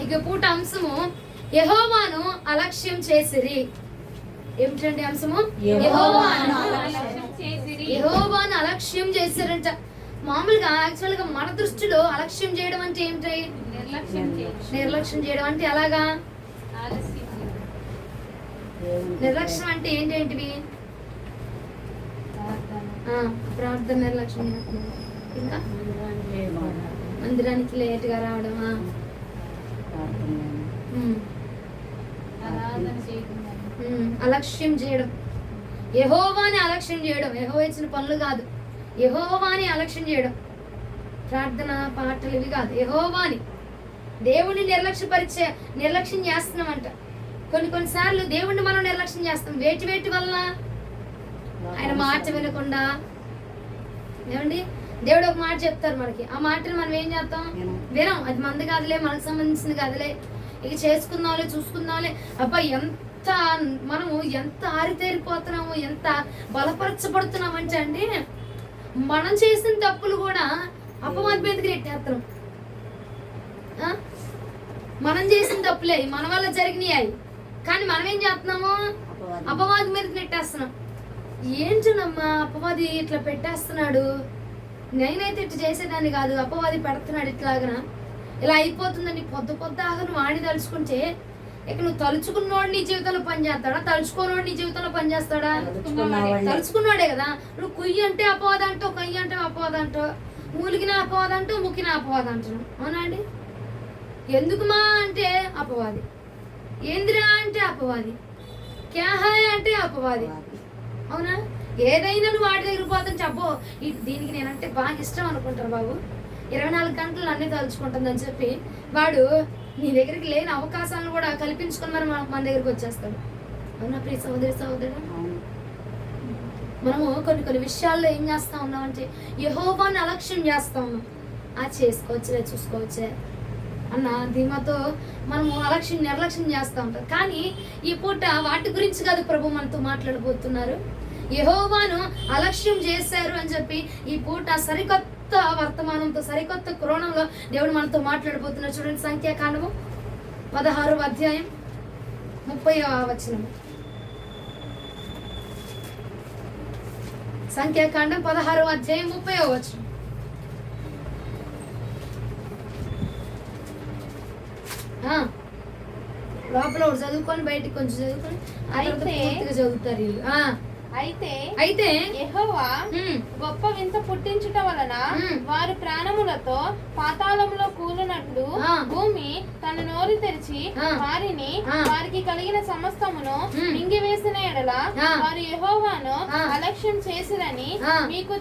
ఇక పూట అంశము యెహోవాను అలక్ష్యం చేసిరి. ఏమిటండి అంశము? యెహోవాను అలక్ష్యం చేశారంట. మామూలుగా యాక్చువల్ గా మన దృష్టిలో అలక్ష్యం చేయడం అంటే ఏమిటి? నిర్లక్ష్యం చేయడం అంటే ఎలాగా? నిర్లక్ష్యం అంటే ఏంటేంటివి? ప్రార్థన నిర్లక్ష్యం, ఇంకా మందిరానికి లేట్గా రావడమా, అలక్ష్యం చేయడం, యెహోవాని అలక్ష్యం చేయడం. యెహోవా ఇచ్చిన పనులు కాదు, యెహోవాని అలక్ష్యం చేయడం. ప్రార్థన పాటలు ఇవి కాదు, యెహోవాని, దేవుణ్ణి నిర్లక్ష్యం చేస్తున్నామంట. కొన్నిసార్లు దేవుణ్ణి మనం నిర్లక్ష్యం చేస్తాం. వేటి వల్ల? ఆయన మాట వినకుండా. ఏమండి, దేవుడు ఒక మాట చెప్తారు మనకి, ఆ మాటను మనం ఏం చేస్తాం? వినం. అది మంది కాదులే, మనకు సంబంధించింది కాదులే, ఇక చేసుకుందాంలే, చూసుకుందాంలే. అబ్బా, మనము ఎంత ఆరితేరిపోతున్నాము, ఎంత బలపరచబడుతున్నాం అంటే అండి, మనం చేసిన తప్పులు కూడా అపవాది మీదకి నెట్టేస్తున్నాం. మనం చేసిన తప్పులే, మన వల్ల జరిగినాయి, కానీ మనం ఏం చేస్తున్నాము? అపవాది మీదకి నెట్టేస్తున్నాం. ఏంటనమ్మా అపవాది ఇట్లా పెట్టేస్తున్నాడు, నేనైతే ఇట్లా చేసేదాన్ని కాదు, అపవాది పెడుతున్నాడు ఇట్లాగనా, ఇలా అయిపోతుందని పొద్దుగా నువ్వు ఆడి తలుచుకుంటే, ఇక నువ్వు తలుచుకున్నోడు నీ జీవితంలో పనిచేస్తాడా? తలుచుకోనోడు నీ జీవితంలో పనిచేస్తాడా? తలుచుకున్నాడే కదా. నువ్వు కుయ్యి అంటే అపవాదం అంటావు, కయ్యి అంటే అపవాదం అంటావు, మూలిగిన అపవాదం అంటావు, ముక్కిన అపవాదం అంటున్నావు. అవునా అండి? ఎందుకుమా అంటే అపవాది, ఏంద్రా అంటే అపవాది, క్యాహాయ్ అంటే అపవాది. అవునా? ఏదైనా నువ్వు వాడి దగ్గర పోతాను చెప్పో, దీనికి నేనంటే బాగా ఇష్టం అనుకుంటారు బాబు, 24 గంటలు అన్నీ తలుచుకుంటుందని చెప్పి వాడు నీ దగ్గరికి లేని అవకాశాలను కూడా కల్పించుకొని మరి మన దగ్గరికి వచ్చేస్తాడు. అవునా ప్రియ సహోదరుడు? మనము కొన్ని విషయాల్లో ఏం చేస్తా ఉన్నామంటే యెహోవాని అలక్ష్యం చేస్తా ఉన్నాం. చేసుకోవచ్చులే, చూసుకోవచ్చే అన్న ధీమాతో మనము నిర్లక్ష్యం చేస్తూ ఉంటాం. కానీ ఈ పూట వాటి గురించి కాదు ప్రభు మనతో మాట్లాడబోతున్నారు. యెహోవాను అలక్ష్యం చేశారు అని చెప్పి ఈ పూట సరికొత్త వర్తమానంతో, సరికొత్త కోణంలో దేవుడు మనతో మాట్లాడబోతున్నారు. చూడండి, సంఖ్యాకాండము 16వ అధ్యాయం 30వ వచనం. సంఖ్యాకాండం 16వ అధ్యాయం 30వ వచనం. లోపల చదువుకొని బయటికి కొంచెం చదువుకొని అయితే చదువుతారు వీళ్ళు. అయితే యెహోవా గొప్ప వింత పుట్టించుట వలన వారు ప్రాణములతో పాతాళంలో కూలినట్లు భూమి తన నోరు తెరిచి వారికి కలిగిన సమస్తమును మింగివేసిన ఎడల వారు యెహోవాను అలక్ష్యం చేసిరని మీకు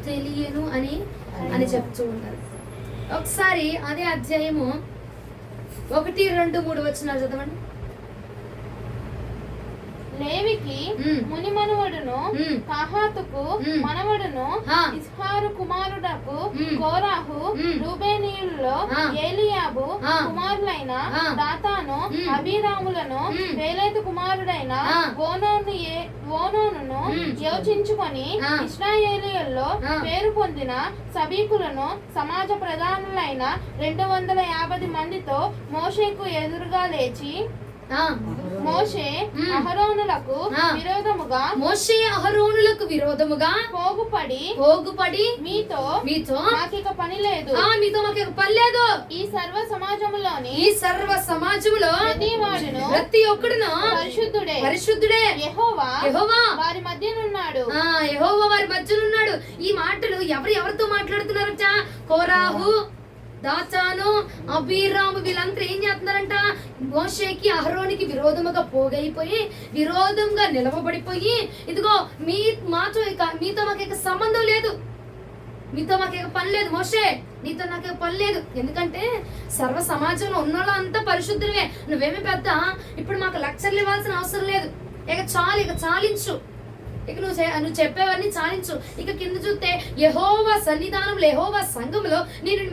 తెలియను అని చెప్తూ ఉంటారు. ఒకసారి అదే అధ్యాయము 1, 2, 3 వచనాలు చదవండి. లేవికి ముని మనవడును, కహాతుకు మనవడును, ఇస్హారు కుమారుడకు కోరాహు, రూబేనీయుల్లో ఏలియాబు కుమారులైన దాతాను, అబీరాములను, పేలేతు కుమారుడైన ఓనోనును యోచించుకొని ఇశ్రాయేలీయుల్లో పేరు పొందిన సబీకులను సమాజ ప్రధానులైన 250 మందితో మోషేకు ఎదురుగా లేచి, మోషే అహరోనులకు విరోధముగా పోగుపడి మీతో మాకిక పని లేదు, ఈ సర్వ సమాజములో ప్రతి ఒక్కడును పరిశుద్ధుడే యెహోవా వారి మధ్యనున్నాడు. ఈ మాటలు ఎవరితో మాట్లాడుతున్నారట? కోరాహు, దాతాను, అబీరాము వీళ్ళంతా ఏం చేస్తున్నారంట? మోషేకి అహరోనికి విరోధముగా పోగైపోయి, విరోధంగా నిలవబడిపోయి, ఇదిగో మీతో మాకు సంబంధం లేదు, మీతో మాకు పని లేదు, మోషే నీతో నాకు పని లేదు. ఎందుకంటే సర్వ సమాజంలో ఉన్న అంతా పరిశుద్ధులే, నువ్వేమి పెద్ద ఇప్పుడు మాకు లెక్చర్లు ఇవ్వాల్సిన అవసరం లేదు, ఇక చాలించు, ఇక నువ్వు చెప్పేవన్నీ చాలించు. ఇక కింద చూస్తే యెహోవా సన్నిధానంలో, యెహోవా సంఘంలో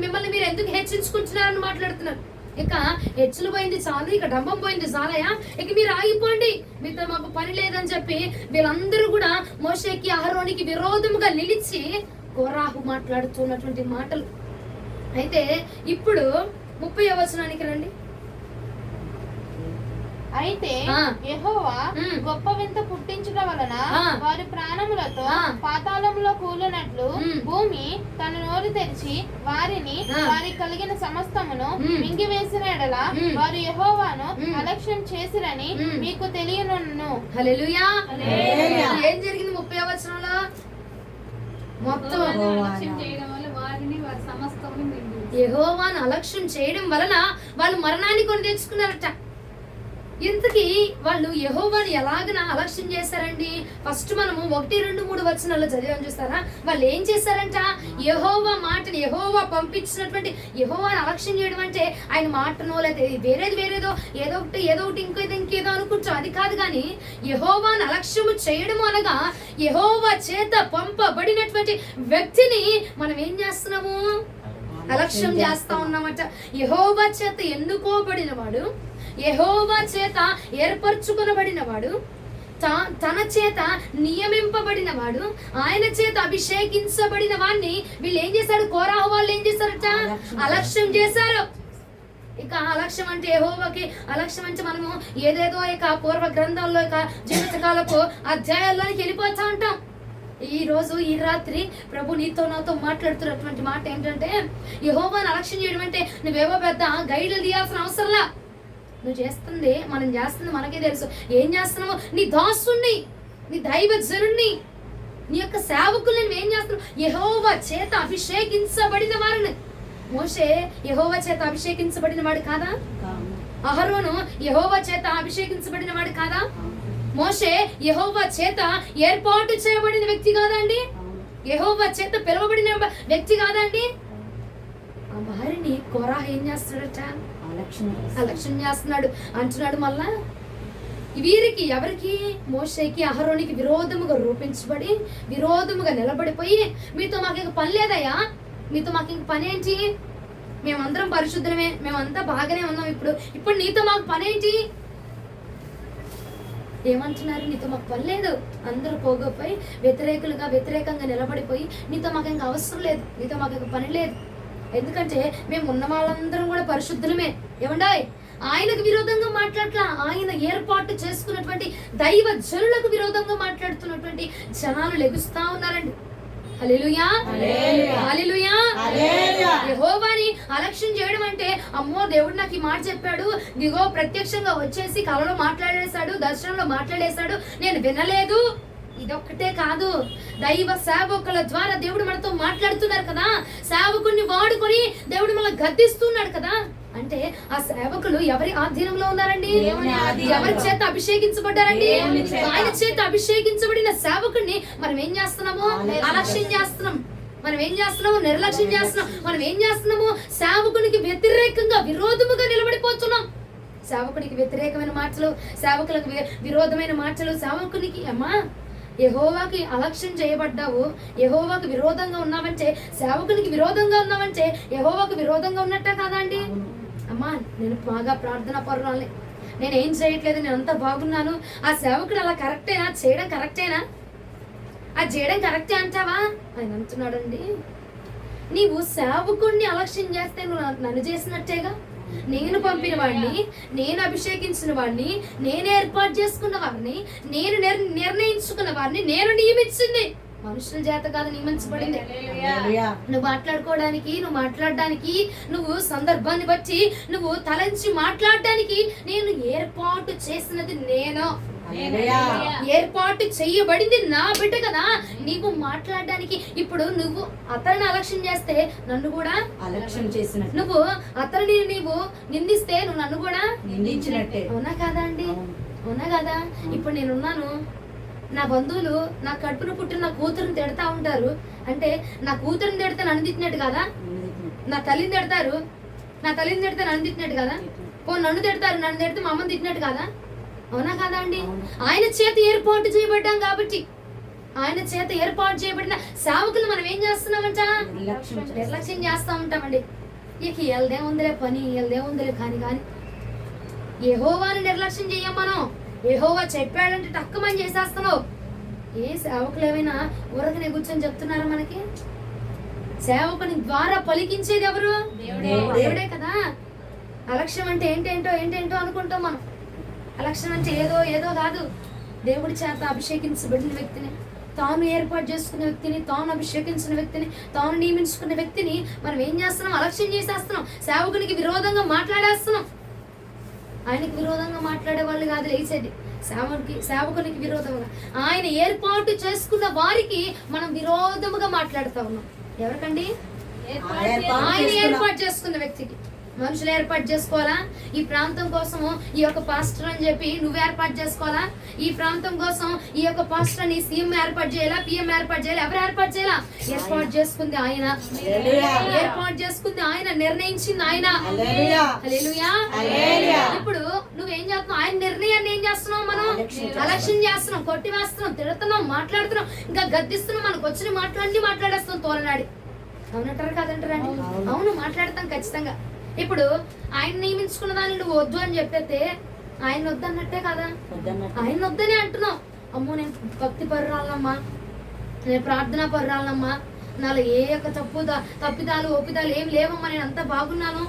మిమ్మల్ని మీరు ఎందుకు హెచ్చించుకుంటున్నారని మాట్లాడుతున్నారు. ఇక హెచ్చులు పోయింది చాలు, ఇక డంబం పోయింది చాలయా, ఇక మీరు ఆగిపోండి, మీతో మాకు పని లేదని చెప్పి వీళ్ళందరూ కూడా మోషేకి అహరోనికి విరోధముగా నిలిచి కోరాహు మాట్లాడుతున్నటువంటి మాటలు. అయితే ఇప్పుడు 30వ వచనానికి రండి. అయితే యెహోవా గొప్ప వింత పుట్టించుట వలన వారి ప్రాణములతో పాతాళంలో కూలినట్లు భూమి తన నోరు తెరిచి వారిని వారి కలిగిన సమస్తమును మింగివేసిన ఎడల వారు యెహోవాను అలక్ష్యం చేసిరని మీకు తెలియనును. హల్లెలూయా. ఏం జరిగింది 30వ వచనంలో? మొత్తం యెహోవాను అలక్ష్యం చేయడం వలన వాళ్ళు మరణాన్ని కొని తెచ్చుకున్నారట. ఇంతకీ వాళ్ళు యెహోవాని ఎలాగన అలక్ష్యం చేశారండి? ఫస్ట్ మనము 1, 2, 3 వచనాల్లో చదివాం చూస్తారా? వాళ్ళు ఏం చేశారంట? యెహోవా మాటని, యెహోవా పంపించినటువంటి యెహోవాని అలక్ష్యం చేయడం అంటే ఆయన మాటనో లేదా వేరేదో ఏదో ఒకటి ఇంకేదో అనుకుంటాం. అది కాదు. కానీ యెహోవాని అలక్ష్యము చేయడం అనగా యెహోవా చేత పంపబడినటువంటి వ్యక్తిని మనం ఏం చేస్తున్నాము? అలక్ష్యం చేస్తా ఉన్నామట. యెహోవా చేత ఎన్నుకోబడిన వాడు, యెహోవా చేత ఏర్పరచుకొనబడిన వాడు, తన చేత నియమింపబడిన వాడు, ఆయన చేత అభిషేకించబడిన వాడిని వీళ్ళు ఏం చేశారు? కోరాహు వాళ్ళు ఏం చేశారట? అలక్ష్యం చేశారు. ఇక అలక్ష్యం అంటే యెహోవాకి అలక్ష్యం అంటే మనము ఏదేదో ఇక పూర్వ గ్రంథాల్లో ఇక జీవితకాలపు అధ్యాయాల్లోనికి వెళ్ళిపోతా ఉంటాం. ఈ రోజు ఈ రాత్రి ప్రభు నీతో నాతో మాట్లాడుతున్నటువంటి మాట ఏంటంటే, యెహోవాని అలక్ష్యం చేయడం అంటే నువ్వేవో పెద్ద గైడ్లు తీయాల్సిన అవసరంలా. మనం చేస్తుంది మనకే తెలుసు. ఏం చేస్తున్నావు? నీ దాసుని, నీ దైవజనుణ్ణి, నీ యొక్క సేవకుల్ని నువ్వేం చేస్తున్నావు? యెహోవా చేత అభిషేకించబడిన వారిని. మోషే యెహోవా చేత అభిషేకించబడిన వాడు కాదా? అహరోను యెహోవా చేత అభిషేకించబడిన వాడు కాదా? మోషే యెహోవా చేత ఏర్పాటు చేయబడిన వ్యక్తి కాదండి? యెహోవా చేత పిలువబడిన వ్యక్తి కాదండి? ఆ వారిని కోరాహు ఏం చేస్తున్నాడట? అలక్ష్యం చేస్తున్నాడు అంటున్నాడు. మళ్ళా వీరికి ఎవరికి? మోషేకి అహరోనికి విరోధముగా రూపించబడి విరోధముగా నిలబడిపోయి, మీతో మాకు ఇంక పని లేదయ్యా, మీతో మాకు ఇంక పని ఏంటి? మేమందరం పరిశుద్ధమే, మేమంతా బాగానే ఉన్నాం, ఇప్పుడు నీతో మాకు పని ఏంటి? ఏమంటున్నారు? నీతో మాకు పని లేదు. అందరూ పోగొపోయి వ్యతిరేకంగా నిలబడిపోయి నీతో మాకు ఇంకా అవసరం లేదు, నీతో మాకు ఇంకా పని లేదు. ఎందుకంటే మేము ఉన్న వాళ్ళందరం కూడా పరిశుద్ధులమే. ఏమండాయ్? ఆయనకు విరోధంగా మాట్లాడలా, ఆయన ఏర్పాటు చేసుకున్నటువంటి దైవ జనులకు విరోధంగా మాట్లాడుతున్నటువంటి జనాలు లెగుస్తా ఉన్నారండి. హల్లెలూయా, హల్లెలూయా. యెహోవాని అలక్ష్యం చేయడం అంటే, అమ్మో దేవుడు నాకు ఈ మాట చెప్పాడు, ఇదిగో ప్రత్యక్షంగా వచ్చేసి కలలో మాట్లాడేశాడు, దర్శనంలో మాట్లాడేశాడు, నేను వినలేదు. ఇదొక్కటే కాదు, దైవ సేవకుల ద్వారా దేవుడు మనతో మాట్లాడుతున్నారు కదా. సేవకుల్ని వాడుకొని దేవుడు మనల్ని గద్దిస్తున్నాడు కదా. అంటే ఆ సేవకులు ఎవరి ఆధీనంలో ఉన్నారండి? ఎవరి చేత అభిషేకించబడ్డారండి? ఆయన చేత అభిషేకించబడిన సేవకుడిని మనం ఏం చేస్తున్నాము? అలక్ష్యం చేస్తున్నాం. మనం ఏం చేస్తున్నాము? నిర్లక్ష్యం చేస్తున్నాం. మనం ఏం చేస్తున్నాము? సేవకునికి వ్యతిరేకంగా విరోధముగా నిలబడిపోతున్నాం. సేవకునికి వ్యతిరేకమైన మాటలు, సేవకులకు విరోధమైన మాటలు. సేవకునికి అమ్మా యెహోవాకి అలక్ష్యం చేయబడ్డావు, యెహోవాకి విరోధంగా ఉన్నావంటే, సేవకునికి విరోధంగా ఉన్నావంటే యెహోవాకి విరోధంగా ఉన్నట్టే కాదా అండి? అమ్మా నేను బాగా ప్రార్థనా పరురాలే, నేనేం చేయట్లేదు, నేను అంతా బాగున్నాను, ఆ సేవకుడు అలా కరెక్టేనా? చేయడం కరెక్టేనా? అది చేయడం కరెక్టే అంటావా? ఆయన అంటున్నాడండి, నీవు సేవకుడిని అలక్ష్యం చేస్తే నువ్వు నన్ను చేసినట్టేగా. నేను పంపిన వాడిని, నేను అభిషేకించిన వాడిని, నేను ఏర్పాటు చేసుకున్న వాడిని, నేను నిర్ణయించుకున్న వాడిని నేను నియమించింది. మనుషుల చేత కాదు నియమించబడింది. నువ్వు మాట్లాడడానికి, నువ్వు సందర్భాన్ని బట్టి నువ్వు తలంచి మాట్లాడడానికి నేను ఏర్పాటు చేసినది నేను. ఏర్పాటు చెయ్యబడింది నా బిడ్డ కదా. నీవు మాట్లాడడానికి ఇప్పుడు నువ్వు అతన్ని అలక్ష్యం చేస్తే నన్ను కూడా అలక్ష్యం చేసినట్టు, నువ్వు అతన్ని నీవు నిందిస్తే నువ్వు నన్ను కూడా నిందించినట్టే. అవునా కాదా అండి? అవునా కదా? ఇప్పుడు నేనున్నాను, నా బంధువులు నా కడుపును పుట్టిన నా కూతురుని తిడతా ఉంటారు అంటే, నా కూతురుని తిడితే నన్ను తిట్టినట్టు కదా. నా తల్లిని తిడతారు, నా తల్లిని తిడితే నన్ను తిట్టినట్టు కదా. నన్ను తిడతారు, నన్ను తిడితే మా అమ్మని తిట్టినట్టు కదా. అవునా కాదా అండి? ఆయన చేత ఏర్పాటు చేయబడ్డాం కాబట్టి, ఆయన చేత ఏర్పాటు చేయబడిన సేవకులు మనం ఏం చేస్తున్నామంట? నిర్లక్ష్యం చేస్తా ఉంటామండి. ఇక ఎల్దే ఉందిలే పని, ఎల్దే ఉందిలే కానీ యెహోవాని నిర్లక్ష్యం చెయ్యం మనం. యెహోవా చెప్పాడంటే టక్కుమని చేసేస్తున్నావు. ఏ సేవకులు ఏమైనా ఊరకనే కూర్చొని చెప్తున్నారా మనకి? సేవకుని ద్వారా పలికించేది ఎవరు? దేవుడే కదా. అలక్ష్యం అంటే ఏంటేంటో అనుకుంటాం మనం. అలక్ష్యం అంటే ఏదో కాదు. దేవుడి చేత అభిషేకించబడిన వ్యక్తిని, తాను ఏర్పాటు చేసుకున్న వ్యక్తిని, తాను అభిషేకించిన వ్యక్తిని, తాను నియమించుకున్న వ్యక్తిని మనం ఏం చేస్తున్నాం? అలక్ష్యం చేసేస్తున్నాం. సేవకునికి విరోధంగా మాట్లాడేస్తున్నాం. ఆయనకి విరోధంగా మాట్లాడే వాళ్ళు కాదు లేచేది, సేవకునికి విరోధంగా, ఆయన ఏర్పాటు చేసుకున్న వారికి మనం విరోధముగా మాట్లాడుతూ ఉన్నాం. ఎవరికండి? ఆయన ఏర్పాటు చేసుకున్న వ్యక్తికి. మనుషులు ఏర్పాటు చేసుకోవాలా? ఈ ప్రాంతం కోసము ఈ యొక్క పాస్టర్ అని చెప్పి నువ్వు ఏర్పాటు చేసుకోవాలా? ఈ ప్రాంతం కోసం ఈ యొక్క పాస్టర్ అని సీఎం ఏర్పాటు చేయాలా, పిఎం ఏర్పాటు చేయాలి? ఎవరు ఏర్పాటు చేయాలా? ఏర్పాటు చేసుకుంది ఆయన. ఏర్పాటు చేసుకుంది ఆయన, నిర్ణయించింది ఆయన. హల్లెలూయా. ఇప్పుడు నువ్వేం చేస్తున్నావు? ఆయన నిర్ణయాన్ని ఏం చేస్తున్నావు? మనం అలక్ష్యం చేస్తున్నాం, కొట్టి వేస్తున్నాం, తిడుతున్నాం, మాట్లాడుతున్నాం, ఇంకా గద్దిస్తున్నాం. మనకు వచ్చిన మాట్లాడేస్తాం తోలనాడి. అవునంటారు కాదంటారండి? అవును, మాట్లాడతాం ఖచ్చితంగా. ఇప్పుడు ఆయన నియమించుకున్న దాన్ని నువ్వు వద్దు అని చెప్పేస్తే ఆయన వద్దన్నట్టే కదా. ఆయన వద్దనే అంటున్నావు. అమ్మో, నేను భక్తి పరురాలమ్మా, నేను ప్రార్థనా పరురాలమ్మా, నాలో ఏ యొక్క తప్పిదాలు ఒప్పిదాలు ఏం లేవమ్మా, నేను అంతా బాగున్నాను,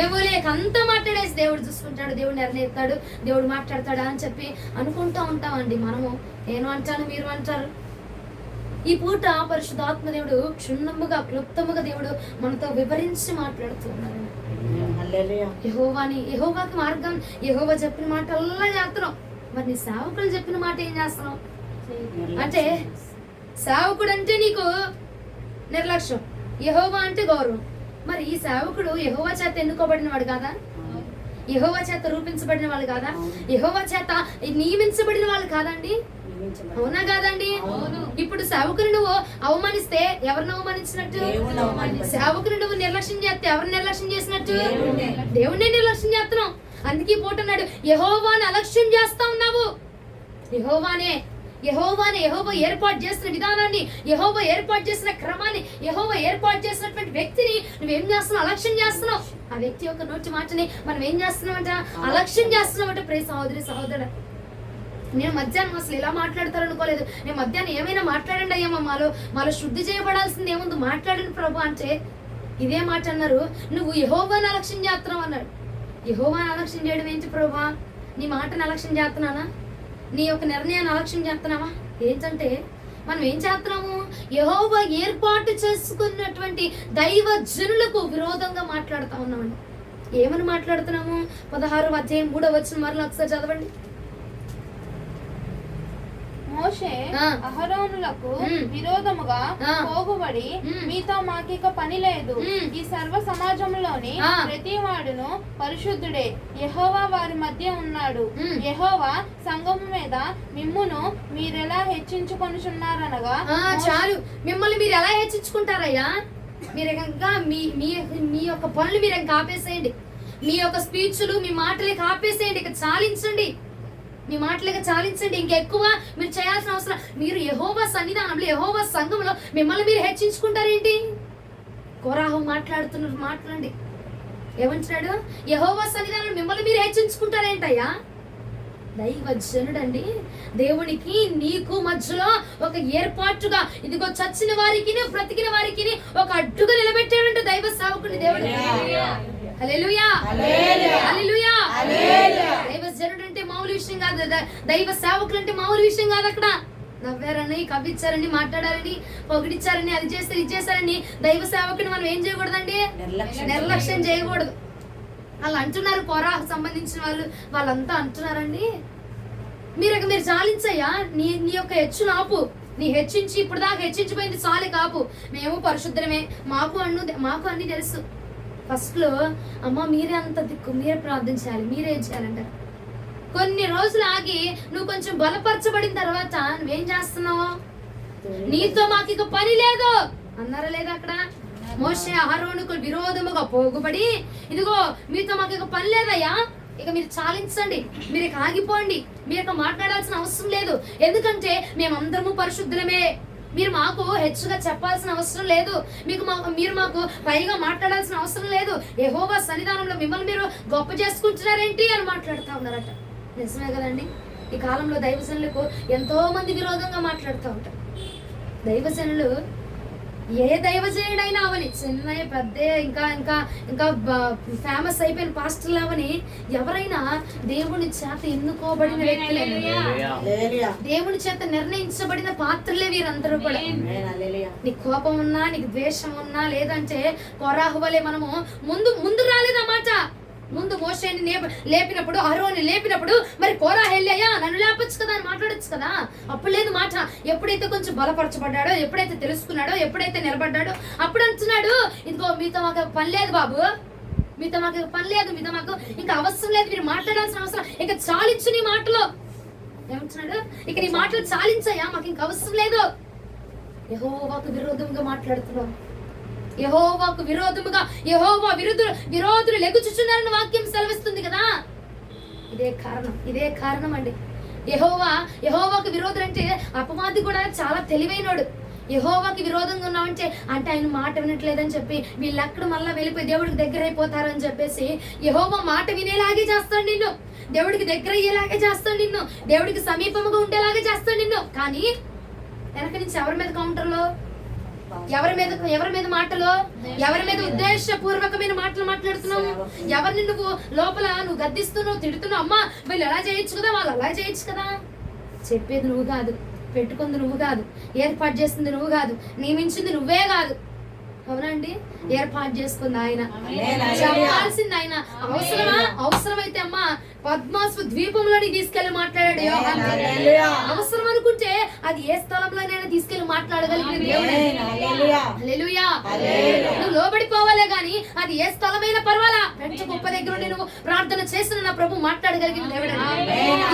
ఏమో లేక అంతా మాట్లాడేసి దేవుడు చూసుకుంటాడు, దేవుడు నిర్ణయిస్తాడు, దేవుడు మాట్లాడతాడా అని చెప్పి అనుకుంటూ ఉంటామండి మనము. నేను అంటాను, మీరు అంటారు. ఈ పూట పరిశుద్ధాత్మ దేవుడు క్షుణ్ణముగా క్లుప్తముగా దేవుడు మనతో వివరించి మాట్లాడుతున్నాడు. యెహోవాకి మార్గం, యెహోవా చెప్పిన మాట అలా చేస్తున్నాం. మరి నీ సేవకులు చెప్పిన మాట ఏం చేస్తున్నావు? అంటే సేవకుడు అంటే నీకు నిర్లక్ష్యం, యెహోవా అంటే గౌరవం. మరి ఈ సేవకుడు యెహోవా చేత ఎన్నుకోబడిన వాడు కాదా? యెహోవా చేత రూపించబడిన వాళ్ళు కాదా? యెహోవా చేత నియమించబడిన వాళ్ళు కాదండి? అవునా కాదండి? ఇప్పుడు సేవకుని నువ్వు అవమానిస్తే ఎవరిని అవమానించినట్టు? సేవకుని నువ్వు నిర్లక్ష్యం చేస్తే ఎవరిని నిర్లక్ష్యం చేసినట్టు? దేవుణ్ణి నిర్లక్ష్యం చేస్తున్నావు. అందుకే ఈ పూట అన్నాడు, యెహోవాని అలక్ష్యం చేస్తా ఉన్నావు. యెహోవా ఏర్పాటు చేసిన విధానాన్ని, యెహోవా ఏర్పాటు చేసిన క్రమాన్ని, యెహోవా ఏర్పాటు చేసినటువంటి వ్యక్తిని నువ్వేం చేస్తున్నావు? అలక్ష్యం చేస్తున్నావు. ఆ వ్యక్తి యొక్క నోటి మాటని మనం ఏం చేస్తున్నామంట? అలక్ష్యం చేస్తున్నామంట. ప్రియ సహోదరి సహోదరుడు, నేను మధ్యాహ్నం అసలు ఇలా మాట్లాడతారు అనుకోలేదు. నేను మధ్యాహ్నం ఏమైనా మాట్లాడండి అయ్యమ్మ, మాలో శుద్ధి చేయబడాల్సింది ఏముంది, మాట్లాడండి ప్రభు అంటే ఇదే మాట అన్నారు. నువ్వు యెహోవాని అలక్ష్యం చేస్తున్నావు అన్నాడు. యెహోవాని అలక్ష్యం చేయడం ఏంటి ప్రభా? నీ మాటను అలక్ష్యం చేస్తున్నానా? నీ యొక్క నిర్ణయాన్ని అలక్ష్యం చేస్తున్నావా? ఏంటంటే మనం ఏం చేస్తున్నాము? యెహోవా ఏర్పాటు చేసుకున్నటువంటి దైవ జనులకు విరోధంగా మాట్లాడుతూ ఉన్నామండి. ఏమని మాట్లాడుతున్నాము? 16వ అధ్యాయం 3వ వచనం మరలా ఒకసారి చదవండి. మోషే అహరోనులకు విరోధముగా పోగుబడి, మీతో మాకిక పని లేదు, ఈ సర్వ సమాజంలోని ప్రతి వాడును పరిశుద్ధుడే, యెహోవా వారి మధ్య ఉన్నాడు, యెహోవా సంఘము మీద మిమ్మును మీరెలా హెచ్చించుకొనుచున్నారనగా. చాలు, మిమ్మల్ని మీరు ఎలా హెచ్చించుకుంటారయ్యా? మీరు ఇంకా మీ యొక్క పనులు మీరు ఇంకా ఆపేసేయండి. మీ యొక్క స్పీచ్లు, మీ మాటలకి ఆపేసేయండి. ఇక చాలించండి, మీ మాటలుగా చాలించండి. ఇంకెక్కువ మీరు చేయాల్సిన అవసరం. మీరు యెహోవా సన్నిధానంలో, యెహోవా సంఘంలో మిమ్మల్ని మీరు హెచ్చించుకుంటారేంటి? కోరాహు మాట్లాడుతున్నారు, మాట్లాడండి. ఏమంటున్నాడు? యెహోవా సన్నిధానంలో మిమ్మల్ని మీరు హెచ్చించుకుంటారేంటయ్యా? దైవజనుడండి, దేవునికి నీకు మధ్యలో ఒక ఏర్పాటుగా, ఇదిగో చచ్చిన వారికి బ్రతికిన వారికి ఒక అడ్డుగా నిలబెట్టాడంటే దైవ సేవకుని దేవుడు. హల్లెలూయా, హల్లెలూయా. దైవజనుడు అంటే మామూలు విషయం కాదు, దైవ సేవకులు అంటే మామూలు విషయం కాదు. అక్కడ నవ్వారని, కవ్విచ్చారని, మాట్లాడారని, పొగిడిచ్చారని, అది చేస్తారు, ఇది చేస్తారని దైవ సేవకుని మనం ఏం చేయకూడదండి? నిర్లక్ష్యం చేయకూడదు. వాళ్ళు అంటున్నారు, కోరాహు సంబంధించిన వాళ్ళంతా అంటున్నారండి. మీరు చాలించయ్యా, నీ యొక్క హెచ్చును ఆపు. నీ హెచ్చించి ఇప్పుడు దాకా హెచ్చించిపోయింది చాలే కాపు. మేము పరిశుద్ధమే, మాకు అన్ని తెలుసు. ఫస్ట్ లో అమ్మ మీరే అంత దిక్కు, మీరే ప్రార్థన చేయాలి, మీరేం చేయాలంటారు. కొన్ని రోజులు ఆగి నువ్వు కొంచెం బలపరచబడిన తర్వాత నువ్వేం చేస్తున్నావు? నీతో మాకు ఇక పని లేదు అన్నారా లేదా? అక్కడ మోషే అహరోనుకు విరోధముగా పోగుబడి, ఇదిగో మీతో మాకు ఇక పని లేదయ్యా, ఇక మీరు చాలించండి, మీరు ఇక ఆగిపోండి, మీరు ఇక మాట్లాడాల్సిన అవసరం లేదు. ఎందుకంటే మేమందరము పరిశుద్ధులమే, మీరు మాకు హెచ్చుగా చెప్పాల్సిన అవసరం లేదు, మీరు మాకు పైగా మాట్లాడాల్సిన అవసరం లేదు. యెహోవా సన్నిధానంలో మిమ్మల్ని మీరు గొప్ప చేసుకుంటున్నారేంటి అని మాట్లాడుతూ ఉన్నారట. నిజమే కదండి? ఈ కాలంలో దైవజనులకు ఎంతో మంది విరోధంగా మాట్లాడుతూ ఉంటారు. దైవజనులు ఏ దైవజనుడైనా అవని, చిన్న పెద్ద, ఇంకా ఇంకా ఇంకా ఫేమస్ అయిపోయిన పాస్టర్లు అవని, ఎవరైనా దేవుని చేత ఎన్నుకోబడిన వ్యక్తులే, దేవుని చేత నిర్ణయించబడిన పాత్రలే వీరందరూ కూడా. నీ కోపం ఉన్నా, నీకు ద్వేషం ఉన్నా, లేదంటే కొరాహు వలె మనము ముందు రాలేదన్నమాట. ముందు మోషేని లేపినప్పుడు, అహరోని లేపినప్పుడు, మరి కోరాహు వెళ్ళాయా నన్ను లేపొచ్చు కదా అని మాట్లాడొచ్చు కదా. అప్పుడు లేదు మాట. ఎప్పుడైతే కొంచెం బలపరచబడ్డాడో, ఎప్పుడైతే తెలుసుకున్నాడో, ఎప్పుడైతే నిలబడ్డాడో, అప్పుడు అంటున్నాడు, ఇదిగో మీతో మాకు పని లేదు బాబు, మీతో మాకు పని లేదు, మీతో మాకు ఇంకా అవసరం లేదు, మీరు మాట్లాడాల్సిన అవసరం, ఇంకా చాలించు నీ మాటలో. ఏమంటున్నాడు? ఇక నీ మాటలు చాలించాయా, మాకు ఇంకా అవసరం లేదు. యెహోవాకు విరోధంగా మాట్లాడుతున్నావు, యెహోవాకు విరోధముగా, యెహోవా విరోధులు లెగుచుచున్నారని వాక్యం సెలవిస్తుంది కదా. ఇదే కారణం అండి. యెహోవాకు విరోధులు అంటే అపవాది కూడా చాలా తెలివైనోడు. యెహోవాకి విరోధంగా ఉన్నామంటే అంటే ఆయన మాట వినట్లేదని చెప్పి వీళ్ళెక్కడ మళ్ళీ వెళ్ళిపోయి దేవుడికి దగ్గర అయిపోతారని చెప్పేసి యెహోవా మాట వినేలాగే చేస్తాడు నిన్ను, దేవుడికి దగ్గర అయ్యేలాగే చేస్తాడు నిన్ను, దేవుడికి సమీపంగా ఉండేలాగే చేస్తాడు నిన్ను. కానీ వెనక నుంచి ఎవరి మీద కౌంటర్లో, ఎవరి మీద మాటలో, ఎవరి మీద ఉద్దేశపూర్వకమైన మాటలు మాట్లాడుతున్నావు, ఎవరిని నువ్వు లోపల నువ్వు గద్దిస్తున్నావు, తిడుతున్నావు. అమ్మా వీళ్ళు ఎలా చేయొచ్చు కదా, వాళ్ళు అలా చేయొచ్చు కదా. చెప్పేది నువ్వు కాదు, పెట్టుకుంది నువ్వు కాదు, ఏర్పాటు చేస్తుంది నువ్వు కాదు, నియమించింది నువ్వే కాదు. అవునండి, ఏర్పాటు చేసుకుంది ఆయన, చెప్పాల్సింది ఆయన. అవసరమైతే అమ్మా పద్మాసు ద్వీపంలోని తీసుకెళ్లి మాట్లాడాడు యోహాను. అవసరం అనుకుంటే అది ఏ స్థలంలోనైనా తీసుకెళ్లి మాట్లాడగలిగిన దేవుడే. హల్లెలూయా. నువ్వు లోబడిపోవాలే గాని అది ఏ స్థలమైనా పర్వాలా, పెంచ గొప్ప దగ్గర నుండి నువ్వు ప్రార్థన చేసిన నా ప్రభు మాట్లాడగలిగిన దేవుడే.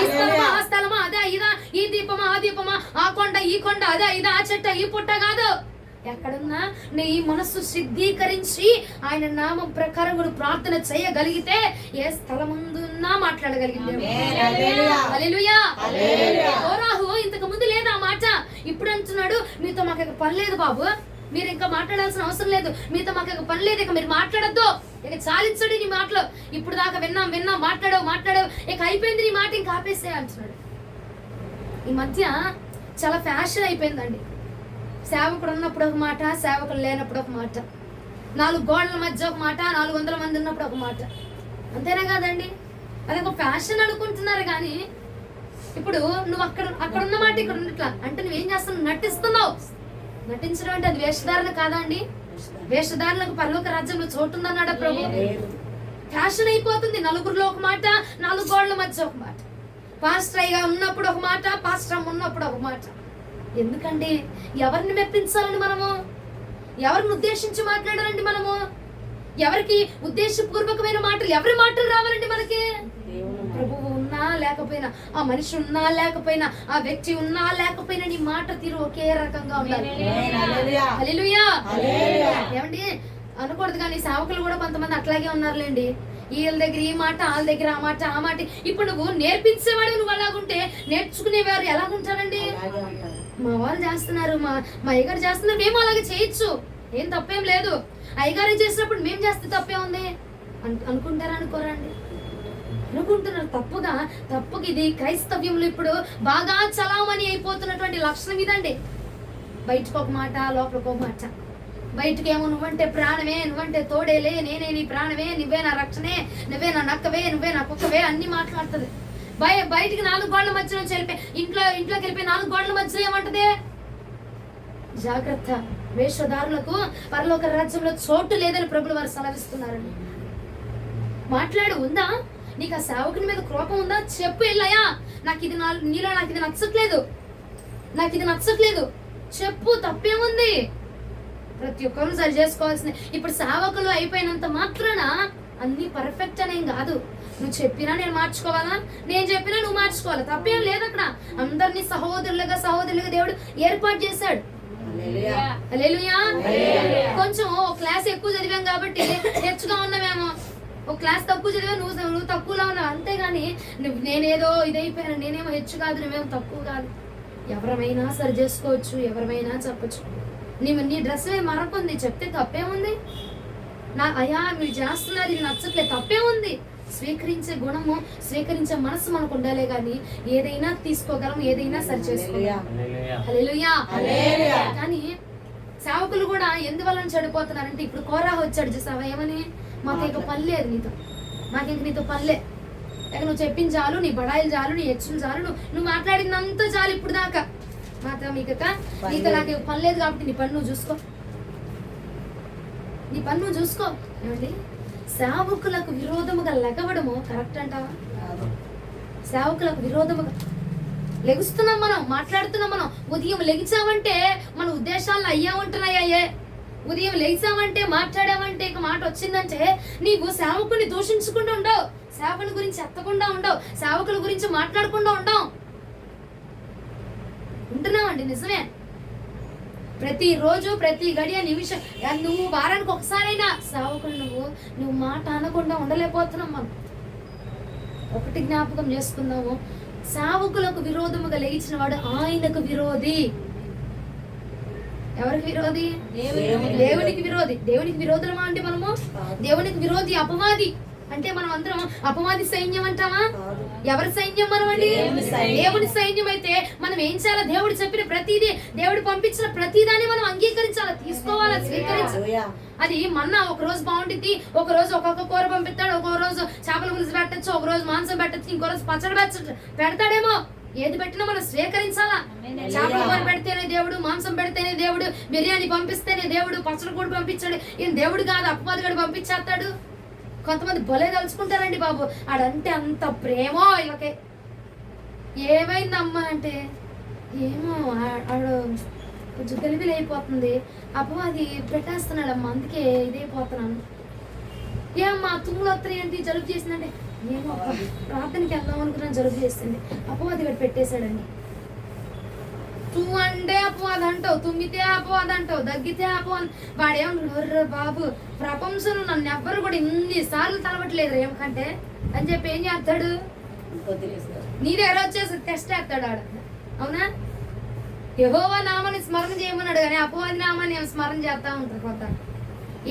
ఈ స్థలమా ఆ స్థలమా, అదే ఇదా, ఈ దీపమా ఆ దీపమా, ఆ కొండ ఈ కొండ, అదే ఇదా, ఆ చెట్ట ఈ పుట్ట కాదు. ఎక్కడున్నా నీ మనస్సు సిద్ధీకరించి ఆయన నామం ప్రకారం కూడా ప్రార్థన చేయగలిగితే ఏ స్థలముందున్నా మాట్లాడగలిగింది. హల్లెలూయా. కోరాహు ఇంతకు ముందు లేదు ఆ మాట, ఇప్పుడు అంటున్నాడు మీతో మాకు పని లేదు బాబు, మీరు ఇంకా మాట్లాడాల్సిన అవసరం లేదు, మీతో మాకు పని లేదు, ఇక మీరు మాట్లాడద్దు, ఇక చాలించండి నీ మాటలు, ఇప్పుడు దాకా విన్నాం మాట్లాడావు, ఇక అయిపోయింది నీ మాట, ఇంకా ఆపేసే అంటున్నాడు. ఈ మధ్య చాలా ఫ్యాషన్ అయిపోయిందండి. సేవకుడు ఉన్నప్పుడు ఒక మాట, సేవకుడు లేనప్పుడు ఒక మాట, 4 గోడల మధ్య ఒక మాట, 400 మంది ఉన్నప్పుడు ఒక మాట. అంతేనా కాదండి? అదొక ఫ్యాషన్ అనుకుంటున్నారు. కానీ ఇప్పుడు నువ్వు అక్కడ ఉన్న మాట ఇక్కడ ఉన్నట్లా అంటే నువ్వేం చేస్తున్నావు? నటిస్తున్నావు. నటించడం అంటే అది వేషధారణ కాదా అండి? వేషధారణకు పరలోక రాజ్యంలో చోటు ఉందన్నాడా ప్రభు? ఫ్యాషన్ అయిపోతుంది. నలుగురిలో ఒక మాట, 4 గోడల మధ్య ఒక మాట, పాస్టర్ అయ్యగా ఉన్నప్పుడు ఒక మాట, పాస్టర్ ఉన్నప్పుడు ఒక మాట. ఎందుకండి? ఎవరిని మెప్పించాలండి మనము? ఎవరిని ఉద్దేశించి మాట్లాడాలండి మనము? ఎవరికి ఉద్దేశపూర్వకమైన మాటలు, ఎవరి మాటలు రావాలండి మనకి? ప్రభువు ఉన్నా లేకపోయినా, ఆ మనిషి ఉన్నా లేకపోయినా, ఆ వ్యక్తి ఉన్నా లేకపోయినా నీ మాట తీరు ఒకే రకంగా ఉండాలి. హల్లెలూయా. ఏమండి అనకూడదు కానీ సేవకులు కూడా కొంతమంది అట్లాగే ఉన్నారులేండి. వీళ్ళ దగ్గర ఈ మాట, వాళ్ళ దగ్గర ఆ మాట, ఆ మాట. ఇప్పుడు నువ్వు నేర్పించేవాడు నువ్వు అలాగుంటే నేర్చుకునేవారు ఎలాగుంటారండి? మా వాళ్ళు చేస్తున్నారు, మా అయ్యగారు చేస్తున్నారు, మేము అలాగే చేయొచ్చు, ఏం తప్పేం లేదు. అయ్యగారు చేసినప్పుడు మేము చేస్తే తప్పే ఉంది అనుకుంటారా? అనుకోరండి, అనుకుంటున్నారు. తప్పుకి ఇది క్రైస్తవ్యంలో ఇప్పుడు బాగా చలామణి అయిపోతున్నటువంటి లక్షణం ఇదండి. బయటకు ఒక మాట, లోపలికి ఒక మాట. బయటకేమో నువ్వంటే ప్రాణమే, నువ్వంటే తోడేలే, నేనే నీ ప్రాణమే, నువ్వే నా రక్షణే, నువ్వే నా నక్కవే, నువ్వే నా కుక్కవే అన్ని మాట్లాడుతుంది. బయటికి 4 గోడల మధ్య నుంచి వెళ్ళిపోయి ఇంట్లోకి వెళ్ళిపోయి 4 గోడల మధ్య ఏమంటది? జాగ్రత్త, వేషధారులకు పరలోక రాజ్యంలో చోటు లేదని ప్రభులు వారు సెలవిస్తున్నారండి. మాట్లాడు. ఉందా నీకు? ఆ సేవకుని మీద కోపం ఉందా? చెప్పు. వెళ్ళాయా నాకు ఇది నచ్చట్లేదు చెప్పు. తప్పేముంది? ప్రతి ఒక్కరు సరి చేసుకోవాల్సింది. ఇప్పుడు సేవకులు అయిపోయినంత మాత్రాన అన్ని పర్ఫెక్ట్ అనేం కాదు. నువ్వు చెప్పినా నేను మార్చుకోవాలా, నేను చెప్పినా నువ్వు మార్చుకోవాలా, తప్పేం లేదు. అక్కడ అందరినీ సహోదరులుగా దేవుడు ఏర్పాటు చేశాడు. హల్లెలూయా. కొంచెం ఒక క్లాస్ ఎక్కువ చదివాం కాబట్టి హెచ్చుగా ఉన్నామేమో, ఒక క్లాస్ తక్కువ చదివా నువ్వు తక్కువలో ఉన్నావు, అంతేగాని నేనేదో ఇదైపోయాను, నేనేమో హెచ్చు కాదు, నువ్వేమో తక్కువ కాదు. ఎవరమైనా సరి చేసుకోవచ్చు, ఎవరమైనా చెప్పచ్చు. నీ డ్రెస్ మరొకుంది చెప్తే తప్పేముంది? అయ్యా మీరు చేస్తున్నారు, ఇది నచ్చట్లే, తప్పేముంది? స్వీకరించే గుణము, స్వీకరించే మనసు మనకు ఉండాలే గాని ఏదైనా తీసుకోగలం, ఏదైనా సరి చేసుకోగలం. హల్లెలూయా. కానీ సేవకులు కూడా ఎందువల్ల చెడిపోతున్నారంటే ఇప్పుడు కోరాహు వచ్చాడు చూసావా, ఏమని మాకు ఇక పని లేదు నీతో, మాకు ఇంక నీతో పనిలే, ఇక నువ్వు చెప్పిన చాలు, నీ బడాయిలు చాలు, నీ హెచ్చులు చాలు, నువ్వు మాట్లాడినంత చాలు ఇప్పుడు దాకా, మాతో మీకక్క నీతో నాకు పని లేదు కాబట్టి నీ పని నువ్వు చూసుకో, నీ పని నువ్వు చూసుకో. ఏమండి, సేవకులకు విరోధముగా లెగవడము కరెక్ట్ అంటావా? సేవకులకు విరోధముగా లెగుస్తున్నాం మనం, మాట్లాడుతున్నాం మనం. ఉదయం లెగిచామంటే మన ఉద్దేశాలను అయ్యా ఉంటున్నాయే. ఉదయం లెగిచామంటే మాట్లాడామంటే ఇక మాట వచ్చిందంటే నీవు సేవకుని దూషించకుండా ఉండవు, సేవకుని గురించి ఎత్తకుండా ఉండవు, సేవకుల గురించి మాట్లాడకుండా ఉండవు. ఉంటున్నామండి, నిజమే. ప్రతిరోజు ప్రతి గడియ నిమిషం నువ్వు వారానికి ఒకసారైనా సేవకులు నువ్వు మాట అనకుండా ఉండలేకపోతున్నాం మనం. ఒకటి జ్ఞాపకం చేసుకుందాము, సేవకులకు విరోధముగా లేచిన వాడు ఆయనకు విరోధి. ఎవరికి విరోధి? దేవునికి విరోధి. దేవునికి విరోధమా అంటే మనము దేవునికి విరోధి అపవాది అంటే మనం అందరం అపవాది సైన్యం అంటామా? ఎవరి సైన్యం మనం అండి? దేవుని సైన్యం. అయితే మనం ఏం చేయాలి? దేవుడు చెప్పిన ప్రతిదీ, దేవుడు పంపించిన ప్రతిదాన్ని మనం అంగీకరించాలి, తీసుకోవాలా, స్వీకరించాలి. అది మన్నా ఒక రోజు బాగుంటుంది, ఒక రోజు ఒక్కొక్క కూర పంపిస్తాడు, ఒక రోజు చేపల పులుసు పెట్టచ్చు, ఒక రోజు మాంసం పెట్టచ్చు, ఇంకో రోజు పచ్చడి పెడతాడేమో. ఏది పెట్టినా మనం స్వీకరించాలా. చేపల కూర పెడితేనే దేవుడు, మాంసం పెడితేనే దేవుడు, బిర్యానీ పంపిస్తేనే దేవుడు, పచ్చడి కూడా పంపించాడు. ఏం దేవుడు కాదు, అపవాది కూడా పంపించేస్తాడు. కొంతమంది భలే తలుచుకుంటారండి బాబు, ఆడంటే అంత ప్రేమో వీళ్ళకి. ఏమైందమ్మా అంటే ఏమో ఆడు కొంచెం గలిబిలి అయిపోతుంది, అపవాది పెట్టేస్తున్నాడమ్మా, అందుకే ఇదైపోతున్నాను. ఏమ్మా తుమ్ములు వస్తున్నాయి ఏంటి, జలుబు చేసిందంటే ఏమో ప్రార్థనకి వెళ్దాం అనుకున్నాను, జలుబు చేసింది, అపవాది గడి పెట్టేశాడండి. తుమ్ము అంటే అపవాది అంటావు, తుమ్మితే అపవాది అంటావు, దగ్గితే అపవాది. వాడేమో బాబు ప్రపంచంలో నన్ను ఎవ్వరు కూడా ఇన్నిసార్లు తలబట్టలేదు ఏమికంటే అని చెప్పి ఏం చేస్తాడు? నీ దగ్గర వచ్చేసి టెస్ట్ వేస్తాడు ఆడ. అవునా? యెహోవా నామాన్ని స్మరణ చేయమన్నాడు కానీ అపవాది నామాన్ని ఏం స్మరణ చేస్తా ఉంటారు కొత్త.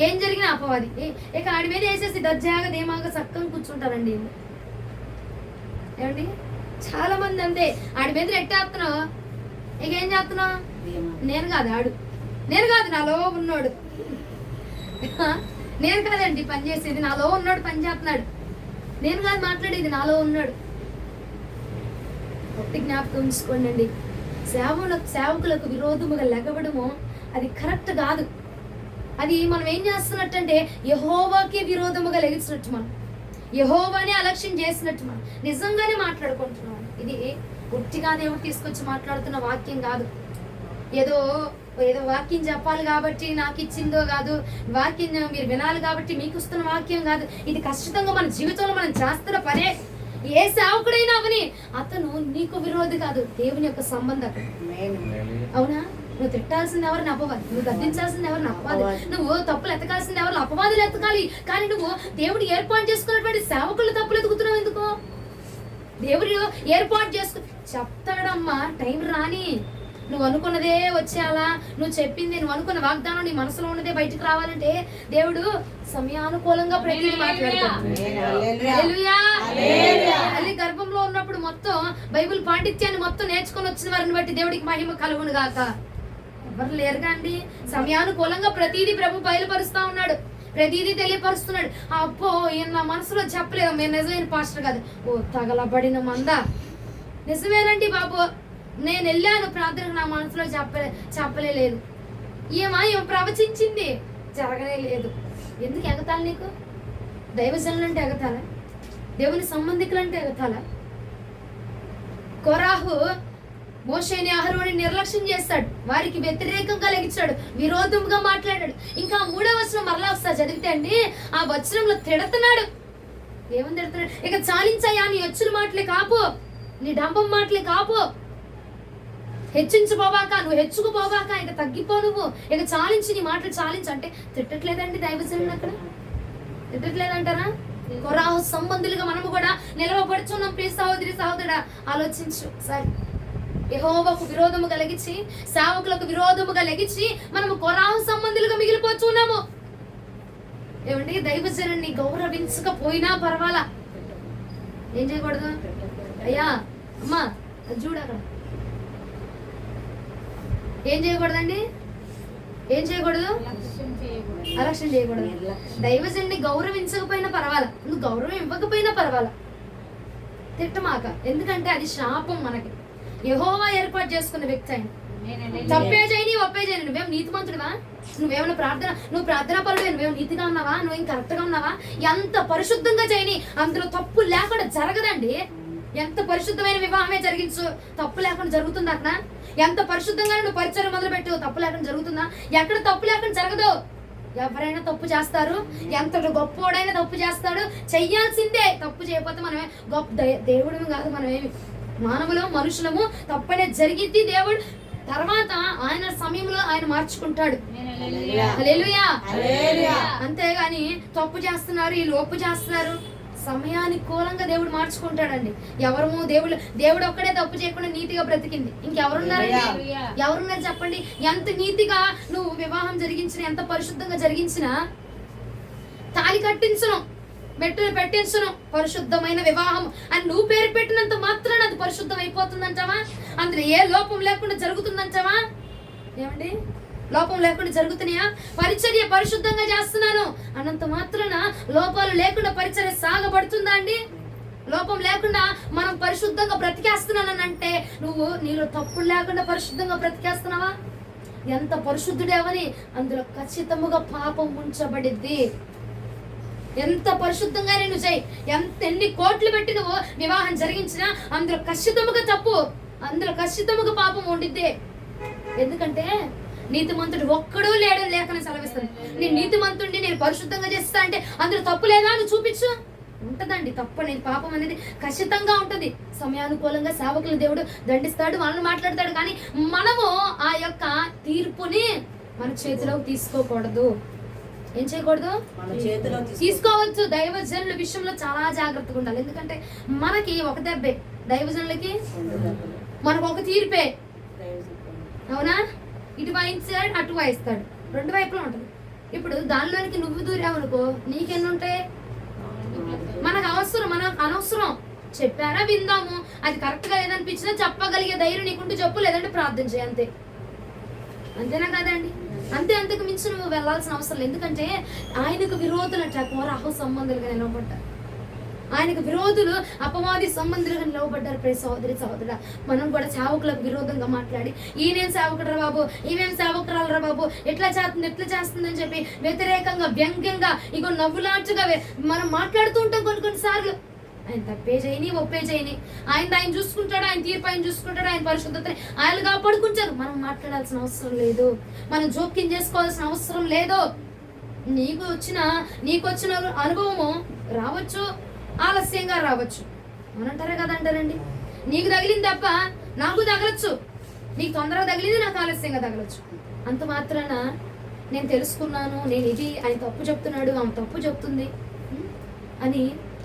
ఏం జరిగినా అపవాది ఇక ఆడి మీద వేసేసి దర్జాగా ధీమాగా చక్కగా కూర్చుంటారండి. ఏమండి, చాలా మంది అంతే, ఆడి మీద ఎట్టేస్తున్నావు, ఇక ఏం చేస్తున్నావు? నేను కాదు ఆడు, నేను కాదు నాలో ఉన్నాడు, నేను కాదండి పని చేసేది, నాలో ఉన్నాడు పని చేస్తున్నాడు, నేను కాదు మాట్లాడేది, నాలో ఉన్నాడు. ఒకటి జ్ఞాపకం ఉంచుకోండి అండి, సేవకులకు విరోధముగా లెగవడము అది కరెక్ట్ కాదు. అది మనం ఏం చేస్తున్నట్టంటే యెహోవాకి విరోధముగా లెగిసినట్టు, మనం యెహోవాని అలక్ష్యం చేసినట్టు, మనం నిజంగానే మాట్లాడుకుంటున్నాం. ఇది ఒట్టిగా దేవుడు తీసుకొచ్చి మాట్లాడుతున్న వాక్యం కాదు. ఏదో వాక్యం చెప్పాలి కాబట్టి నాకు ఇచ్చిందో కాదు, వాక్యం మీరు వినాలి కాబట్టి మీకు ఇస్తున్న వాక్యం కాదు. ఇది ఖచ్చితంగా మన జీవితంలో మనం చేస్తున్న పనే. ఏ సేవకుడైనా అవని అతను నీకు విరోధి కాదు, దేవుని యొక్క సంబంధం. అవునా? నువ్వు తిట్టాల్సింది ఎవరిని? అపవాది. నువ్వు గద్దించాల్సింది ఎవరిని? అపవాది. నువ్వు తప్పులు ఎత్తకాల్సింది ఎవరు? అపవాదులు ఎత్తకాలి. కానీ నువ్వు దేవుడు ఏర్పాటు చేసుకున్నటువంటి సేవకులు తప్పులు ఎత్తుకుతున్నావు ఎందుకు? దేవుడు ఏర్పాటు చేసుకు చెప్తాడమ్మా, టైం రాని. నువ్వు అనుకున్నదే వచ్చేయాలా, నువ్వు చెప్పింది, నువ్వు అనుకున్న వాగ్దానం నీ మనసులో ఉన్నదే బయటకు రావాలంటే దేవుడు సమయానుకూలంగా ప్రతిదీ మాట్లాడతాడు. తల్లి గర్భంలో ఉన్నప్పుడు మొత్తం బైబిల్ పాండిత్యాన్ని మొత్తం నేర్చుకొని వచ్చిన వారిని బట్టి దేవుడికి మహిమ కలుగును గాక. ఎవరు లేరుగా అండి. సమయానుకూలంగా ప్రతిదీ ప్రభు బయలుపరుస్తా ఉన్నాడు, ప్రతిదీ తెలియపరుస్తున్నాడు. అబ్బో ఈయన నా మనసులో చెప్పలేదు, మీరు నిజమైన పాస్టర్ కాదు. ఓ తగలబడిన మంద, నిజమేనండి బాబు, నేను వెళ్ళాను ప్రార్థనకు, నా మనసులో చెప్పలేదు. ఏం ప్రవచించింది, జరగలే లేదు. ఎందుకు ఎగతాలి నీకు? దైవజనులంటే ఎగతాలా? దేవుని సంబంధికులంటే ఎగతాలా? కోరాహు మోషేని అహరోని నిర్లక్ష్యం చేస్తాడు, వారికి వ్యతిరేకంగా లెగిచాడు, విరోధంగా మాట్లాడాడు. ఇంకా 3వ వచనం మరలా ఒకసారి చదివితే అండి, ఆ వచనంలో తిడుతున్నాడు. ఏమని తిడుతున్నాడు? ఇక చాలించాయా, నీ హెచ్చుల మాటలే కాపు, నీ డంబం మాటలే కాపు, హెచ్చించుకోవాక, నువ్వు హెచ్చుకుపోవాక, ఇక తగ్గిపో, నువ్వు ఇక చాలించి, నీ మాటలు చాలించు అంటే తిట్టట్లేదండి దైవజనులు? అక్కడ తిట్టట్లేదంటారా? కోరాహు సంబంధులుగా మనము కూడా నిలవబడుచున్నాం. ప్రియ సహోదరి సహోదరుడా, ఆలోచించు సరే. యెహోవాకు విరోధము కలిగించి, సేవకులకు విరోధముగా లెగిచి మనము కోరాహు సంబంధులుగా మిగిలిపోతున్నాము. ఏమండి, దైవజనుని గౌరవించకపోయినా పర్వాలా, ఏం చేయకూడదు? అయ్యా అమ్మా అది చూడు, అక్కడ ఏం చేయకూడదండి? ఏం చేయకూడదు? అలక్ష్యం చేయకూడదు. దైవజనుడిని గౌరవించకపోయినా పర్వాలా, నువ్వు గౌరవం ఇవ్వకపోయినా పర్వాలా, తిట్టమాక. ఎందుకంటే అది శాపం మనకి. యెహోవా ఏర్పాటు చేసుకున్న వ్యక్తి ఆయన. తప్పే చేయని ఒప్పే చేయని. నువ్వేం నీతిమంతుడివా? నువ్వు ప్రార్థనా పరుడు, నువ్వేం నీతిగా ఉన్నావా? నువ్వేం కరెక్ట్ గా ఉన్నావా? ఎంత పరిశుద్ధంగా చేయని, అందులో తప్పు లేకుండా జరగదండి. ఎంత పరిశుద్ధమైన వివాహమే జరిగించు, తప్పు లేకుండా జరుగుతుందా? అక్కడ ఎంత పరిశుద్ధంగా నువ్వు పరిచయం మొదలు పెట్టు, తప్పు లేకుండా జరుగుతుందా? ఎక్కడ తప్పు లేకుండా జరగదు. ఎవరైనా తప్పు చేస్తారు, ఎంత గొప్పోడైనా తప్పు చేస్తాడు, చెయ్యాల్సిందే. తప్పు చేయకపోతే మనమే గొప్ప దేవుడు కాదు, మనమేమి మానవులు, మనుషులము. తప్పనే జరిగింది, దేవుడు తర్వాత ఆయన సమయంలో ఆయన మార్చుకుంటాడు. హల్లెలూయా. అంతేగాని తప్పు చేస్తున్నారు, వీళ్ళు ఒప్పు చేస్తున్నారు, సమయానికి కూలంగా దేవుడు మార్చుకుంటాడండి. దేవుడు ఒక్కడే తప్పు చేయకుండా నీతిగా బ్రతికింది. ఇంకెవరున్నారండి? ఎవరున్నారు చెప్పండి? ఎంత నీతిగా నువ్వు వివాహం జరిగించిన, ఎంత పరిశుద్ధంగా జరిగించినా, తాళి కట్టించను, మెట్టులు పెట్టించను, పరిశుద్ధమైన వివాహం అని నువ్వు పేరు పెట్టినంత మాత్రాన అది పరిశుద్ధం అయిపోతుందంటావా? అందులో ఏ లోపం లేకుండా జరుగుతుందంటావా? ఏమండి, లోపం లేకుండా జరుగుతున్నాయా? పరిచర్య పరిశుద్ధంగా చేస్తున్నాను అన్నంత మాత్రాన లోపాలు లేకుండా పరిచర్య సాగబడుతుందా అండి? లోపం లేకుండా మనం పరిశుద్ధంగా బ్రతికేస్తున్నానని అంటే నువ్వు నీలో తప్పులు లేకుండా పరిశుద్ధంగా బ్రతికేస్తున్నావా? ఎంత పరిశుద్ధుడేవని అందులో ఖచ్చితంగా పాపం ఉంచబడిద్ది. ఎంత పరిశుద్ధంగా నువ్వు చేయి, ఎన్ని కోట్లు పెట్టి నువ్వు వివాహం జరిగించినా అందులో ఖచ్చితంగా తప్పు, అందులో ఖచ్చితంగా పాపం ఉండిద్ది. ఎందుకంటే నీతిమంతుడు ఒక్కడూ లేడు లేఖనం సెలవిస్తుంది. నేను నీతిమంతుడిని, నేను పరిశుద్ధంగా చేస్తా అంటే అందులో తప్పు లేదా అని చూపించు. ఉంటదండి తప్పు అనేది, పాపం అనేది ఖచ్చితంగా ఉంటది. సమయానుకూలంగా సేవకులు దేవుడు దండిస్తాడు, వాళ్ళని మాట్లాడతాడు. కానీ మనము ఆ యొక్క తీర్పుని మన చేతిలోకి తీసుకోకూడదు. ఏం చేయకూడదు? తీసుకోవచ్చు. దైవజనుల విషయంలో చాలా జాగ్రత్తగా ఉండాలి. ఎందుకంటే మనకి ఒక దెబ్బే, దైవజనులకి మనకు ఒక తీర్పే. అవునా? ఇటు వాయిస్తాడు, అటు వాయిస్తాడు, రెండు వైపులా ఉంటుంది. ఇప్పుడు దానిలోనికి నువ్వు దూరావనుకో నీకెన్ని ఉంటాయి? మనకు అనవసరం. చెప్పారా విందాము, అది కరెక్ట్ గా లేదనిపించినా చెప్పగలిగే ధైర్యం నీకుంటూ చెప్పు, లేదంటే ప్రార్థన చేయి, అంతే. అంతేనా కాదండి? అంతకు మించి నువ్వు వెళ్లాల్సిన అవసరం. ఎందుకంటే ఆయనకు విరోధులు అంటే రాహు సంబంధులుగా నిలవబడ్డారు. ఆయనకు విరోధులు, అపవాది సంబంధులుగా నిలవబడ్డారు. ప్రియ సహోదరి సహోదరుడా, మనం కూడా సేవకులకు విరోధంగా మాట్లాడి ఈయనేం సేవకుడు రా బాబు, ఈమెం సేవకురాలు రా బాబు, ఎట్లా చేస్తుందని చెప్పి వ్యతిరేకంగా, వ్యంగ్యంగా, ఇగో నవ్వులాటుగా మనం మాట్లాడుతూ ఉంటాం కొన్నిసార్లు. ఆయన తప్పే చేయని ఒప్పే చేయని, ఆయన చూసుకుంటాడు, ఆయన తీర్పు ఆయన చూసుకుంటాడు, ఆయన పరిశుద్ధతని ఆయన కాపాడుకుంటారు. మనం మాట్లాడాల్సిన అవసరం లేదు, మనం జోక్యం చేసుకోవాల్సిన అవసరం లేదు. నీకు వచ్చిన అనుభవము రావచ్చు, ఆలస్యంగా రావచ్చు, అనంటారే కదా అంటారండి. నీకు తగిలింది తప్ప నాకు తగలచ్చు, నీకు తొందరగా తగిలింది నాకు ఆలస్యంగా తగలచ్చు. అంత మాత్రాన నేను తెలుసుకున్నాను, నేను ఇది ఆయన తప్పు చెప్తున్నాడు, ఆమె తప్పు చెప్తుంది అని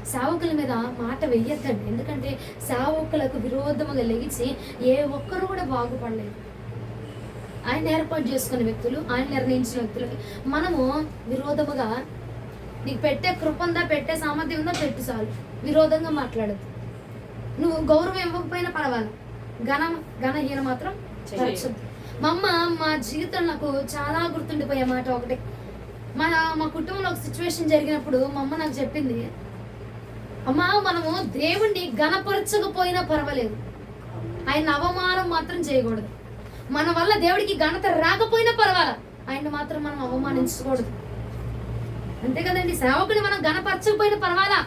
సేవకుల మీద మాట వెయ్యొద్దండి. ఎందుకంటే సేవకులకు విరోధముగా లెగిసి ఏ ఒక్కరు కూడా బాగుపడలేదు. ఆయన ఏర్పాటు చేసుకున్న వ్యక్తులు, ఆయన నిర్ణయించిన వ్యక్తులకి మనము విరోధముగా, నీకు పెట్టే కృప ఉందా, పెట్టే సామర్థ్యం ఉందా, పెట్టు చాలు. విరోధంగా మాట్లాడద్దు. నువ్వు గౌరవం ఇవ్వకపోయినా పర్వాలి, ఘనహీన మాత్రం పరచొద్దు. మా జీవితంలో నాకు చాలా గుర్తుండిపోయే మాట ఒకటి. మా కుటుంబంలో ఒక సిచ్యువేషన్ జరిగినప్పుడు మా అమ్మ నాకు చెప్పింది, అమ్మా మనము దేవుణ్ణి ఘనపరచకపోయినా పర్వాలేదు, ఆయన అవమానం మాత్రం చేయకూడదు. మన వల్ల దేవుడికి ఘనత రాకపోయినా పర్వాలా, ఆయన మాత్రం మనం అవమానించకూడదు. అంతే కదండి. సేవకుని మనం ఘనపరచకపోయినా పర్వాలా,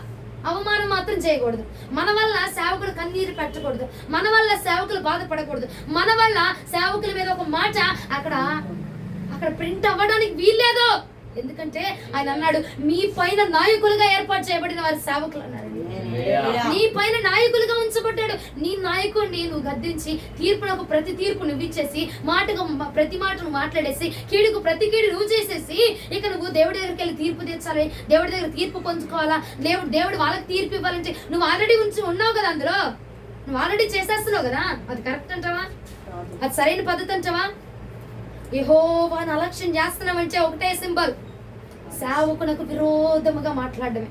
అవమానం మాత్రం చేయకూడదు. మన వల్ల సేవకుడు కన్నీరు పెట్టకూడదు, మన వల్ల సేవకులు బాధపడకూడదు, మన వల్ల సేవకుల మీద ఒక మాట అక్కడ ప్రింట్ అవ్వడానికి వీల్లేదు. ఎందుకంటే ఆయన అన్నాడు, మీ పైన నాయకులుగా ఏర్పాటు చేయబడిన వారి సేవకులు అన్నాడు. నీ పైన నాయకులుగా ఉంచబడ్డాడు. నీ నాయకుడిని నువ్వు గద్దించి తీర్పునకు ప్రతి తీర్పు నువ్వు ఇచ్చేసి, మాటకు ప్రతి మాట నువ్వు మాట్లాడేసి, కీడుకు ప్రతి కీడు నువ్వు చేసేసి, ఇక నువ్వు దేవుడి దగ్గరికి వెళ్ళి తీర్పు తెచ్చాలి, దేవుడి దగ్గర తీర్పు పొందుకోవాలా, దేవుడు వాళ్ళకి తీర్పు ఇవ్వాలంటే నువ్వు ఆల్రెడీ ఉన్నావు కదా, అందులో నువ్వు ఆల్రెడీ చేసేస్తున్నావు కదా. అది కరెక్ట్ అంటావా? అది సరైన పద్ధతి అంటావా? యెహోవాను అలక్ష్యం చేస్తున్నామంటే ఒకటే సింబల్, సేవకునకు విరోధముగా మాట్లాడడమే.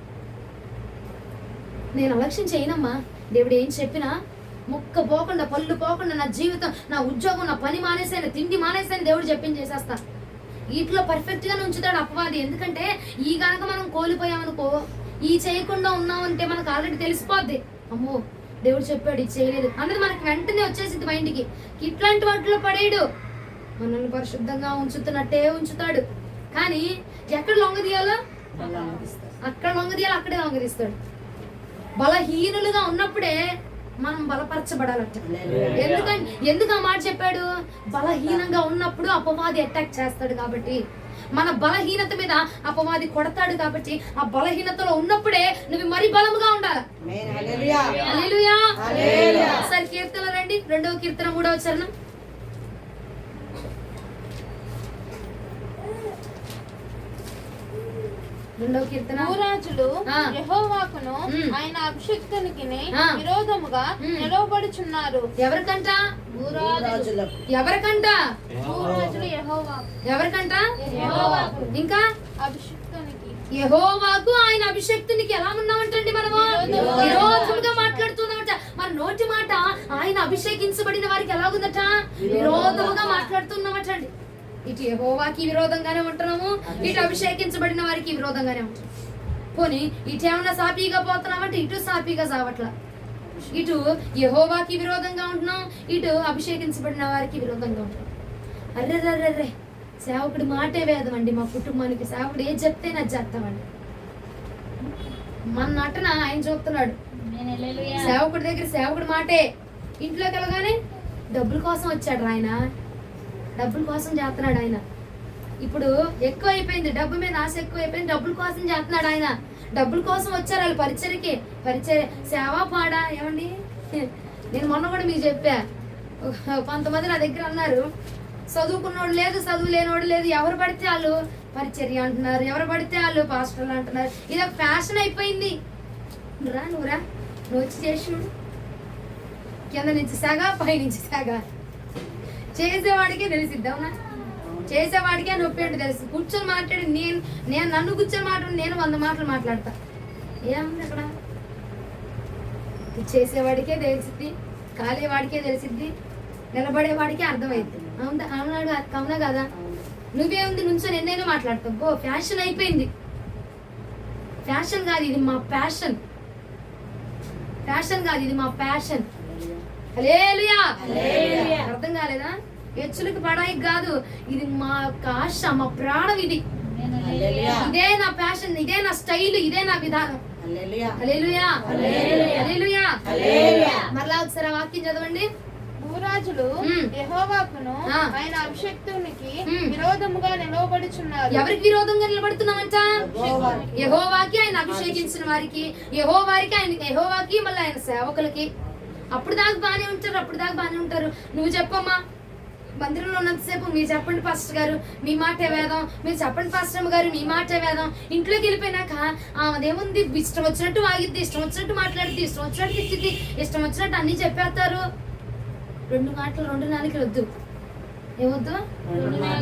నేను అలక్ష్యం చేయనమ్మా, దేవుడు ఏం చెప్పినా ముక్క పోకుండా, పళ్ళు పోకుండా, నా జీవితం, నా ఉద్యోగం, నా పని మానేసాను, తిండి మానేసాను, దేవుడు చెప్పింది చేసేస్తా. వీటిలో పర్ఫెక్ట్ గానే ఉంచుతాడు అపవాది. ఎందుకంటే ఈ గనక మనం కోల్పోయామనుకో, ఈ చేయకుండా ఉన్నామంటే మనకు ఆల్రెడీ తెలిసిపోద్ది, అమ్మో దేవుడు చెప్పాడు ఇది చేయలేదు అన్నది మనకి వెంటనే వచ్చేసింది మైండ్కి. ఇట్లాంటి వాటిలో పడేయడు, మనల్ని పరిశుద్ధంగా ఉంచుతున్నట్టే ఉంచుతాడు. కానీ ఎక్కడ లొంగదీయాలో అక్కడ లొంగదీయాలి, అక్కడే లొంగదీస్తాడు. బలహీనులుగా ఉన్నప్పుడే మనం బలపరచబడాలంట. ఎందుకు ఆ మాట చెప్పాడు? బలహీనంగా ఉన్నప్పుడు అపవాది అటాక్ చేస్తాడు కాబట్టి, మన బలహీనత మీద అపవాది కొడతాడు కాబట్టి, ఆ బలహీనతలో ఉన్నప్పుడే నువ్వు మరి బలముగా ఉండాలి. హల్లెలూయా. సరే కీర్తనలు రండి, 2వ కీర్తన 3వ చరణం. 2వ కీర్తన. భూరాజులు యెహోవాకును ఆయన అభిషిక్తునికి విరోధముగా నిలవబడుచున్నారు. ఎవరికంట? భూరాజులకు. ఎవరికంట? భూరాజులు యెహోవా. ఎవరికంట? యెహోవాకు. ఇంకా అభిషిక్తునికి. యెహోవాకు ఆయన అభిషక్తునికి ఎలా ఉన్నామంటండి? మనము విరోధముగా మాట్లాడుతున్నామట. మన నోటి మాట ఆయన అభిషేకించబడిన వారికి ఎలాగుందట? విరోధముగా మాట్లాడుతున్నామటండి. ఇటు యెహోవాకి విరోధంగానే ఉంటున్నాము, ఇటు అభిషేకించబడిన వారికి విరోధంగానే ఉంటున్నాము. పోనీ ఇటు ఏమన్నా సాపీగా పోతున్నామంటే ఇటు సాపీగా సావట్లా. ఇటు యెహోవాకి విరోధంగా ఉంటున్నాం, ఇటు అభిషేకించబడిన వారికి విరోధంగా ఉంటున్నాం. అర్రెర్రెర్రె, సేవకుడి మాటే వేదం అండి. మా కుటుంబానికి సేవకుడు ఏం చెప్తే నాకు చేస్తామండి. మన నటన ఆయన చూస్తున్నాడు. సేవకుడి దగ్గర సేవకుడి మాటే. ఇంట్లోకి వెళ్ళగానే డబ్బుల కోసం వచ్చాడు ఆయన, డబ్బుల కోసం చేస్తున్నాడు ఆయన. ఇప్పుడు ఎక్కువ అయిపోయింది, డబ్బు మీద ఆశ ఎక్కువ అయిపోయింది, డబ్బుల కోసం చేస్తున్నాడు ఆయన. డబ్బుల కోసం వచ్చారు వాళ్ళు పరిచర్యకి. పరిచర్య సేవా పాడా ఏమండి? నేను మొన్న కూడా మీకు చెప్పా, కొంతమంది నా దగ్గర అన్నారు, చదువుకున్నోడు లేదు, చదువు లేనోడు లేదు, ఎవరు పడితే వాళ్ళు పరిచర్య అంటున్నారు, ఎవరు పడితే వాళ్ళు పాస్టర్లు అంటున్నారు. ఇది ఒక ఫ్యాషన్ అయిపోయింది. నువ్వురా నువ్వు వచ్చి చేసి కింద నుంచి సాగా, పై నుంచి సాగా. చేసేవాడికే తెలిసిద్ది, అవునా? చేసేవాడికే నొప్పి అంటే తెలుసు. కూర్చొని మాట్లాడి నేను నన్ను కూర్చొని మాట్లాడి నేను 100 మాటలు మాట్లాడతా. ఏముంది అక్కడ? చేసేవాడికే తెలిసిద్ది, కాలేవాడికే తెలిసిద్ది, నిలబడేవాడికే అర్థమైద్ది. అవునా కదా? నువ్వేముంది నుంచొని ఎన్నైనా మాట్లాడతావు. ఓ ఫ్యాషన్ అయిపోయింది. ఫ్యాషన్ కాదు ఇది మా ప్యాషన్. ఫ్యాషన్ కాదు ఇది మా ప్యాషన్. హల్లెలూయా. అర్థం కాలేదా? హెచ్చులకు పడాయికి కాదు, ఇది మా ఆశ, మా ప్రాణం. ఇది ఇదే నా ప్యాషన్, ఇదే నా స్టైల్, ఇదే నా విధానం. హల్లెలూయా. మరలా ఒకసారి వాక్యం చదవండి. భూరాజులు యెహోవాకును ఆయన అభిషిక్తునికి విరోధముగా నిలవబడుచున్నారు. ఎవరికి విరోధంగా నిలబడుతున్నామంట? యెహోవాకి, ఆయన అభిషేకించిన వారికి, యెహోవాకి మళ్ళీ ఆయన సేవకులకి. అప్పుడు దాకా బాగానే ఉంటారు. నువ్వు చెప్పమ్మా, మందిరంలో ఉన్నంతసేపు మీరు చెప్పండి పాస్టర్ గారు మీ మాటే వేదం, మీరు చెప్పండి పాస్టర్ గారు మీ మాటే వేదం. ఇంట్లోకి వెళ్ళిపోయినాక అదేముంది, ఇష్టం వచ్చినట్టు వాగిద్ది, ఇష్టం వచ్చినట్టు మాట్లాడిద్ది, ఇష్టం వచ్చినట్టు తిట్టిద్ది, ఇష్టం వచ్చినట్టు అన్ని చెప్పేస్తారు. 2 మాటలు 2 నాలుకలు వద్దు. ఏమొద్దు?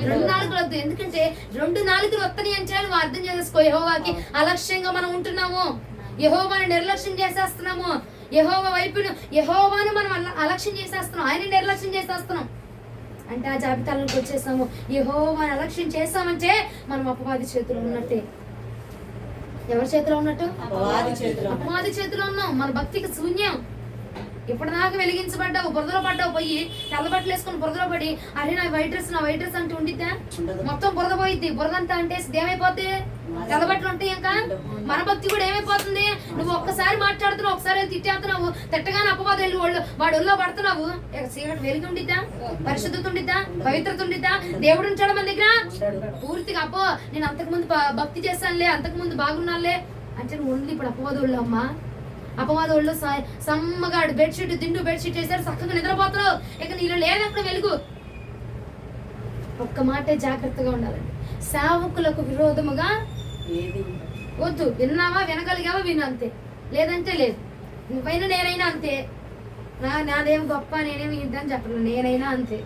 2 నాలుకలు వద్దు. ఎందుకంటే 2 నాలుకలు వత్తని అంటే నువ్వు అర్థం చేసుకో. యెహోవాకి అలక్ష్యంగా మనం ఉంటున్నాము, యెహోవాని నిర్లక్ష్యం చేసేస్తున్నాము, యెహోవాను మనం అలక్ష్యం చేసేస్తున్నాం, ఆయన నిర్లక్ష్యం చేసేస్తున్నాం. అంటే ఆ జాబితాలోకి వచ్చేసాము. యెహోవాని అలక్ష్యం చేస్తామంటే మనం అపవాది చేతిలో ఉన్నట్టే. ఎవరి చేతిలో ఉన్నట్టు? అపవాది చేతిలో ఉన్నాం. మన భక్తికి శూన్యం. ఇప్పటిదాకా వెలిగించబడ్డావు, బురదలో పడ్డావు, పోయి తెల్ల బట్టలు వేసుకుని బురదలో పడి అరే నా వైట్ డ్రెస్ అంటే ఉండిద్దా? మొత్తం బురద పోయిద్ది. బురదంతా అంటే ఏమైపోతే తెల్ల బట్టలు ఉంటాయి. ఇంకా మన భక్తి కూడా ఏమైపోతుంది? నువ్వు ఒక్కసారి మాట్లాడుతున్నావు, ఒకసారి తిట్టేస్తున్నావు, తిట్టగానే అపవాది వాడు ఒళ్ళో పడుతున్నావు. వెలిగి ఉండిద్దా? పరిశుద్ధత ఉండిద్దా? పవిత్రత ఉండిద్దా? దేవుడు ఉంటాడు మన దగ్గర పూర్తిగా. అప్పో నేను అంతకుముందు భక్తి చేశానులే, అంతకుముందు బాగున్నానులే అంటే నువ్వు ఉంది ఇప్పుడు అపవాదుల్లో. అమ్మా అపవాదోళ్ళు సమ్మగాడు దిండు బెడ్షీట్ వేసారు, చక్కగా నిద్రపోతారు. ఇక నీళ్ళు లేదప్పుడు వెలుగు. ఒక్క మాటే జాగ్రత్తగా ఉండాలండి. సేవకులకు విరోధముగా వద్దు. విన్నావా, వినగలిగావా, విను అంతే, లేదంటే లేదు. నువ్వైనా నేనైనా అంతే. నాదేం గొప్ప, నేనేమి ఇద్దని చెప్పను, నేనైనా అంతే.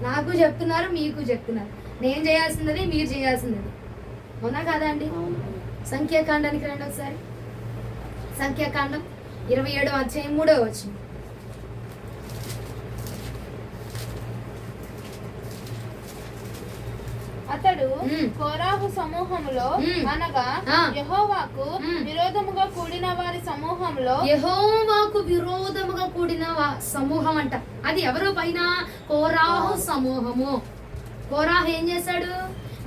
నాకు చెప్తున్నారు, మీకు చెప్తున్నారు. నేను చేయాల్సిందని మీరు చేయాల్సిందని. అవునా కాదా అండి? సంఖ్యాకాండానికి రండి ఒకసారి. సంఖ్యాకాండం 27వ అధ్యాయం 3వ వచనం. అతడు కోరాహు సమూహంలో అనగా యెహోవాకు విరోధముగా కూడిన వారి సమూహంలో, యెహోవాకు విరోధముగా కూడిన సమూహం అంట. అది ఎవరు పైన? కోరాహు సమూహము. కోరాహు ఏం చేశాడు?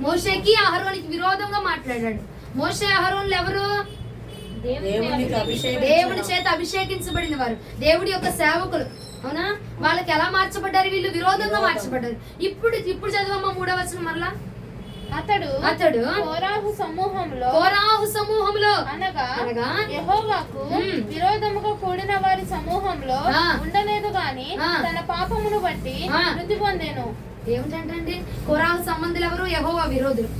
మోషేకి అహరోనికి విరోధంగా మాట్లాడాడు. మోషే అహరోన్లు ఎవరు? దేవుని చేత అభిషేకించబడిన వారు, దేవుడి యొక్క సేవకులు. అవునా? వాళ్ళకి ఎలా మార్చబడ్డారు? వీళ్ళు విరోధంగా మార్చబడ్డారు. ఇప్పుడు చదవమ్మా 3వ వచనం మరలా. అతడు కోరాహు సమూహంలో అనగా యెహోవాకు విరోధముగా కూడిన వారి సమూహంలో ఉండలేదు గాని తన పాపమును బట్టి మృతి పొందెను. ఏమిటంటే కోరాహు సంబంధులు ఎవరు? యెహోవా విరోధులు.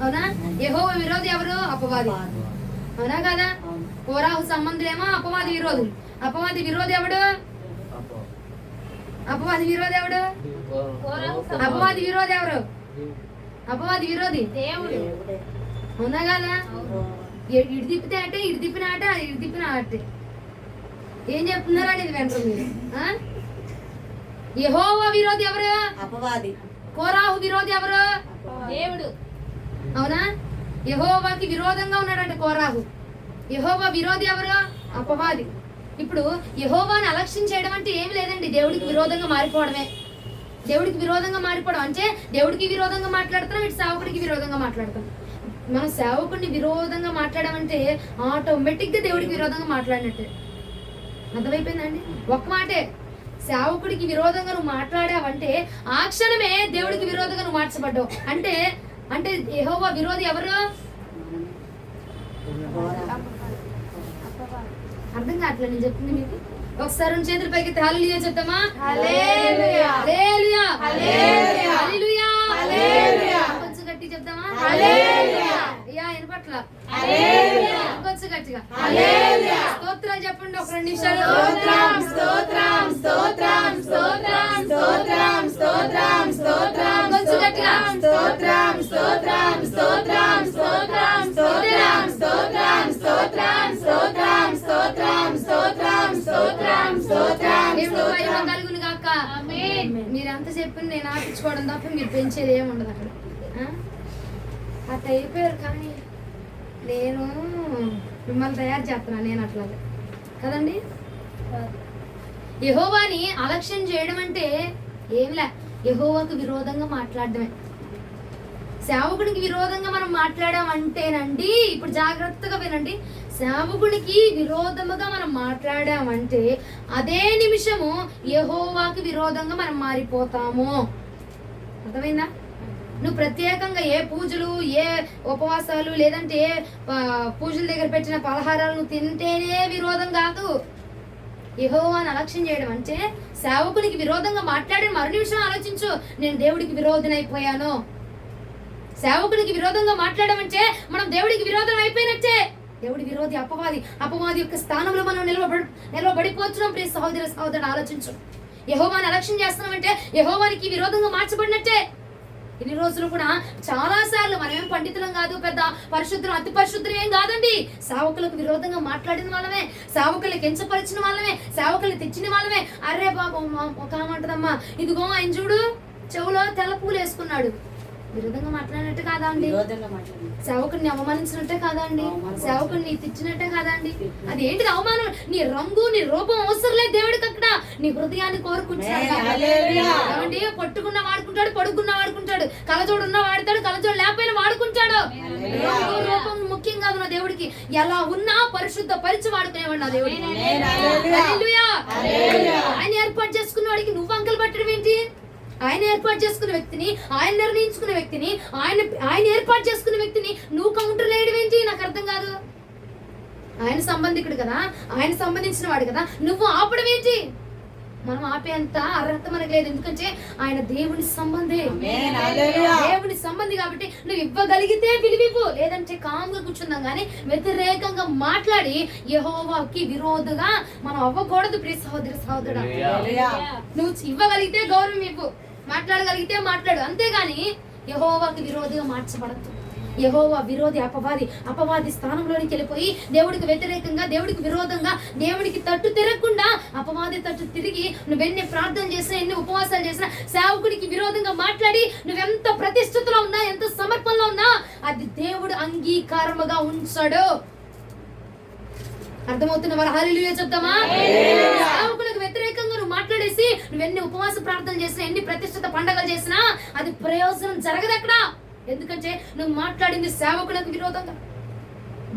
అవునా? యెహోవా విరోధి ఎవరు? అపవాది. అవునా కదా? కోరాహు సంబంధులేమో అపవాది విరోధులు. అపవాది విరోధి ఎవడు? అపవాది విరోధి ఎవడు? అపవాది విరోధి ఎవరు? అపవాది విరోధి దేవుడు. అవునా కదా? ఇటు తిప్పితే అంటే ఇటు తిప్పిన ఆట, అది ఇటు తిప్పిన ఆటే. ఏం చెప్తున్నారా అనేది వెంటనే మీరు. యెహోవా విరోధి ఎవరు? అపవాది. కోరాహు విరోధి ఎవరు? దేవుడు. అవునా? యెహోవాకి విరోధంగా ఉన్నాడంటే కోరాహు. యెహోవా విరోధి ఎవరు? అపవాది. ఇప్పుడు యెహోవాని అలక్ష్యం చేయడం అంటే ఏమి లేదండి, దేవుడికి విరోధంగా మారిపోవడమే. దేవుడికి విరోధంగా మారిపోవడం అంటే దేవుడికి విరోధంగా మాట్లాడుతున్నాం, ఇటు సేవకుడికి విరోధంగా మాట్లాడతాం. మనం సేవకుడిని విరోధంగా మాట్లాడమంటే ఆటోమేటిక్ గా దేవుడికి విరోధంగా మాట్లాడినట్టే. అర్థమైపోయిందండి? ఒక్క మాటే, సేవకుడికి విరోధంగా నువ్వు మాట్లాడావంటే ఆ క్షణమే దేవుడికి విరోధంగా నువ్వు మార్చబడ్డావు. అంటే అంటే యెహోవా విరోధి ఎవరు? అర్థం కావట్లేదు నేను చెప్తుంది మీకు. ఒకసారి చేతుల పైకి హల్లెలూయా చెప్తామా? హల్లెలూయా హల్లెలూయా హల్లెలూయా హల్లెలూయా హల్లెలూయా. కొంచెం గట్టి చెప్తామా? హల్లెలూయా. యా వినపట్ల. హల్లెలూయా. కొంచెం గట్టిగా హల్లెలూయా. స్తోత్రాలు చెప్పండి ఒక 2 నిమిషాలు. స్తోత్రం స్తోత్రం స్తోత్రం స్తోత్రం స్తోత్రం స్తోత్రం స్తోత్రం కొంచెం గట్టిగా. స్తోత్రం స్తోత్రం స్తోత్రం స్తోత్రం స్తోత్రం స్తోత్రం స్తోత్రం స్తోత్రం స్తోత్రం స్తోత్రం స్తోత్రం స్తోత్రం దేవుడు మహిమ కలుగును గాక. ఆమేన్. మీరు ఎంత చెప్పిన నేను ఆపించుకోవడం తప్ప మీరు పెంచేది ఏమి ఉండదు అక్కడ. అట్లా అయిపోయారు. కానీ నేను మిమ్మల్ని తయారు చేస్తున్నా. నేను అట్లాగే కదండి. యెహోవాని అలక్ష్యం చేయడం అంటే ఏంలే, యెహోవాకు విరోధంగా మాట్లాడడమే. సేవకుడికి విరోధంగా మనం మాట్లాడామంటేనండి, ఇప్పుడు జాగ్రత్తగా వినండి, సేవకుడికి విరోధముగా మనం మాట్లాడామంటే అదే నిమిషము యెహోవాకి విరోధంగా మనం మారిపోతాము. అర్థమైందా? నువ్వు ప్రత్యేకంగా ఏ పూజలు, ఏ ఉపవాసాలు, లేదంటే ఏ పూజల దగ్గర పెట్టిన పలహారాలు నువ్వు తింటేనే విరోధం కాదు. యెహోవాని అలక్ష్యం చేయడం అంటే సేవకునికి విరోధంగా మాట్లాడిన మరు నిమిషం ఆలోచించు, నేను దేవుడికి విరోధనైపోయాను. సేవకునికి విరోధంగా మాట్లాడమంటే మనం దేవుడికి విరోధం అయిపోయినట్టే. దేవుడి విరోధి అపవాది. అపవాది యొక్క స్థానంలో మనం నిలవబడిపోతున్నాం. ప్రియ సహోదర సహోదరుడు ఆలోచించు. యెహోవాని అలక్ష్యం చేస్తున్నామంటే యెహోవానికి విరోధంగా మార్చబడినట్టే. ఇన్ని రోజులు కూడా చాలా సార్లు మనమేం పండితులం కాదు, పెద్ద పరిశుద్ధులు, అతి పరిశుద్ధులు ఏం కాదండి. సేవకులకు విరోధంగా మాట్లాడిన వాళ్ళమే, సేవకుల్ని కించపరిచిన వాళ్ళమే, సేవకుల్ని తెచ్చిన వాళ్ళమే. అరే బాబు ఒక ఆమంటదమ్మా, ఇదిగో ఆయన చూడు చెవులో తెల్ల పూలు వేసుకున్నాడు. విరోధంగా మాట్లాడినట్టే కాదా అండి? సేవకుడిని అవమానించినట్టే కాదా అండి? సేవకుడిని తెచ్చినట్టే కాదా అండి? అది ఏంటిది అవమానం? నీ రంగు, నీ రూపం అవసరం లేదు దేవుడికి. అక్కడ నీ హృదయాన్ని కోరుకుంటున్నాడు. పట్టుకున్న వాడుకుంటాడు, పడుకున్న వాడుకుంటాడు, కలజోడు ఉన్న వాడతాడు, కలజోడు లేకపోయినా వాడుకుంటాడు. రంగు రూపం ముఖ్యం కాదు నా దేవుడికి. ఎలా ఉన్నా పరిశుద్ధ పరిచి వాడుకునేవాడు నా దేవుడికి. ఆయన ఏర్పాటు చేసుకున్న వాడికి నువ్వు అంకలు పట్టడం ఏంటి? ఆయన ఏర్పాటు చేసుకున్న వ్యక్తిని, ఆయన నిర్ణయించుకున్న వ్యక్తిని, ఆయన ఏర్పాటు చేసుకున్న వ్యక్తిని నువ్వు కౌంటర్ వేయడం ఏంటి? నాకు అర్థం కాదు. ఆయన సంబంధికుడు కదా, ఆయన సంబంధించిన వాడు కదా, నువ్వు ఆపడం ఏంటి? మనం ఆపేంత అర్హత మనకు లేదు. ఎందుకంటే ఆయన దేవుని సంబంధి. దేవుని సంబంధి కాబట్టి నువ్వు ఇవ్వగలిగితే పిలివిపు, లేదంటే కామ్గా కూర్చుందాం. కానీ వ్యతిరేకంగా మాట్లాడి యెహోవాకి విరోధంగా మనం అవ్వకూడదు. ప్రియ సహోదరి సహోదరుడా, నువ్వు ఇవ్వగలిగితే గౌరవం ఇవ్వు, మాట్లాడగలిగితే మాట్లాడు, అంతేగాని యెహోవాకి విరోధంగా మార్చబడద్దు. యెహోవా విరోధి అపవాది స్థానంలోనికి వెళ్ళిపోయి దేవుడికి వ్యతిరేకంగా, దేవుడికి విరోధంగా, దేవుడికి తట్టు తిరగకుండా అపవాది తట్టు తిరిగి నువ్వెన్ని ప్రార్థన చేసినా, ఎన్ని ఉపవాసాలు చేసినా, సేవకుడికి విరోధంగా మాట్లాడి నువ్వెంత ప్రతిష్ఠితలో ఉన్నా, ఎంత సమర్పణలో ఉన్నా అది దేవుడు అంగీకారముగా ఉంచాడు. అర్థమవుతున్న వారు హల్లెలూయా చెప్తామా? సేవకులకు వ్యతిరేకంగా నువ్వు మాట్లాడేసి నువ్వెన్ని ఉపవాస ప్రార్థన చేసినా, ఎన్ని ప్రతిష్ఠిత పండగలు చేసినా అది ప్రయోజనం జరగదు అక్కడ. ఎందుకంటే నువ్వు మాట్లాడింది సేవకులకు విరోధంగా,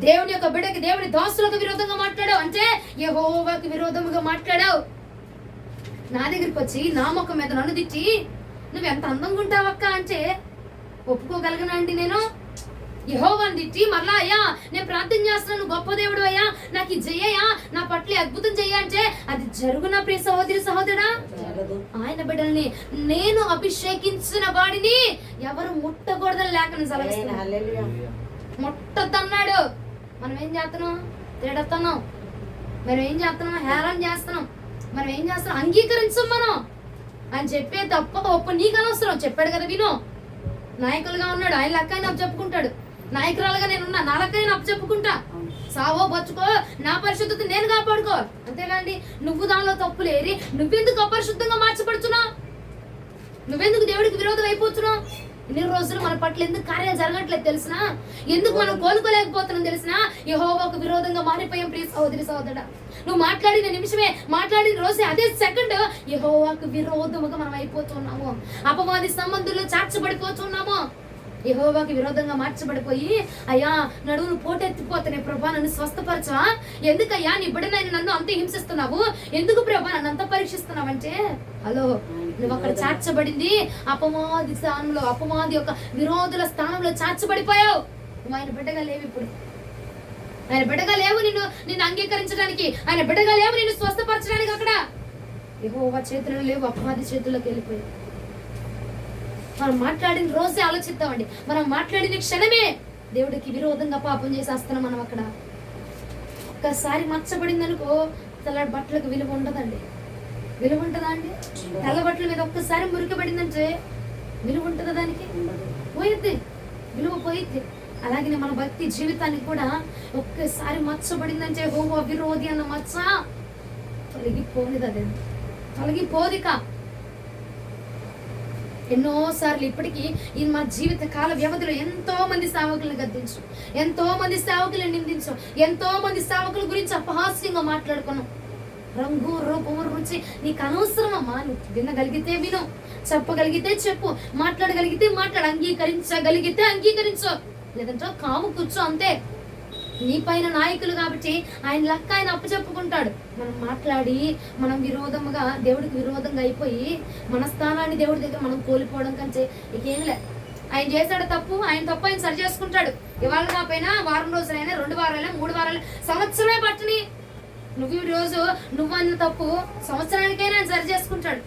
దేవుని యొక్క బిడ్డకి, దేవుని దాసులకు విరోధంగా మాట్లాడావు, అంటే యెహోవాకి విరోధముగా మాట్లాడావు. నా దగ్గరికి వచ్చి నా ముఖం మీద నన్ను తిట్టి నువ్వెంత అందంగా ఉంటావక్క అంటే ఒప్పుకోగలగనా అండి? నేను యెహోవాని తిట్టి మరలా అయ్యా నేను ప్రార్థన చేస్తున్నాను, గొప్ప దేవుడు అయ్యా, నాకు ఇది చెయ్యా, నా పట్ల అద్భుతం చెయ్య అంటే అది జరుగునా? ప్రియ సహోదరుడా, ఆయన బిడ్డల్ని నేను అభిషేకించిన వాడిని ఎవరు ముట్టకూడదని లేఖనం సెలవిస్తున్నాడు. ముట్టద్దన్నాడు. మనం ఏం చేస్తున్నాం? తిడతున్నాం. మనం ఏం చేస్తున్నాం? హేళన చేస్తున్నాం. మనం ఏం చేస్తున్నాం? అంగీకరించం. మనం ఆయన చెప్పే తప్ప ఒప్పు నీకు అనవసరం. చెప్పాడు కదా, విను. నాయకులుగా ఉన్నాడు, ఆయన లెక్క ఆయన అప్పు చెప్పుకుంటాడు. నాయకురాలుగా నేనున్నా, నా లెక్క నేను అప్పు చెప్పుకుంటా. సావో బచ్చుకో, నా పరిశుద్ధత నేను కాపాడుకో. అంతేగాండి నువ్వు దానిలో తప్పులేరి నువ్వెందుకు అపరిశుద్ధంగా మార్చబడుతున్నావు? నువ్వెందుకు దేవుడికి విరోధం అయిపోతున్నావు? ఇన్ని రోజులు మన పట్ల ఎందుకు కార్యాలు జరగట్లేదు తెలిసినా, ఎందుకు మనం కోలుకోలేకపోతున్నాం తెలిసినా, యెహోవాకు విరోధంగా మారిపోయాం. ప్రియ సహోదరుడా, నువ్వు మాట్లాడిన నిమిషమే, మాట్లాడిన రోజే, అదే సెకండ్ యెహోవాకు విరోధముగా మనం అయిపోతున్నాము. అపవాది సంబంధుల్లో చార్చబడిపోతున్నాము. యెహోవాకి విరోధంగా మార్చబడిపోయి అయ్యా నడువును పోటెత్తిపోతున్నాయి, ప్రభా నన్ను స్వస్థపరచవా? ఎందుకయ్యా నీ బిడ్డనైనా నన్ను అంత హింసిస్తున్నావు? ఎందుకు ప్రభా నన్ను అంత పరీక్షిస్తున్నావంటే, హలో నువ్వు అక్కడ చార్చబడింది అపవాది స్థానంలో, అపవాది యొక్క విరోధుల స్థానంలో చార్చబడిపోయావు. నువ్వు ఆయన బిడ్డగా లేవు. ఇప్పుడు ఆయన బిడ్డగా లేవు. నిన్ను అంగీకరించడానికి, ఆయన బిడ్డగా లేవు, నిన్ను స్వస్థపరచడానికి. అక్కడ యెహోవా చేతుల్లో లేవు, అపవాది చేతుల్లోకి వెళ్ళిపోయావు. మనం మాట్లాడిన రోజే ఆలోచిద్దామండి. మనం మాట్లాడిన క్షణమే దేవుడికి విరోధంగా పాపం చేసేస్తున్నాం. మనం అక్కడ ఒక్కసారి మచ్చబడింది అనుకో, తెల్లటి బట్టలకు విలువ ఉండదండి. విలువ ఉంటుందా అండి? తెల్ల బట్టల మీద ఒక్కసారి మురికబడిందంటే విలువ ఉంటుందా? దానికి పోయిద్ది, విలువ పోయిద్ది. అలాగే మన భక్తి జీవితానికి కూడా ఒక్కసారి మచ్చబడిందంటే యెహోవా విరోధి అన్న మచ్చ తొలగిపోనిది, అదే తొలగిపోదిక. ఎన్నోసార్లు ఇప్పటికీ ఈ మా జీవిత కాల వ్యవధిలో ఎంతో మంది సేవకులను గద్దించు, ఎంతో మంది సేవకులను నిందించు, ఎంతో మంది సేవకుల గురించి అపహాస్యంగా మాట్లాడుకున్నాం. రంగు రూపము రుచి నీకు అనవసరమమ్మా. నువ్వు వినగలిగితే విను, చెప్పగలిగితే చెప్పు, మాట్లాడగలిగితే మాట్లాడు, అంగీకరించగలిగితే అంగీకరించు, లేదంటే కాము కూర్చో, అంతే. నీ పైన నాయకులు కాబట్టి ఆయన లెక్క ఆయన అప్పు చెప్పుకుంటాడు. మనం మాట్లాడి మనం విరోధముగా, దేవుడికి విరోధంగా అయిపోయి మన స్థానాన్ని దేవుడి దగ్గర మనం కోల్పోవడం కంటే ఇకేం లే. ఆయన చేశాడు తప్పు, ఆయన తప్పు ఆయన సరి చేసుకుంటాడు. ఇవాళ కాకపోయినా వారం రోజులైనా, 2 వారాలైనా, 3 వారాలు, సంవత్సరమే పట్టని. నువ్వు ఈ రోజు నువ్వు అన్న తప్పు సంవత్సరానికైనా ఆయన సరి చేసుకుంటాడు.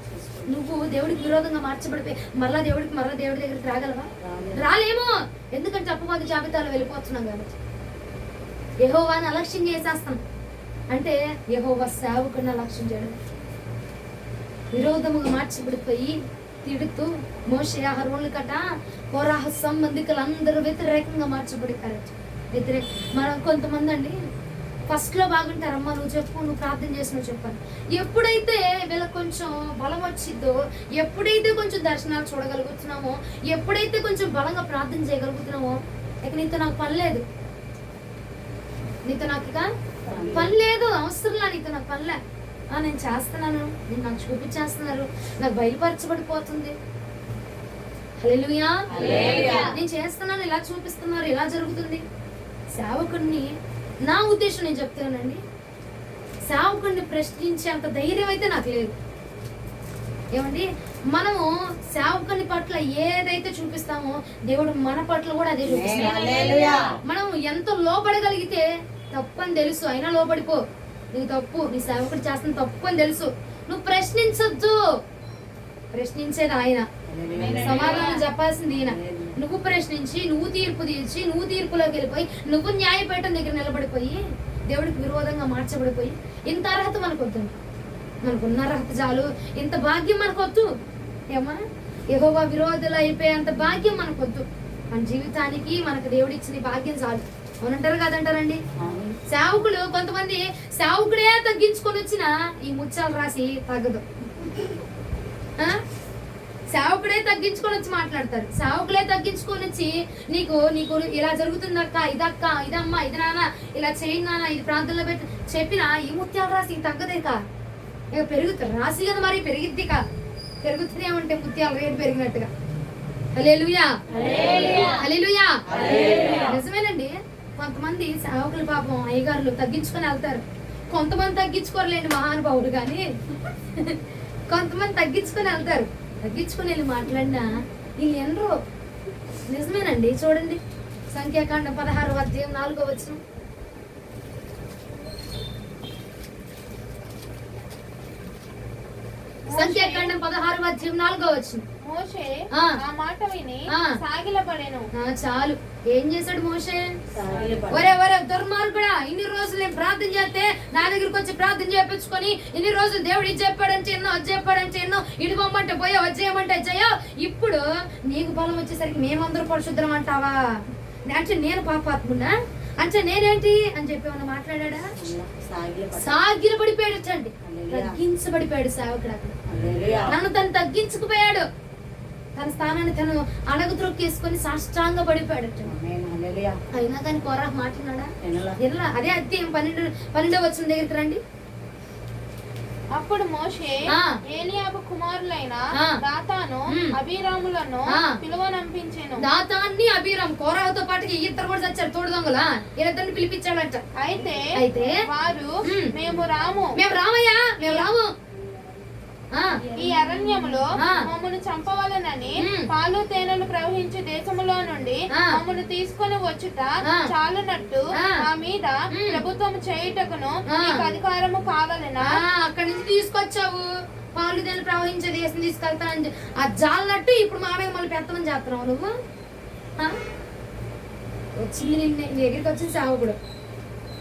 నువ్వు దేవుడికి విరోధంగా మార్చబడిపోయి మరలా దేవుడి దగ్గరికి రాగలవా? రాలేమో. ఎందుకంటే అపవాది జాబితాలో వెళ్ళిపోతున్నాం కాబట్టి. యెహోవాని అలక్ష్యం చేసేస్తాం. అంటే యెహోవా సేవకుని అలక్ష్యం చేయడం. విరోధముగా మార్చబడిపోయి తిడుతూ మోషే అహరోనుల కట కోరాహ సంబంధికులు అందరూ వ్యతిరేకంగా మార్చబడిపోయారు. మనం కొంతమంది అండి ఫస్ట్ లో బాగుంటారమ్మా, నువ్వు చెప్పు, నువ్వు ప్రార్థన చేసి నువ్వు చెప్పాను. ఎప్పుడైతే వీళ్ళకి కొంచెం బలం వచ్చిందో, ఎప్పుడైతే కొంచెం దర్శనాలు చూడగలుగుతున్నామో, ఎప్పుడైతే కొంచెం బలంగా ప్రార్థన చేయగలుగుతున్నామో, ఇక నీతో నాకు పని లేదు, నీతో నాకు ఇక పని లేదు, అవసరంలా, నీతో నాకు పనిలే. నేను చేస్తున్నాను, నేను నాకు చూపించేస్తున్నారు, నాకు బయలుపరచబడిపోతుంది. హల్లెలూయా, నేను చేస్తున్నాను, ఇలా చూపిస్తున్నారు, ఇలా జరుగుతుంది. సేవకుడిని, నా ఉద్దేశం నేను చెప్తానండి, సేవకుడిని ప్రశ్నించే అంత ధైర్యం అయితే నాకు లేదు. ఏమండి, మనము సేవకుని పట్ల ఏదైతే చూపిస్తామో దేవుడు మన పట్ల కూడా అదే చూపిస్తాడు. మనం ఎంత లోపడగలిగితే తప్పని తెలుసు, అయినా లోపడిపో. నీకు తప్పు, నీ సేవకుడు చేస్తున్న తప్పు అని తెలుసు, నువ్వు ప్రశ్నించొద్దు. ప్రశ్నించేది ఆయన, సమాధానం చెప్పాల్సింది ఈయన. నువ్వు ప్రశ్నించి, నువ్వు తీర్పు తీర్చి, నువ్వు తీర్పులోకి వెళ్ళిపోయి, నువ్వు న్యాయపీఠం దగ్గర నిలబడిపోయి దేవుడికి విరోధంగా మార్చబడిపోయి ఇంత అర్హత మనకొద్దు. మనకున్న అర్హత చాలు, ఇంత భాగ్యం మనకొద్దు. ఏమా యెహోవా విరోధులు అయిపోయే అంత భాగ్యం మనకొద్దు. మన జీవితానికి మనకు దేవుడు ఇచ్చిన ఈ భాగ్యం చాలు. అవునంటారు కదంటారండి. సేవకులు కొంతమంది సేవకుడే తగ్గించుకొని వచ్చిన ఈ ముత్యాలు రాసి తగ్గదు. సేవకుడే తగ్గించుకొని వచ్చి మాట్లాడతారు. సేవకులే తగ్గించుకొని వచ్చి నీకు నీకు ఇలా జరుగుతుందక్క, ఇదక్క, ఇదమ్మా, ఇది నాన్న, ఇలా చేయండి నాన్న, ఇది ప్రాంతంలో పెట్టి చెప్పినా ఈ ముత్యాలు రాసి తగ్గదేక ఇక పెరుగుతారు. రాసి కదా మరి పెరిగిద్ది కా పెరుగుతుంది ఏమంటే ముత్యాలు రేటు పెరిగినట్టుగా. హల్లెలూయా హల్లెలూయా. నిజమేనండి. కొంతమంది సేవకులు పాపం అయ్యగారులు తగ్గించుకొని వెళ్తారు. కొంతమంది తగ్గించుకోరలేండి మహానుభావుడు, కానీ కొంతమంది తగ్గించుకొని వెళ్తారు. తగ్గించుకొని వెళ్ళి మాట్లాడినా వీళ్ళు ఎన్నరో. నిజమేనండి. చూడండి సంఖ్యాకాండం 16వ అధ్యాయం 4వ వచనం. సంఖ్యాకాండం 16వ అధ్యాయం 4వ వచనం. మోషే ఆ మాట విని సాగిలపడెను. చాలు. ఏం చేశాడు మోషే? ఒరే దుర్మార్గుడా, ఇన్ని రోజులు నేను ప్రార్థన చేస్తే నా దగ్గరికి వచ్చి ప్రార్థన చేయించుకొని ఇన్ని రోజులు దేవుడు ఇది చెప్పాడని ఎన్నో, అది చెప్పాడని ఎన్నో, ఇటు పొమ్మంటే పోయా, వచ్చేయమంటే వచ్చాయో, ఇప్పుడు నీకు బలం వచ్చేసరికి మేమందరూ పరిశుద్ధం అంటావా? అంటే నేను పాపాత్ముడా అంటే నేనేంటి అని చెప్పి ఏమన్నా మాట్లాడా? సాగిల పడిపోయాడు. వచ్చండి తగ్గించబడిపోయాడు సేవకుడు. అక్కడ తను తగ్గించుకుపోయాడు. తన స్థానాన్ని తను అణగు త్రొక్కేసుకొని సాష్టాంగ పడిపోయాడు. అయినా కానీ కోరా మాట్లాడా? ఎలా? అదే అధ్యాయం 12వ వచనం దగ్గరికి రండి. అప్పుడు మోషే ఏలీయాబు కుమారులైన దాతాను అబీరాములను పిలువనంపించెను. దాతాన్ని అబీరాం కోరాతో పాటు ఇద్దరు కూడా చచ్చారు. తోడు దొంగలా వీళ్ళిద్దరిని పిలిపించాడట. అయితే వారు మేము రామయ్యా మేము రాము, ఈ అరణ్యములో మమ్మల్ని చంపవలనని పాలు తేనెలు ప్రవహించే దేశములో నుండి మమ్మల్ని తీసుకొని వచ్చుట చాలునట్టు మా మీద ప్రభుత్వం చేయుటకును నీకు అధికారము కావాలనా? అక్కడి నుంచి తీసుకొచ్చావు, పాలు తేనెలు ప్రవహించే దేశం తీసుకెళ్తానని ఆ జాలనట్టు ఇప్పుడు మా మీద మళ్ళీ పెత్తమని చేస్తున్నావు నువ్వు. వచ్చింది నీ దగ్గరికి వచ్చింది సేవకుడు,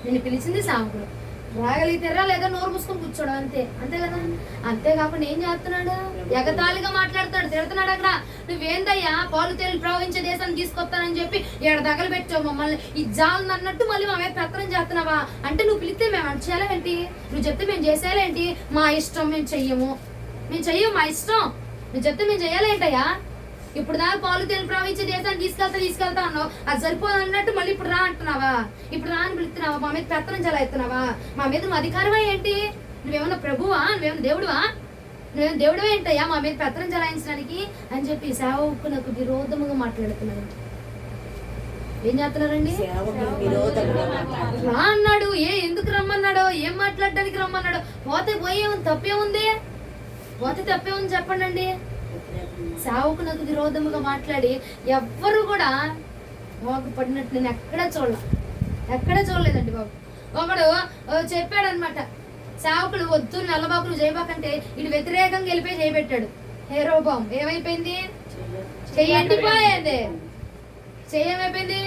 నిన్ను పిలిచింది సేవకుడు. రాగలిగితేరా లేదా నోరు మూసుకొని కూర్చోడం అంతే కదా. అంతేకాకుండా ఏం చేస్తున్నాడు? ఎగతాళిగా మాట్లాడతాడు, తిడుతున్నాడు. అక్కడ నువ్వేందయ్యా పాలు తేనెలు ప్రవహించే దేశాన్ని తీసుకొస్తానని చెప్పి ఏడ దగ్గర పెట్టావు మమ్మల్ని, ఈ జాలను అన్నట్టు మళ్ళీ మా మీద పెత్తనం చేస్తున్నావా? అంటే నువ్వు పిలిస్తే మేము అంటే చేయాలేంటి? నువ్వు చెప్తే మేము చేసేయాలేంటి? మా ఇష్టం, మేము చెయ్యము మా ఇష్టం. నువ్వు చెప్తే మేము చేయాలేంటయ్యా? ఇప్పుడు దాకా పాలు తేనెలు ప్రవహించే దేశాన్ని తీసుకెళ్తా అన్నావు, అది సరిపోదు అన్నట్టు మళ్ళీ ఇప్పుడు రా అంటున్నావా? ఇప్పుడు రా అని పిలుస్తున్నావా? మా మీద పెత్తనం చాలా ఎత్తున్నావా? మా మీద నువ్వు అధికారమా ఏంటి? నువ్వేమన్నా ప్రభువా? నువ్వేమన్నా దేవుడువా? నువ్వేమన్నా దేవుడువా ఏంటయ్యా మా మీద పెత్తనం చలాయించడానికి అని చెప్పి సేవకునకు విరోధముగా మాట్లాడుతున్నాడు. ఏం చేస్తున్నారండి? రా అన్నాడు. ఎందుకు రమ్మన్నాడో, ఏం మాట్లాడడానికి రమ్మన్నాడో? పోతే పోయే తప్పేముంది? చెప్పండి అండి. సేవకునకు విరోధముగా మాట్లాడి ఎవ్వరు కూడా బాగుపడినట్టు నేను ఎక్కడ చూడలేదండి బాబు. ఒకడు చెప్పాడనమాట, సేవకుడు వద్దు నల్లబాకులు చేయబాకంటే ఇటు వ్యతిరేకంగా వెళ్ళిపోయి చేయబెట్టాడు. హేరోబాం ఏమైపోయింది? ఎండిపోయింది. ఏమైపోయింది?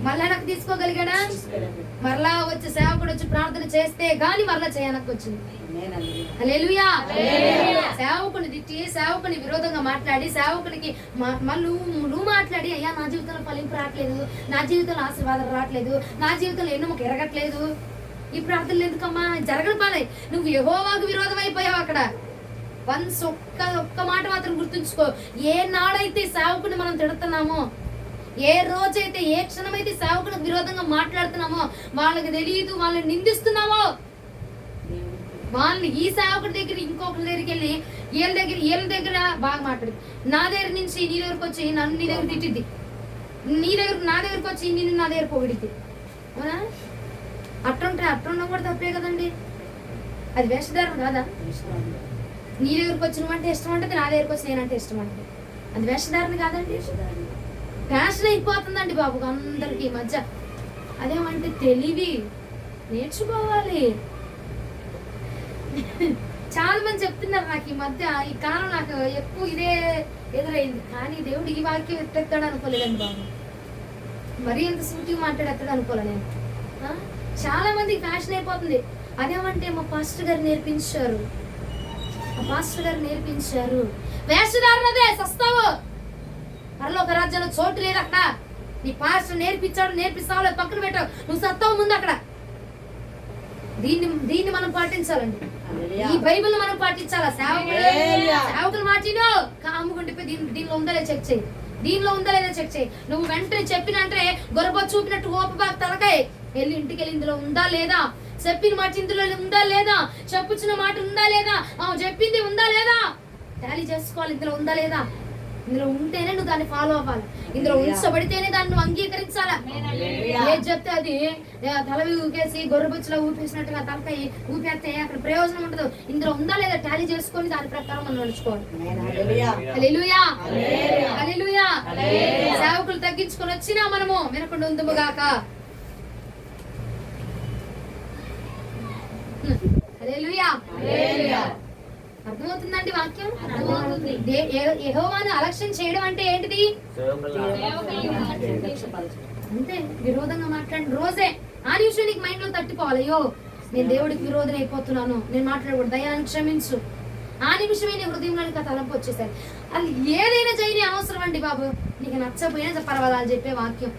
మళ్ళా నాకు తీసుకోగలిగాడా? మరలా వచ్చి సేవకుడు వచ్చి ప్రార్థన చేస్తే గాని మరలా చేయనకు వచ్చింది. హల్లెలూయా. సేవకుని తిట్టి, సేవకుని విరోధంగా మాట్లాడి, సేవకునికి నువ్వు మాట్లాడి, అయ్యా నా జీవితంలో ఫలింపు రావట్లేదు, నా జీవితంలో ఆశీర్వాదం రావట్లేదు, నా జీవితంలో ఎన్నుముక ఎరగట్లేదు, ఈ ప్రార్థనలు ఎందుకమ్మా? జరగని పని. నువ్వు యెహోవాకు విరోధం అయిపోయావు. అక్కడ ఒక్క మాట మాత్రం గుర్తుంచుకో. ఏ నాడైతే సేవకుని మనం తిడుతున్నామో, ఏ రోజైతే ఏ క్షణమైతే సేవకునికి విరోధంగా మాట్లాడుతున్నామో, వాళ్ళకి తెలియదు, వాళ్ళని నిందిస్తున్నామో, వాళ్ళని ఈ సేవకుడి దగ్గర ఇంకొకరి దగ్గరికి వెళ్ళి వీళ్ళ దగ్గర బాగా మాట్లాడు, నా దగ్గర నుంచి నీ దగ్గరకు వచ్చి నన్ను నీ దగ్గర తిట్టిద్ది, నా దగ్గరకు వచ్చి నిన్ను నా దగ్గర పొగిడిద్ది. అవునా? అట్టుండడం కూడా తప్పే కదండి. అది వేషధారణ కాదా? నీ దగ్గరకు వచ్చి నువ్వంటే ఇష్టం ఉంటుంది, నా దగ్గరకు వచ్చి నేనంటే ఇష్టం ఉంటుంది. అది వేషధారణ కాదండి. ఫ్యాషన్ అయిపోతుందండి బాబు అందరికి ఈ మధ్య. అదేమంటే తెలివి నేర్చుకోవాలి. చాలా మంది చెప్తున్నారు నాకు ఈ మధ్య, ఈ కాలం నాకు ఎక్కువ ఇదే ఎదురైంది. కానీ దేవుడు ఈ వాక్యం ఎత్తేస్తాడు అనుకోలేదండి బాబు. మరీ ఎంత సూటిగా మాట్లాడేస్తాడు అనుకోలే నేను. చాలా మందికి ఫ్యాషన్ అయిపోతుంది. అదేమంటే మా పాస్టర్ గారు నేర్పించారు. వేషధారణదే సస్తావు. పరలోక రాజ్యంలో చోటు లేదు అక్కడ. నీ పాస్టర్ నేర్పిస్తావు లేదు పక్కన పెట్టావు, నువ్వు సత్తావు ముందు అక్కడ. దీన్ని మనం పాటించాలండి. ఈ బైబిల్ మనం పాటించాలా? సేవకులు మాటినో కాముకుంటే దీనిలో ఉందా లేదా చెక్ చేయి, దీనిలో ఉందా లేదా చెక్ చేయి. నువ్వు వెంటనే చెప్పినంటే గొరబ చూపినట్టు ఓపబాకు తలకాయ వెళ్ళి ఇంటికి వెళ్ళి ఇందులో ఉందా లేదా, చెప్పిన మాట ఇందులో ఉందా లేదా, చెప్పుచిన మాట ఉందా లేదా, చెప్పింది ఉందా లేదా టాలీ చేసుకోవాలి. ఇందులో ఉందా లేదా, ఇందులో ఉంటేనే నువ్వు దాన్ని ఫాలో అవ్వాలి. ఇందులో ఉంచబడితేనే దాన్ని నువ్వు అంగీకరించాలా. ఏది చెప్తే అది తల ఊకేసి గొర్రెబుచ్చులో ఊపేసినట్టుగా తలకాయ ఊపేస్తే అక్కడ ప్రయోజనం ఉండదు. ఇందులో ఉందా లేదా టాలీ చేసుకొని దాని ప్రకారం మనం నడుచుకోవాలి. హల్లెలూయా, హల్లెలూయా. సేవకులు తగ్గించుకొని వచ్చినా మనము వినకుండా ఉందుముగాక. హల్లెలూయా. అర్థమవుతుందండి వాక్యం? యెహోవాను అలక్ష్యం చేయడం అంటే ఏంటిది? అంతే, విరోధంగా మాట్లాడిన రోజే ఆ నిమిషం నీకు మైండ్ లో తట్టిపోవాలి, అయ్యో నేను దేవుడికి విరోధం అయిపోతున్నాను, నేను మాట్లాడకూడదు, దయాన్ని క్షమించు. ఆ నిమిషమే నీ హృదయంలోనికి తలంపు వచ్చేసారి. అది ఏదైనా చేయని అవసరం అండి బాబు. నీకు నచ్చపోయినా పర్వాలేదు చెప్పే వాక్యం.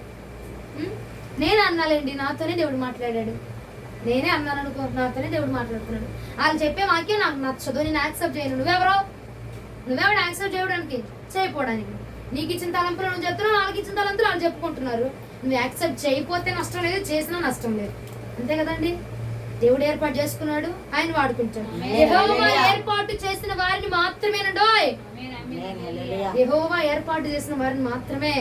నేనే అన్నాలేండి, నాతోనే దేవుడు మాట్లాడాడు, నేనే అన్నాను అనుకో, నాతోనే దేవుడు మాట్లాడుతున్నాడు. వాళ్ళు చెప్పే వాక్యం నాకు నచ్చదు, నేను యాక్సెప్ట్ చేయను. నువ్వెవరు యాక్సెప్ట్ చేయడానికి, చేయకపోవడానికి? నీకు ఇచ్చిన తలంపులు నువ్వు చెప్తున్నావు, వాళ్ళకి ఇచ్చిన తలంపులు వాళ్ళు చెప్పుకుంటున్నారు. నువ్వు యాక్సెప్ట్ చేయకపోతే నష్టం లేదు, చేసినా నష్టం లేదు. అంతే కదండి. దేవుడు ఏర్పాటు చేసుకున్నాడు, ఆయన వాడుకుంటాడు. యెహోవా ఏర్పాటు చేసిన వారిని మాత్రమేనండోయ్, యెహోవా ఏర్పాటు చేసిన వారిని మాత్రమే.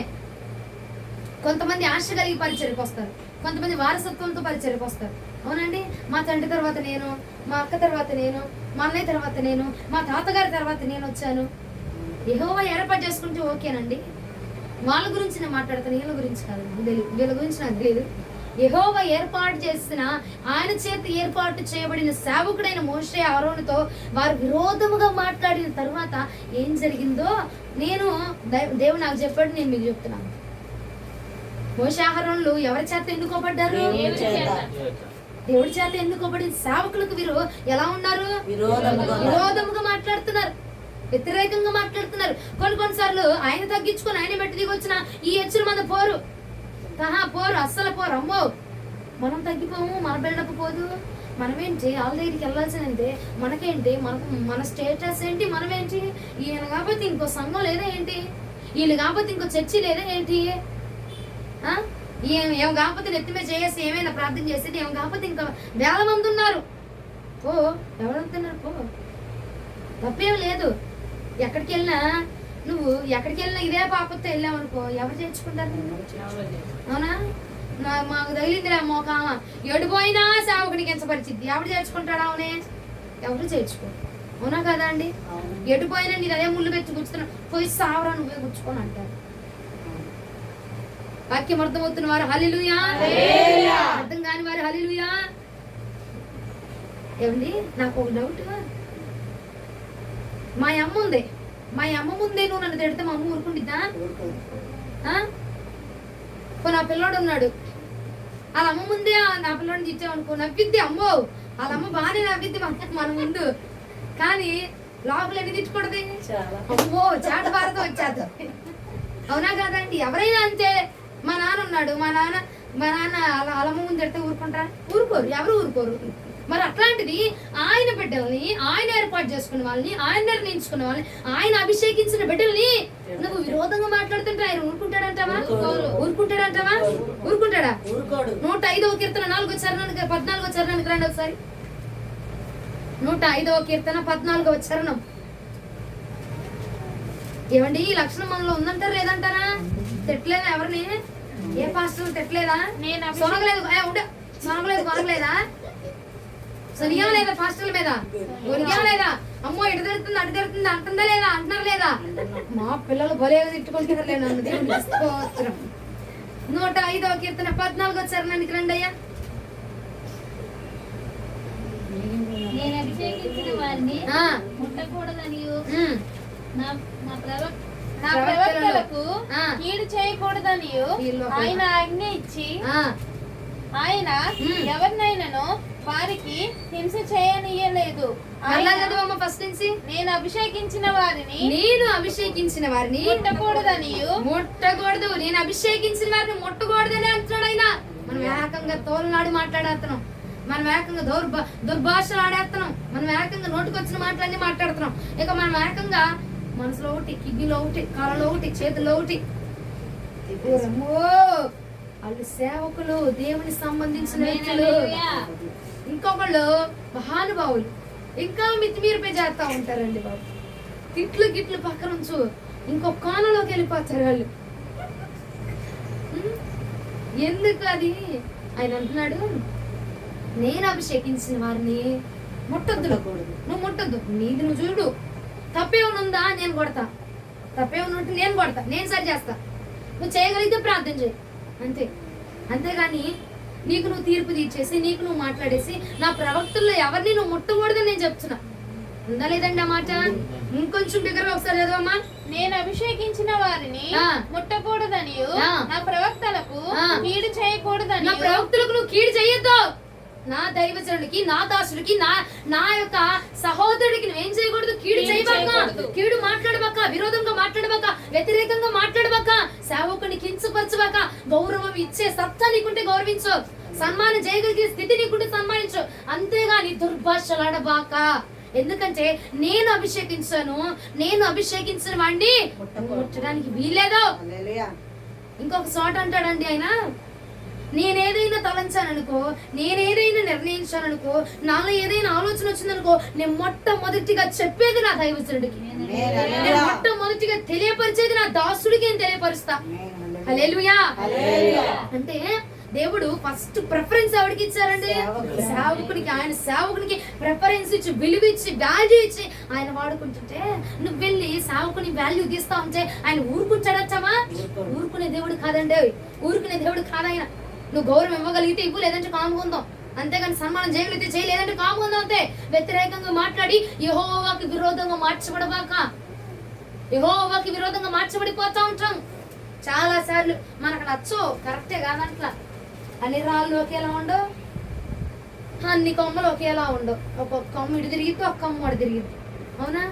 కొంతమంది ఆశ కలిగి పరిచర్యకు వస్తారు, కొంతమంది వారసత్వంతో పరిచర్యకు వస్తారు. అవునండి, మా తండ్రి తర్వాత నేను, మా అక్క తర్వాత నేను, మా అన్నయ్య తర్వాత నేను, మా తాతగారి తర్వాత నేను వచ్చాను. యెహోవా ఏర్పాటు చేసుకుంటే ఓకేనండి. వాళ్ళ గురించి నేను మాట్లాడతాను, వీళ్ళ గురించి కాదు. వీళ్ళ గురించి నాకు తెలియదు. యెహోవా ఏర్పాటు చేసిన, ఆయన చేత ఏర్పాటు చేయబడిన సేవకుడైన మోషే అహరోనుతో వారు విరోధముగా మాట్లాడిన తర్వాత ఏం జరిగిందో దేవుడు నాకు చెప్పాడు, నేను మీకు చెప్తున్నాను. మోషే అహరోనులు ఎవరి చేత ఎన్నుకోబడ్డారు? దేవుడి చేత ఎన్నుకోబడిన సేవకులకు వీరు ఎలా ఉన్నారు? విరోధముగా మాట్లాడుతున్నారు, వ్యతిరేకంగా మాట్లాడుతున్నారు. కొన్నిసార్లు ఆయన తగ్గించుకొని ఆయన మెట్టి దిగి వచ్చిన ఈ హెచ్చుల మంది పోరు, అస్సలు పోరు. అమ్మో, మనం తగ్గిపోము, మన బిల్డప్ పోదు. మనమేంటి వాళ్ళ దగ్గరికి వెళ్ళాల్సిందంటే మనకేంటి, మన స్టేటస్ ఏంటి, మనమేంటి? ఈయన కాకపోతే ఇంకో సంఘం లేదా ఏంటి, వీళ్ళు కాకపోతే ఇంకో చర్చి లేదా ఏంటి, ఏం కాకపోతే నెత్తిమే చేసి ఏమైనా ప్రార్థన చేసేది, ఏం కాకపోతే ఇంకా వేల మంది ఉన్నారు. ఓ ఎవరంటున్నారు, పో, తప్పేం లేదు. ఎక్కడికి వెళ్ళినా ఇదే పాపతో వెళ్ళామనుకో, ఎవరు చేర్చుకుంటారు? అవునా? మాకు తగిలిందిరా మోకామ, ఎడిపోయినా సేవకుడికి ఎంచపరిచిద్ది, ఎవరు చేర్చుకుంటాడు? అవునే, ఎవరు చేర్చుకోరు. అవునా కదా అండి? ఎడిపోయినా నీకు అదే ముళ్ళు పెట్టి కూర్చుతున్నావు, పోయి సావరా నువ్వే కూర్చుకొని అంటారు. వాక్యం అర్థమవుతున్న వారు హల్లెలూయా, అర్థం కాని వారు హల్లెలూయా. ఏమండి, నాకు ఒక డౌట్. మా అమ్మ ముందే నువ్వు నన్ను తిడితే మా అమ్మ ఊరుకుంటుందా? నా పిల్లోడు ఉన్నాడు, వాళ్ళ అమ్మ ముందే నా పిల్లోడిని తిట్టామనుకో, నవ్విద్ది. అమ్మో, వాళ్ళ అమ్మ బాగానే నవ్విద్ది మన ముందు, కానీ లోపల ఎన్ని తిట్టుకూడదు? అమ్మో, చాట భారత వచ్చేది. అవునా కాదండి? ఎవరైనా అంతే. మా నాన్న ఉన్నాడు, మా నాన్న వాళ్ళ అమ్మ ముందు తిడితే ఊరుకుంటారా? ఊరుకోరు, ఎవరు ఊరుకోరు. మరి అట్లాంటిది ఆయన బిడ్డల్ని, ఆయన ఏర్పాటు చేసుకున్న వాళ్ళని, ఆయన నిర్ణయించుకున్న వాళ్ళని, ఆయన అభిషేకించిన బిడ్డల్ని నువ్వు విరోధంగా మాట్లాడుతుంటే ఆయన ఊరుకుంటాడంటావా? ఊరుకుంటాడా? 105వ కీర్తన 4వ చరణానికి 14వ చరణానికి రండి ఒకసారి. 105వ కీర్తన 14వ చరణం. ఏమండి, ఈ లక్షణం మనలో ఉందంటారా లేదంటారా? తిట్టలేదా ఎవరిని? ఏ పాస్టర్ తిట్టలేదా? కొనగలేదా? సరిగా లేదా? పాస్టర్ల మీద కొనిగా లేదా? అమ్మో, ఇటు తిరుగుతుంది అటు తిరుగుతుంది అంటుందా లేదా? అంటున్నారు లేదా? మా పిల్లలు భలేగా తిట్టుకుంటున్నారు లేదా? 105వ కీర్తన 14వ చరణానికి రండి అయ్యా. నేను అభిషేకించిన వారిని ముట్టకూడదని నా ప్రవక్తలకు కీడు చేయకూడదని ఆయన ఆజ్ఞ ఇచ్చి, ఆయన ఎవరినైనాను వారికి హింస చేయనీయలేదు. మళ్ళా చదవమ్మ ఫస్ట్ నుంచి. నేను అభిషేకించిన వారిని ముట్టకూడదు. నేను అభిషేకించిన వారిని ముట్టకూడదని అంటున్నాడు ఆయన. మనం ఏకంగా తోలునాడు మాట్లాడేస్తున్నాం, మనం ఏకంగా దుర్భాషలు ఆడేస్తున్నాం, మనం ఏకంగా నోటికొచ్చిన మాటలన్నీ మాట్లాడుతున్నాం. ఇక మనం ఏకంగా మనసులో ఒకటి, కిడ్నీలో ఒకటి, కాళ్ళలో ఒకటి, చేతుల్లో ఒకటి. వాళ్ళు సేవకులు, దేవుని సంబంధించిన వ్యక్తులు. ఇంకొకళ్ళు మహానుభావులు, ఇంకా మితిమీరిపోయి చేస్తా ఉంటారండి బాబు. గిట్లు పక్కన ఉంచు, ఇంకో కోణలోకి వెళ్ళిపోతారు వాళ్ళు. ఎందుకు అది? ఆయన అంటున్నాడు, నేను అభిషేకించిన వారిని ముట్టొద్దు, నువ్వు ముట్టొద్దు. నీది నువ్వు చూడు, తప్పేమనుందా నేను కొడతా, తప్పేమనుంటే నేను కొడతా, నేను సరి చేస్తా. నువ్వు చేయగలిగితే ప్రార్థన చేయి అంతే. అంతేగాని నీకు నువ్వు తీర్పు తీర్చేసి, నీకు నువ్వు మాట్లాడేసి, నా ప్రవక్తల్లో ఎవరిని నువ్వు ముట్టకూడదని నేను చెప్తున్నా. ఉందా లేదండి ఆ మాట? ఇంకొంచెం దగ్గరగా ఒకసారి చదవమ్మా. నేను అభిషేకించిన వారిని ముట్టకూడదని, నా ప్రవక్తలకు కీడు చేయకూడదని. నా ప్రవక్తలకు నువ్వు కీడు చేయొద్దు. నా దైవజనుడికి, నా దాసుడికి, నా యొక్క సహోదరుడికి నువ్వేం చేయకూడదు? కీడు చేయబాక, కీడు మాట్లాడబాక, విరోధంగా మాట్లాడబాక, వ్యతిరేకంగా మాట్లాడబాక, సేవకుని కించపరచబాక. గౌరవం ఇచ్చే సత్తా నీకుంటే గౌరవించు, సన్మానం చేయగలిగే స్థితి నీకుంటే సన్మానించు. అంతేగాని దుర్భాషలాడబాక. ఎందుకంటే నేను అభిషేకించాను, నేను అభిషేకించిన వాడిని ముట్టడానికి వీల్లేదు. ఇంకొక చోట అంటాడండి ఆయన, నేనేదైనా తలంచాననుకో, నేనేదైనా నిర్ణయించాననుకో, నాలో ఏదైనా ఆలోచన వచ్చిందనుకో, నేను మొట్టమొదటిగా చెప్పేది నా దైవజనుడికి, నేను మొట్టమొదటిగా తెలియపరిచేది నా దాసుడికి నేను తెలియపరుస్తా. హల్లెలూయా. అంటే దేవుడు ఫస్ట్ ప్రిఫరెన్స్ ఎవరికి ఇచ్చారండి? సేవకునికి. ఆయన సేవకునికి ప్రిఫరెన్స్ ఇచ్చి, విలువ ఇచ్చి, వాల్యూ ఇచ్చి ఆయన వాడుకుంటుంటే, నువ్వు వెళ్ళి సేవకుని వాల్యూ తీస్తా ఉంటే ఆయన ఊరుకుంటాడచ్చామా? ఊరుకునే దేవుడు కాదండి, ఊరుకునే దేవుడు కాదాయన. నువ్వు గౌరవం ఇవ్వగలిగితే ఇవ్వు, లేదంటే కాముకుందాం. అంతేగాని సన్మానం చేయగలిగితే చేయి, లేదంటే కాముకుందాం అంతే. వ్యతిరేకంగా మాట్లాడి యెహోవాకి విరోధంగా మార్చబడబాక. యెహోవాకి విరోధంగా మార్చబడిపోతా ఉంటాం చాలా సార్లు. మనకు నచ్చో, కరెక్టే కాదంట్లా. అన్ని రాళ్ళు ఒకేలా ఉండవు, అన్ని కొమ్మలు ఒకేలా ఉండవు. ఒక్కొక్క కొమ్మ ఇటు తిరిగితే ఒక కొమ్మ అటు తిరిగిద్ది, అవునా?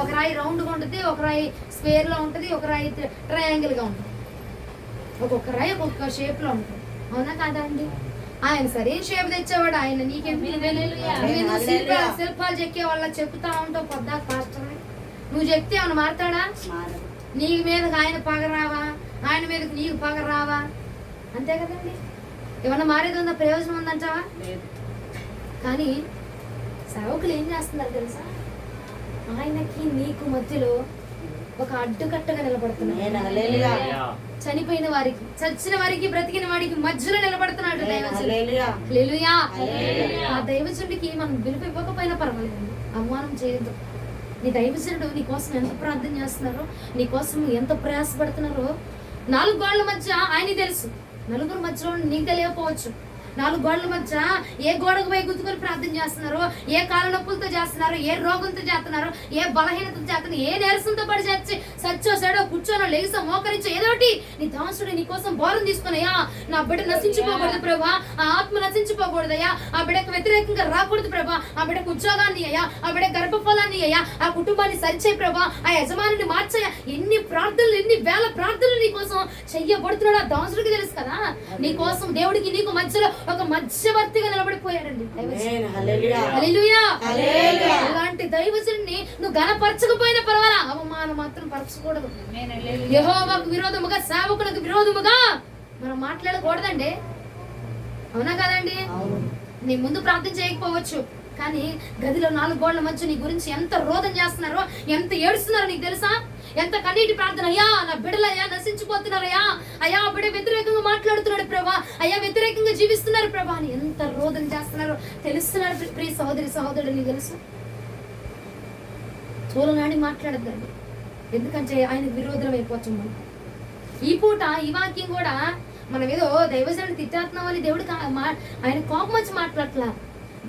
ఒక రాయి రౌండ్గా ఉంటుంది, ఒక రాయి స్క్వేర్ లో ఉంటుంది, ఒక రాయి ట్రయాంగిల్ గా ఉంటుంది. ఒక్కొక్క రాయి ఒక్కొక్క షేప్ లో ఉంటుంది, అవునా కాదా అండి? ఆయన సరైన షేప్ తెచ్చేవాడు. ఆయన శిల్పాలు చెక్కే వాళ్ళ చెప్తా ఉంటావు పొద్దా పాస్టర్. నువ్వు చెప్తే ఏమన్నా మారుతాడా? నీ మీదకి ఆయన పగ రావా, ఆయన మీదకి నీకు పగ రావా? అంతే కదండి. ఏమన్నా మారేది ఉందా? ప్రయోజనం ఉందంటావా? కానీ సేవకులు ఏం చేస్తున్నారు తెలుసా? ఆయనకి నీకు మధ్యలో ఒక అడ్డుకట్టగా నిలబడుతున్నారు. చనిపోయిన వారికి, చచ్చిన వారికి, బ్రతికిన వాడికి మధ్యలో నిలబడుతున్నాడు హల్లెలూయా. ఆ దైవజనుడికి మనం విలువ ఇవ్వకపోయినా పర్వాలేదండి, అవమానం చేయొద్దు. నీ దైవజనుడు నీ కోసం ఎంత ప్రార్థన చేస్తున్నారో, నీ కోసం ఎంత ప్రయాసపడుతున్నారో 4 గోడల మధ్య ఆయన తెలుసు. నలుగురు మధ్యలో నీకు తెలియకపోవచ్చు. 4 గోడల మధ్య ఏ గోడకు పోయి గుర్తుకొని ప్రార్థన చేస్తున్నారో, ఏ కాళ్ళ నొప్పులతో చేస్తున్నారో, ఏ రోగంతో చేస్తున్నారో, ఏ బలహీనతతో చేస్తున్నారు, ఏ నీరసంతో పడి చేసి సచ్చో సెడో కూర్చోనో లేసో మోకరించో ఏదోటి నీ దాసుడు నీ కోసం భారం తీసుకున్నాయా. నా బిడ్డ నశించిపోకూడదు ప్రభా, ఆ ఆత్మ నశించిపోకూడదయ్యా, ఆ బిడ్డకు వ్యతిరేకంగా రాకూడదు ప్రభా, ఆ బిడ్డకు ఉద్యోగాన్ని అయ్యా, ఆ బిడ్డ గర్భఫలాన్ని అయ్యా, ఆ కుటుంబాన్ని సరిచే ప్రభా, ఆ యజమానిని మార్చయ్యా. ఎన్ని ప్రార్థనలు, ఎన్ని వేల ప్రార్థనలు నీ కోసం చెయ్యబడుతున్నాడు. ఆ దాసుడికి తెలుసు కదా. నీ కోసం దేవుడికి నీకు మధ్యలో ఒక మధ్యవర్తిగా నిలబడిపోయాడండి హల్లెలూయా. అలాంటి దైవజనుడిని నువ్వు ఘనపరచకపోయినా పర్వాలా, అవమానం మాత్రం పరచకూడదు. యెహోవాకు విరోధముగా, సేవకులకు విరోధముగా మనం మాట్లాడకూడదండి, అవునా కదండి? నీ ముందు ప్రార్థన చేయకపోవచ్చు, కానీ గదిలో 4 గోడల మధ్య నీ గురించి ఎంత రోదన చేస్తున్నారో, ఎంత ఏడుస్తున్నారో నీకు తెలుసా? ఎంత కన్నీటి ప్రార్థన. అయ్యా నా బిడ్డలయ్యా నశించిపోతున్నారయ్యా, అయ్యా బిడ్డ వ్యతిరేకంగా మాట్లాడుతున్నాడు ప్రభా, అయ్యా వ్యతిరేకంగా జీవిస్తున్నారు ప్రభా అని ఎంత రోదన చేస్తున్నారో తెలుస్తున్నారు. ప్రియ సహోదరి సహోదరుడు, నీకు తెలుసు? తోలనాడి మాట్లాడద్దండి, ఎందుకంటే ఆయనకు విరోధం అయిపోవచ్చు. మనం ఈ పూట ఈ వాక్యం కూడా మనం ఏదో దైవజనుడిని తిట్టేస్తున్నామని దేవుడు ఆయన కోపం వచ్చి మాట్లాడట్లా.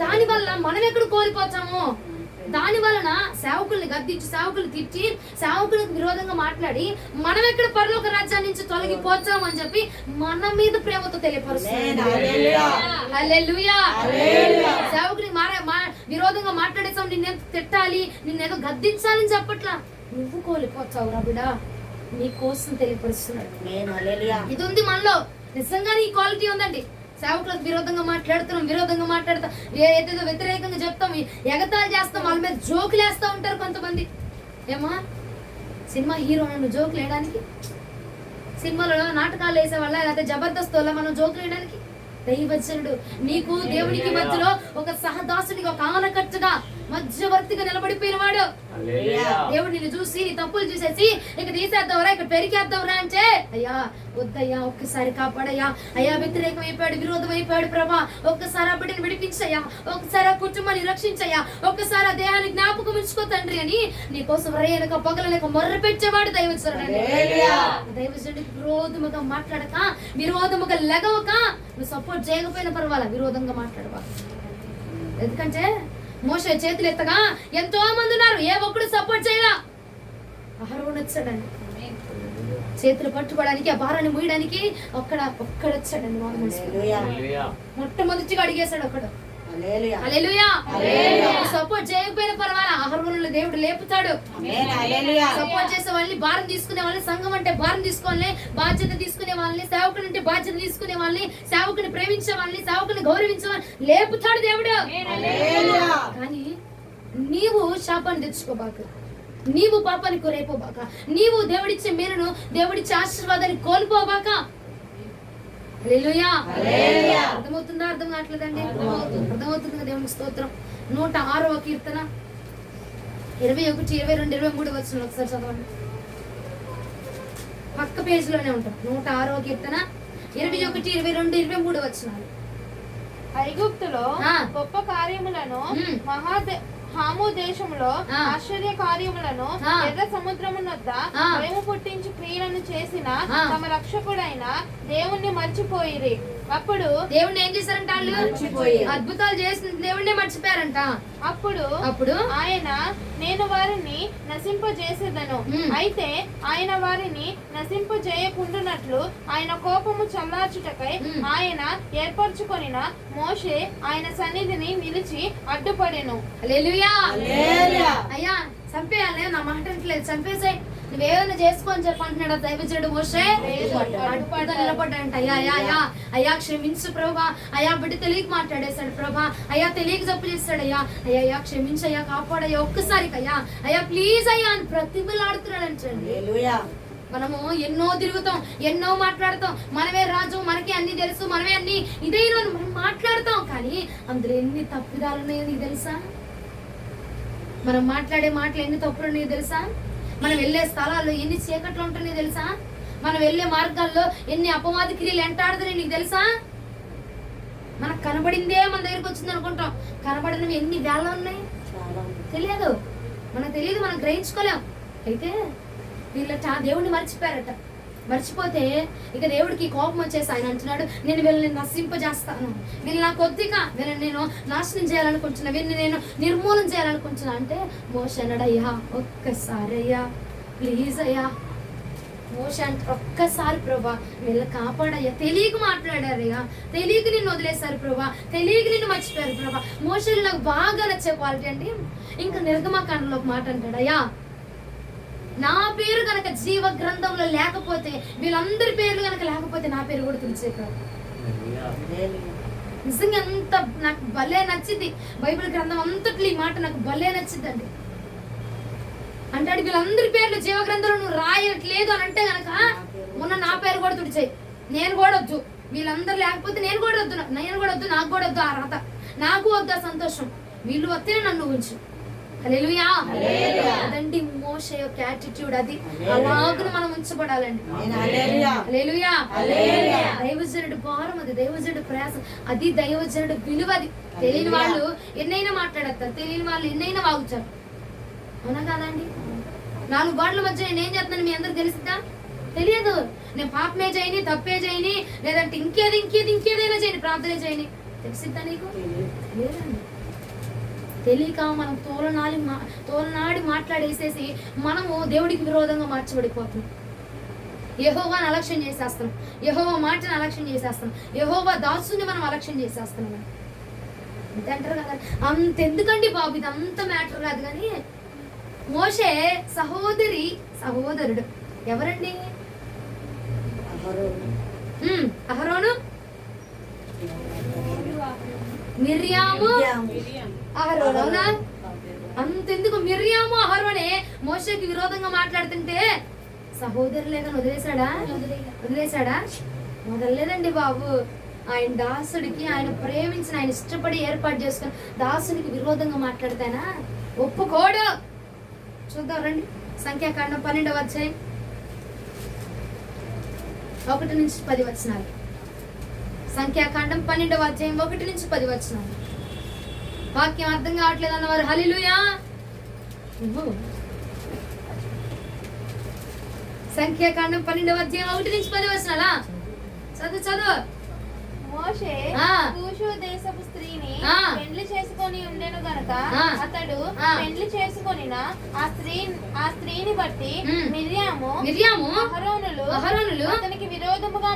దాని వల్ల మనం ఎక్కడ కోల్పోతామో, దాని వలన సేవకుల్ని గద్దించి, సేవకులు తిట్టి, సేవకులకు విరోధంగా మాట్లాడి మనం ఎక్కడ పరలోక రాజ్యాన్ని నుంచి తొలగిపోతాం అని చెప్పి మన మీద ప్రేమతో తెలియపరుస్తుంది. హల్లెలూయా. సేవకుని విరోధంగా మాట్లాడేసాం, నిన్నేదో తిట్టాలి, నిన్నేదో గద్దించాలని చెప్పట్లా. నువ్వు కోల్పోతావు రా బిడ్డ, నీ కోసం తెలియపరుస్తున్నాడు. ఇది ఉంది మనలో, నిజంగానే ఈ క్వాలిటీ ఉందండి. సేవకులకు విరోధంగా మాట్లాడతాం, ఏదైతే వ్యతిరేకంగా చెప్తాం, ఎగతాళి చేస్తాం, వాళ్ళ మీద జోకులు వేస్తూ ఉంటారు కొంతమంది. ఏమా సినిమా హీరో నువ్వు జోకులు వేయడానికి, సినిమాలో నాటకాలు వేసే వాళ్ళ లేకపోతే జబర్దస్త్ వల్ల మనం జోకులు వేయడానికి? దైవజనుడు నీకు దేవునికి మధ్యలో ఒక సహదాసుడిగా, ఒక ఆనకట్టుగా, మధ్యవర్తిగా నిలబడిపోయిన వాడు. దేవుడు నిన్ను చూసి నీ తప్పులు చూసేసి ఇక తీసేద్దాంరా, ఇక్కడ పెరిగేద్దాంరా అంటే, అయ్యా వద్దయ్యా, ఒక్కసారి కాపాడయ్యా, అయ్యా వ్యతిరేకం అయిపోయాడు, విరోధం అయిపోయాడు ప్రభా, ఒక్కసారి ఆ బిడ్డని విడిపించయ్యా, ఒక్కసారి ఆ కుటుంబాన్ని రక్షించయ్యా, ఒక్కసారి ఆ దేహాన్ని జ్ఞాపకం ఉంచుకో తండ్రి అని నీ కోసం రయ్యనక పగలనక మొర్ర పెట్టేవాడు దైవజనుడు. దైవజనుడికి విరోధముగా మాట్లాడక, విరోధముగా లెగవక, నువ్వు సపోర్ట్ చేయకపోయినా పర్వాలా, విరోధంగా మాట్లాడవా. ఎందుకంటే మోషే చేతులు ఎత్తగా ఎంతో మంది ఉన్నారు, ఏ ఒక్కడు సపోర్ట్ చేయరా. అహరోను వచ్చాడండి చేతులు పట్టుకోవడానికి, ఆ భారాన్ని మూయడానికి ఒక్కడొచ్చాడండి. మొట్టమొదటిగా అడిగేశాడు ఒకడు. హల్లెలూయా. సపోర్ట్ చేయకపోయినా పర్వాలా, అహరోనులో దేవుడు లేపుతాడు. సపోర్ట్ చేసే వాళ్ళని, భారం తీసుకునే వాళ్ళని, సంఘం అంటే భారం తీసుకోవాలని, బాధ్యత తీసుకునే వాళ్ళని, సేవకుని అంటే బాధ్యత తీసుకునే వాళ్ళని, సేవకుని ప్రేమించే వాళ్ళని, సేవకుని గౌరవించే వాళ్ళని లేపుతాడు దేవుడు. కానీ నీవు శాపాన్ని తెచ్చుకోబాక, నీవు పాపాన్ని కొరైపోబాక, నీవు దేవుడిచ్చే మేలును, దేవుడిచ్చే ఆశీర్వాదాన్ని కోల్పోబాక. హల్లెలూయా. అర్థమవుతుందా? అర్థం కావట్లేదండి? అర్థమవుతుంది కదా? దేవునికి స్తోత్రం. 106వ కీర్తన 21, 22, 23 వచనాలు ఒకసారి చదవండి. పక్క పేజీలోనే ఉంటాం. 106వ కీర్తన 21, 22, 23 వచనాలు. ఐగుప్తులో గొప్ప కార్యములను, హాము దేశంలో ఆశ్చర్య కార్యములను, ఎర్ర సముద్రము వద్ద భయము పుట్టించి క్రియలను చేసిన తమ రక్షకుడైన దేవుణ్ణి మర్చిపోయిరి. అప్పుడు దేవుణ్ణి ఏం చేశారంట? అద్భుతాలు చేసిన దేవుణ్ణి మర్చిపోయారంట. అప్పుడు ఆయన, నేను వారిని నశింపజేసేదను, అయితే ఆయన వారిని నశింపజేయకుండానట్లు ఆయన కోపము చల్లార్చుటకై ఆయన ఏర్పరచుకొనిన మోషే ఆయన సన్నిధిని నిలిచి అడ్డుపడెను. హల్లెలూయా. అయ్యా చంపేయాలి, నా మాట అంటలేదు, చంపేసే, నువ్వేదైనా చేసుకో అని చెప్పి అంటున్నాడు దైవజనుడు మోషే. నిలబడ్డాడంట. అయ్యా క్షమించు ప్రభా, అయ్యా బిడ్డ తెలియక మాట్లాడేశాడు ప్రభా, అయ్యా తెలియక జబ్బు చేస్తాడు, అయ్యా క్షమించయ్యా, కాపాడయ్యా, ఒక్కసారికి అయ్యా ప్లీజ్ అయ్యా అని ప్రతిమలాడుతున్నాడు అంటండి. మనము ఎన్నో తిరుగుతాం, ఎన్నో మాట్లాడతాం, మనమే రాజు, మనకి అన్ని తెలుసు, మనమే అన్ని ఇదైనా మనం మాట్లాడతాం, కానీ అందులో ఎన్ని తప్పిదాలు ఉన్నాయో నీకు తెలుసా? మనం మాట్లాడే మాటలు ఎన్ని తప్పులు ఉన్నాయో తెలుసా? మనం వెళ్ళే స్థలాల్లో ఎన్ని చీకట్లు ఉంటున్నాయో తెలుసా? మనం వెళ్ళే మార్గాల్లో ఎన్ని అపవాది క్రియలు ఎంటాడుతున్నాయి నీకు తెలుసా? మనకు కనబడిందే మన దగ్గరికి వచ్చింది అనుకుంటాం, కనబడినవి ఎన్ని వేళ ఉన్నాయి తెలియదు, మనకు తెలియదు, మనం గ్రహించుకోలేం. అయితే వీళ్ళ దేవుడిని మర్చిపోయారట. మర్చిపోతే ఇక దేవుడికి కోపం వచ్చేసి ఆయన అంటున్నాడు, నేను వీళ్ళని నశింపజేస్తాను, వీళ్ళు నా కొద్దిగా, వీళ్ళని నేను నాశనం చేయాలనుకుంటున్నా, వీళ్ళని నేను నిర్మూలన చేయాలనుకుంటున్నా అంటే మోషే అన్నాడు, అయ్యా ఒక్కసారి అయ్యా ప్లీజ్ అయ్యా. మోషే అంటే ఒక్కసారి ప్రభా వీళ్ళ కాపాడయ్యా, తెలియక మాట్లాడారయ్యా, తెలియక నిన్ను వదిలేశారు ప్రభా, తెలియక నిన్ను మర్చిపోయారు ప్రభా. మోషేలు నాకు బాగా నచ్చే క్వాలిటీ అండి. ఇంకా నిర్గమకాండలో ఒక మాట అంటాడు, అయ్యా నా పేరు కనుక జీవ గ్రంథంలో లేకపోతే, వీళ్ళందరి పేర్లు కనుక లేకపోతే నా పేరు కూడా తుడిచే కాదు. నిజంగా ఎంత నాకు భలే నచ్చింది, బైబిల్ గ్రంథం అంతట్లో ఈ మాట నాకు భలే నచ్చిందండి. అంటాడు వీళ్ళందరి పేర్లు జీవ గ్రంథంలో నువ్వు రాయట్లేదు అని అంటే గనక మొన్న నా పేరు కూడా తుడిచేయి, నేను కూడా వద్దు, వీళ్ళందరూ లేకపోతే నేను కూడా వద్దు, నాకు కూడా వద్దు ఆ రాత, నాకు వద్దు ఆ సంతోషం, వీళ్ళు వస్తేనే నన్ను ఉంచు. హల్లెలూయా. అదండి మోషే యొక్క యాటిట్యూడ్, అది అలాగను మనం ఉంచబడాలండి. హల్లెలూయా. దైవజనుడు భారం, అది దైవజనుడు ప్రయాసం, అది దైవజనుడు విలువ. అది తెలియని వాళ్ళు ఎన్నైనా మాట్లాడతారు, తెలియని వాళ్ళు ఎన్నైనా వాగుతారు, అవునా కాదండి? 4 బాటల మధ్య నేను ఏం చేస్తున్నాను మీ అందరికి తెలిసిద్దా? తెలియదు. నేను పాపమే చేయని, తప్పే చేయని, లేదంటే ఇంకేదైనా చేయని, ప్రార్థన చేయని, తెలిసిద్దా నీకు? లేదండి. తెలియక మనం తోలనాడి మాట్లాడేసేసి మనము దేవుడికి విరోధంగా మార్చబడిపోతున్నాం. యెహోవాను అలక్ష్యం చేసేస్తున్నాం, యెహోవా మాటను అలక్ష్యం చేసేస్తున్నాం, యెహోవా దాసుని మనం అలక్ష్యం చేసేస్తున్నాం. అంతే అంటారు కదా. అంతెందుకండి బాబు, ఇది అంత మ్యాటర్ కాదు. కానీ మోషే సహోదరుడు ఎవరండి? అహరోను, మిర్యాము, అహరోను. అవునా? అంతెందుకు, మిర్యాము అహరోనే మోషేకి విరోధంగా మాట్లాడుతుంటే సహోదరులే కానీ వదిలేశాడా? వదలలేదండి బాబు. ఆయన దాసుడికి, ఆయన ప్రేమించిన, ఆయన ఇష్టపడి ఏర్పాటు చేసుకుని దాసుడికి విరోధంగా మాట్లాడతానా ఒప్పుకోడు. చూద్దాం రండి, సంఖ్యాకాండం 12వ అధ్యాయం 1 నుంచి 10 వచనాలు. సంఖ్యాకాండం 12వ అధ్యాయం 1 నుంచి 10 వచనాలు. వాక్యం అర్థం కావట్లేదు అన్నవారు హల్లెలూయా. సంఖ్యాకాండం 12వ అధ్యాయం 1 నుంచి 10 వచనాలా? చదువు. మోషే కూషు దేశపు స్త్రీని పెండ్లి చేసుకొని ఉండెను గనక అతడు పెండ్లి చేసుకొనిన ఆ స్త్రీని బట్టి మిర్యాము అహరోనులు అతనికి విరోధముగా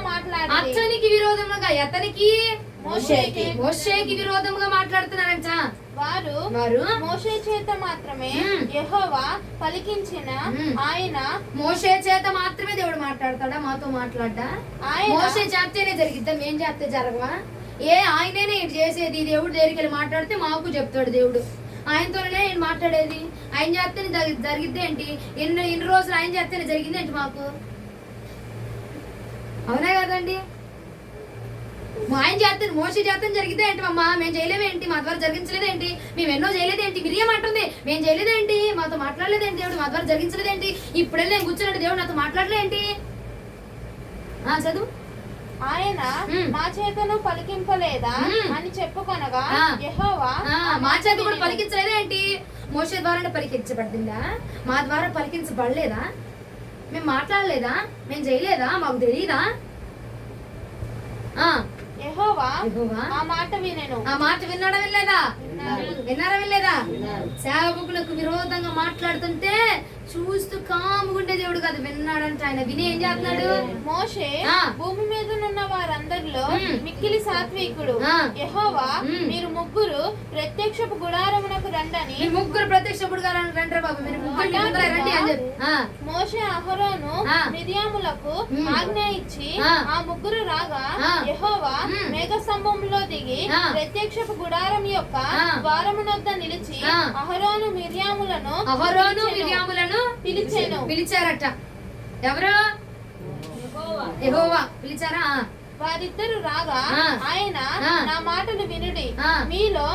మోషేకి విరోధముగా మాట్లాడుతున్నారంట. వారు మోషే చేత మాత్రమే యెహోవా పలికించిన ఆయన. మోషే చేత మాత్రమే దేవుడు మాట్లాడతాడా? మాతో మాట్లాడ్డా? మోషే చేస్తేనే జరిగిద్దా? మేం చేస్తే జరగవా? ఆయననే ఇటు చేసేది. దేవుడు దగ్గరికి వెళ్ళి మాట్లాడితే మాకు చెప్తాడు దేవుడు. ఆయనతోనే నేను మాట్లాడేది. ఆయన చేస్తేనే జరిగిద్ది ఏంటి? ఎన్ని రోజులు ఆయన చేస్తేనే జరిగింది ఏంటి మాకు? అవునా కదండి? ఆయన చేస్తే, మోషే చేస్తాను జరిగితే ఏంటి అమ్మా? మేము చేయలేదేంటి? మా ద్వారా జరిగించలేదేంటి? మేము ఎన్నో చేయలేదేంటి? మిరియం అంటుంది మేము చేయలేదేంటి? మాతో మాట్లాడలేదేంటి? దేవుడు మా ద్వారా జరిగించలేదేంటి? ఇప్పుడే నేను కూర్చున్నట్టు దేవుడు నాతో మాట్లాడలేంటి? చదువు. ఆయన మా చేతను పలికింపలేదా అని చెప్పుకొనగా యెహోవా మా చేత కూడా పలికించలేదేంటి? మోషే ద్వారా పలికించబడిందా? మా ద్వారా పలికించబడలేదా? మేము మాట్లాడలేదా? మేము చేయలేదా? మాకు తెలియదా? యెహోవా ఆ మాట వినెను. ఆ మాట విన్నాడా వినలేదా? సేవకులకు విరోధంగా మాట్లాడుతుంటే చూస్తూ కాముగుండే దేవుడు కాదు, విన్నాడంట. ఆయన విని ఏం చేస్తున్నాడు? మోషే భూమి మీద ఉన్న వారందరిలో మిక్కిలి సాత్వికుడు. యెహోవా మీరు ముగ్గురు ప్రత్యక్షపు గుడారమునకు రండని. ముగ్గురు ప్రత్యక్షపు గుడారానికి రండి బాబు, మీరు ముగ్గురు రండి అని చెప్పి మోషే అహరోను మిర్యాములకు ఆజ్ఞ ఇచ్చి ఆ ముగ్గురు రాగా యెహోవా మేఘస్తంభంలో దిగి ప్రత్యక్షపు గుడారం యొక్క ద్వారమునొద్ద నిలిచి అహరోను మిర్యాములను పిలిచారట. ఎవరు? యెహోవా పిలిచారా? వారిద్దరు రాగా ఆయన నా మాటలు వినుడి, మీలో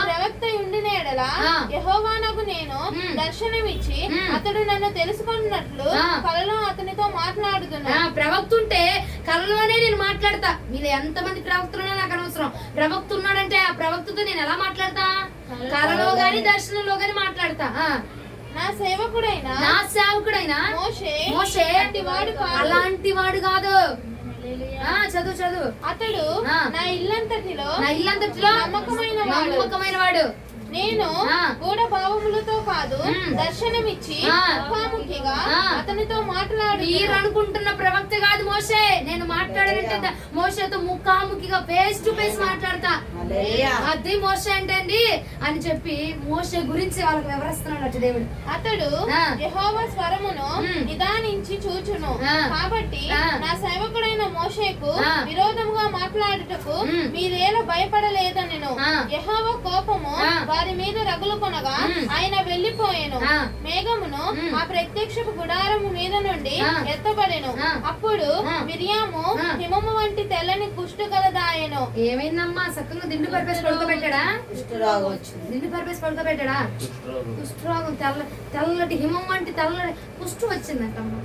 ప్రవక్త ఉండిన ఎడల యెహోవానకు నేను దర్శనమిచ్చి అతడు నన్ను తెలుసుకున్నట్లు కలలో అతనితో మాట్లాడుతున్నా. ప్రవక్త ఉంటే కలలోనే నేను మాట్లాడతా. మీరు ఎంతమంది ప్రవక్తులున్నా నాకు అనవసరం. ప్రవక్త ఉన్నాడంటే ఆ ప్రవక్తతో నేను ఎలా మాట్లాడతా? కలలో గాని దర్శనంలో గాని మాట్లాడతా. నా సేవకుడైన మోషే అలాంటి వాడు కాదు. చదువు. అతడు నా ఇల్లంతటిలో నమ్మకమైన వాడు. నేను గూఢ భావములతో కాదు దర్శనమిచ్చి ముఖాముఖిగా అతనితో మాట్లాడు. మీరు అనుకుంటున్న ప్రవక్త కాదు మోషే. నేను మాట్లాడాలంటే మోషేతో ముఖాముఖిగా ఫేస్ టు ఫేస్ మాట్లాడతా. అది మోషే అంటే అండి అని చెప్పి మోషే గురించి వాళ్ళకి వివరిస్తున్నాడు దేవుడు. అతడు యెహోవా స్వరమును నిదానించి చూచును. కాబట్టి నా సేవకుడైన మోషేకు విరోధముగా మాట్లాడుటకు మీరేలా భయపడలేదనెను. యెహోవా కోపము వారి మీద రగులుకొనగా ఆయన వెళ్లిపోయెను. మేఘమును ఆ ప్రత్యక్షపు గుడారము మీద నుండి ఎత్తబడెను. అప్పుడు మిర్యాము హిమము వంటి తెల్లని కుష్టు కలదాయెను. ఏమైందమ్మా? చక్కగా దిండు పరిపేసి పడుకోబెట్టాడా? దిండు పరిపేసి పడుకోబెట్టాడా? కుష్ఠరోగం, తెల్లటి హిమం వంటి తెల్లటి కుష్టు వచ్చిందంటమ్మా.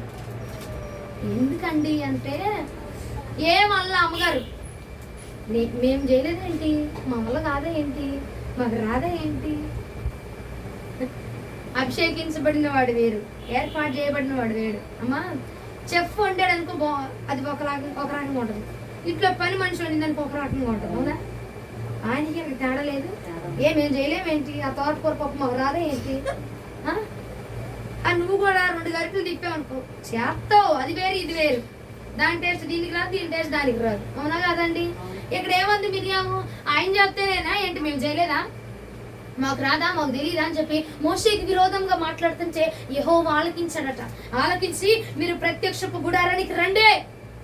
ఎందుకండి అంటే వల్ల అమ్మగారు మేము చేయలేదేంటి? మా వల్ల కాదా ఏంటి? మాకు రాదా ఏంటి? అభిషేకించబడిన వాడు వేరు, ఏర్పాటు చేయబడిన వాడు వేరు. అమ్మా చెఫ్ వండాడు అనుకో, అది ఒక రకంగా ఉంటుంది. ఇట్లా పని మనిషి వండింది అనుకో ఒక రకంగా ఉంటుంది. అవునా? ఆయనకి తేడా లేదు. ఏమేం చేయలేమేంటి? ఆ తోటకూర పప్పు మాకు రాదే ఏంటి? నువ్వు కూడా 2 గరిటెలు తిప్పావనుకో చేస్తావు, అది వేరు ఇది వేరు. దాని టేస్ట్ దీనికి రాదు, దీని టేస్ట్ దానికి రాదు. అవునా కాదండి? ఇక్కడ ఏమంది మిరియాము? ఆయన చెప్తేనేనా ఏంటి మేము చేయలేదా? మాకు రాదా, మాకు తెలియదా అని చెప్పి మోషేకి విరోధంగా మాట్లాడుతుంటే యెహోవా ఆలకించాడట. ఆలకించి మీరు ప్రత్యక్షపు గుడారానికి రండి,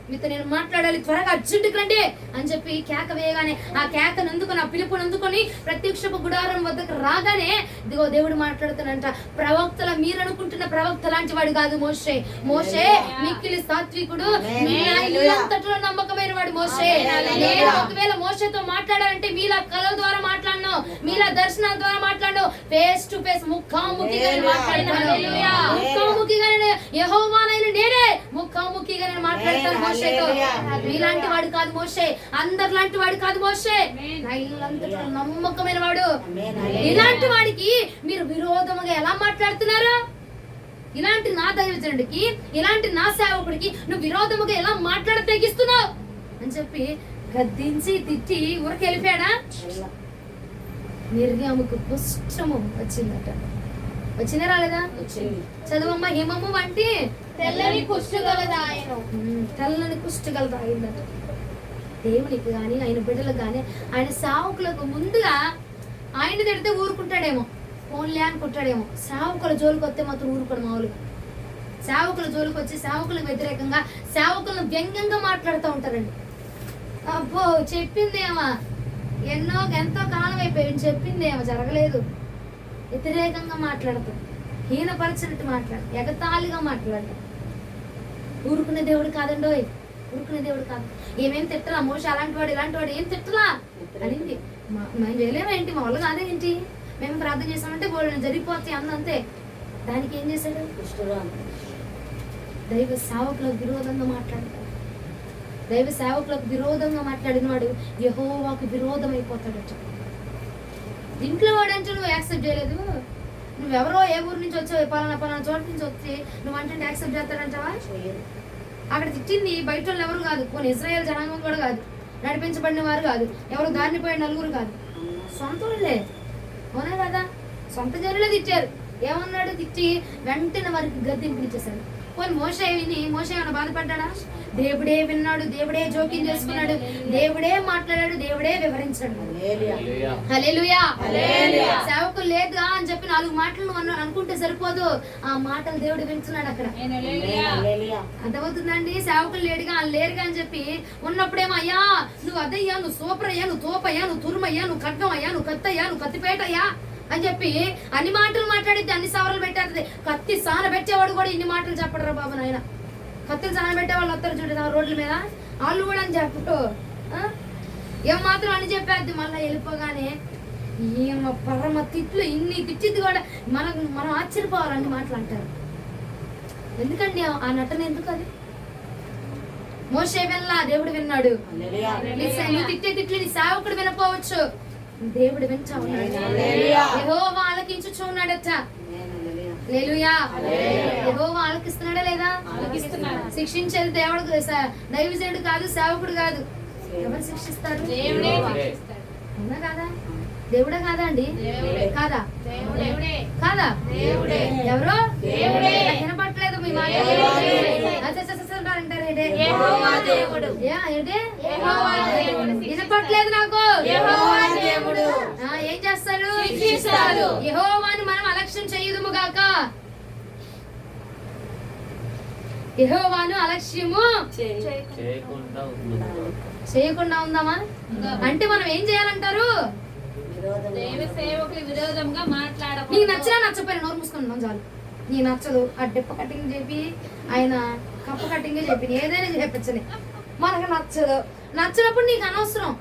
మీతో నేను మాట్లాడాలి, త్వరగా అర్జెంటుకి రండి అని చెప్పి కేక వేయగానే ఆ కేకను అందుకొని ఆ పిలుపుని అందుకొని ప్రత్యక్షపు గుడారం వద్దకు రాగానే ఇదిగో దేవుడు మాట్లాడుతానంట. ప్రవక్తల మీరు అనుకుంటున్న ప్రవక్త లాంటి వాడు కాదు మోషే. మోషే మిక్కిలి సాత్వికుడు, అంతట్లో నమ్మకమైన వాడు మోషే. నేను ఒకవేళ మోషేతో మాట్లాడాలంటే మీలా కళల ద్వారా మాట్లాడను, మీలా దర్శనాల ద్వారా మాట్లాడను, ఫేస్ టు ఫేస్ ముఖాముఖిగా మాట్లాడతాను. ముఖాముఖిగా యెహోవానైన నేనే ముఖాముఖిగా నేను మాట్లాడతాను మోషేతో. మీలాంటి వాడు కాదు మోషే, అందరిలాంటి వాడు కాదు మోషే, నమ్మకమైన వాడు. ఇలాంటి వాడికి మీరు విరోధముగా ఎలా మాట్లాడుతున్నారు? ఇలాంటి నా దైవజనుడికి, ఇలాంటి నా సేవకుడికి నువ్వు విరోధముగా ఎలా మాట్లాడ తెగిస్తున్నావు అని చెప్పి గద్దించి తిట్టి ఊరికి వెళ్ళిపోయాడా? నిర్గముకు పుష్టము వచ్చిందట. వచ్చిందా రాలేదా? చదువమ్మ. హిమము వంటి తెల్లని కుష్ఠగలదాయను. తెల్లని కుష్ఠగలదాయిందట. దేవునికి గాని ఆయన బిడ్డలకు గాని ఆయన సేవకులకు ముందుగా ఆయన తిడితే ఊరుకుంటాడేమో, ఫోన్లే అనుకుంటాడేమో. సేవకుల జోలికి వస్తే మాత్రం ఊరుకోడు మామూలుగా. సేవకుల జోలికి వచ్చి సేవకులకు వ్యతిరేకంగా సేవకులను వ్యంగ్యంగా మాట్లాడుతూ ఉంటారండి. అబ్బో చెప్పిందేమో ఎంతో కాలం అయిపోయింది, చెప్పిందేమో జరగలేదు, వ్యతిరేకంగా మాట్లాడతాం, హీనపరిచినట్టు మాట్లాడు, ఎగతాళిగా మాట్లాడతాం. ఊరుకునే దేవుడు కాదండోయ్, ఊరుకునే దేవుడు కాదు. ఏమేం తిట్టలా మోషే, అలాంటి వాడు ఇలాంటి వాడు ఏం తిట్టలా అనింది. మేము చేయలేమేంటి, మా వాళ్ళు కాదేంటి, మేము ప్రార్థన చేసామంటే జరిగిపోతాయి అంతే. దానికి ఏం చేశాడు? దైవ సేవకులకు విరోధంగా మాట్లాడతాడు. దైవ సేవకులకు విరోధంగా మాట్లాడిన వాడు యెహోవాకు విరోధం అయిపోతాడట. ఇంట్లో వాడంటే నువ్వు యాక్సెప్ట్ చేయలేదు, నువ్వెవరో ఏ ఊరు నుంచి వచ్చావు, పలానా చోట నుంచి వచ్చి నువ్వు అంటే యాక్సెప్ట్ చేస్తాడంటావా? అక్కడ తిట్టింది బయట వాళ్ళు ఎవరు కాదు, కొన్ని ఇశ్రాయేల్ జనాంగం కూడా కాదు, నడిపించబడిన వారు కాదు, ఎవరు దారిని పోయిన నలుగురు కాదు, సొంత వాళ్ళే. అవునా కదా? సొంత జనులే తిట్టారు. ఏమన్నాడు? తిట్టి వెంటనే వారికి గద్దింపించేశాడు. పోనీ మోషే విని మోషే ఏమైనా బాధపడ్డా? దేవుడే విన్నాడు, దేవుడే జోక్యం చేసుకున్నాడు, దేవుడే మాట్లాడాడు, దేవుడే వివరించాడు. హల్లెలూయా. సేవకులు లేదా అని చెప్పి 4 మాటలు నువ్వు అనుకుంటే సరిపోదు, ఆ మాటలు దేవుడు వింటున్నాడు అక్కడ. అర్థమవుతుందండి? సేవకులు లేరుగా అని చెప్పి ఉన్నప్పుడేమో అయ్యా నువ్వు అదయ్యా, నువ్వు సూపర్ అయ్యా, నువ్వు తోపయ్యా, నువ్వు తురుమయ్యా, నువ్వు ఖడ్గం అయ్యా, నువ్వు కత్తయ్యా, నువ్వు కత్తిపేటయ్యా అని చెప్పి అన్ని మాటలు మాట్లాడిద్ది, అన్ని సవరలు పెట్టేది. కత్తి సాన పెట్టేవాడు కూడా ఇన్ని మాటలు చెప్పడరా బాబు నాయన. కత్తులు సాన పెట్టే వాళ్ళు వస్తారు చూడ రోడ్ల మీద, వాళ్ళు కూడా అని చెప్పు ఏం మాత్రం అని చెప్పేద్ది. మళ్ళీ వెళ్ళిపోగానే ఏమో పరమ తిట్లు, ఇన్ని తిట్టిద్ది కూడా మనం ఆశ్చర్యపోవాలి అన్ని మాటలు అంటారు. ఎందుకండి ఆ నటన? ఎందుకు అది? మోషే వినలా, దేవుడు విన్నాడు. నువ్వు తిట్టే తిట్లు నీ సేవకుడు వినపోవచ్చు, దేవుడు వింటా ఉన్నాడు. యెహోవా ఆలకించుచున్నాడట. హల్లెలూయా. యెహోవా ఆలకిస్తున్నాడా లేదా? శిక్షించేది దేవుడు, దైవజనుడు కాదు, సేవకుడు కాదు. ఎవరు శిక్షిస్తారు? అవునా కాదా? దేవుడే కాదా అండి? కాదా? కాదా? ఎవరు? వినపట్లేదు మీ మాట వినపట్లేదు నాకు. ఏం చేస్తారు? యెహోవాను మనం అలక్ష్యం చేయదుము గాక. యెహోవాను అలక్ష్యము చేయకుండా ఉందామా అంటే మనం ఏం చేయాలంటారు? విరోధంగా మాట్లాడ. నీకు నచ్చినా నచ్చపోయినా నోరు మూసుకుందాం చాలు. నీకు నచ్చదు ఆ డిప్ప కటింగ్ చెప్పి, ఆయన కప్ప కటింగ్ చెప్పి, ఏదైనా చేపించని మనకు నచ్చదు. నచ్చినప్పుడు నీకు అనవసరం.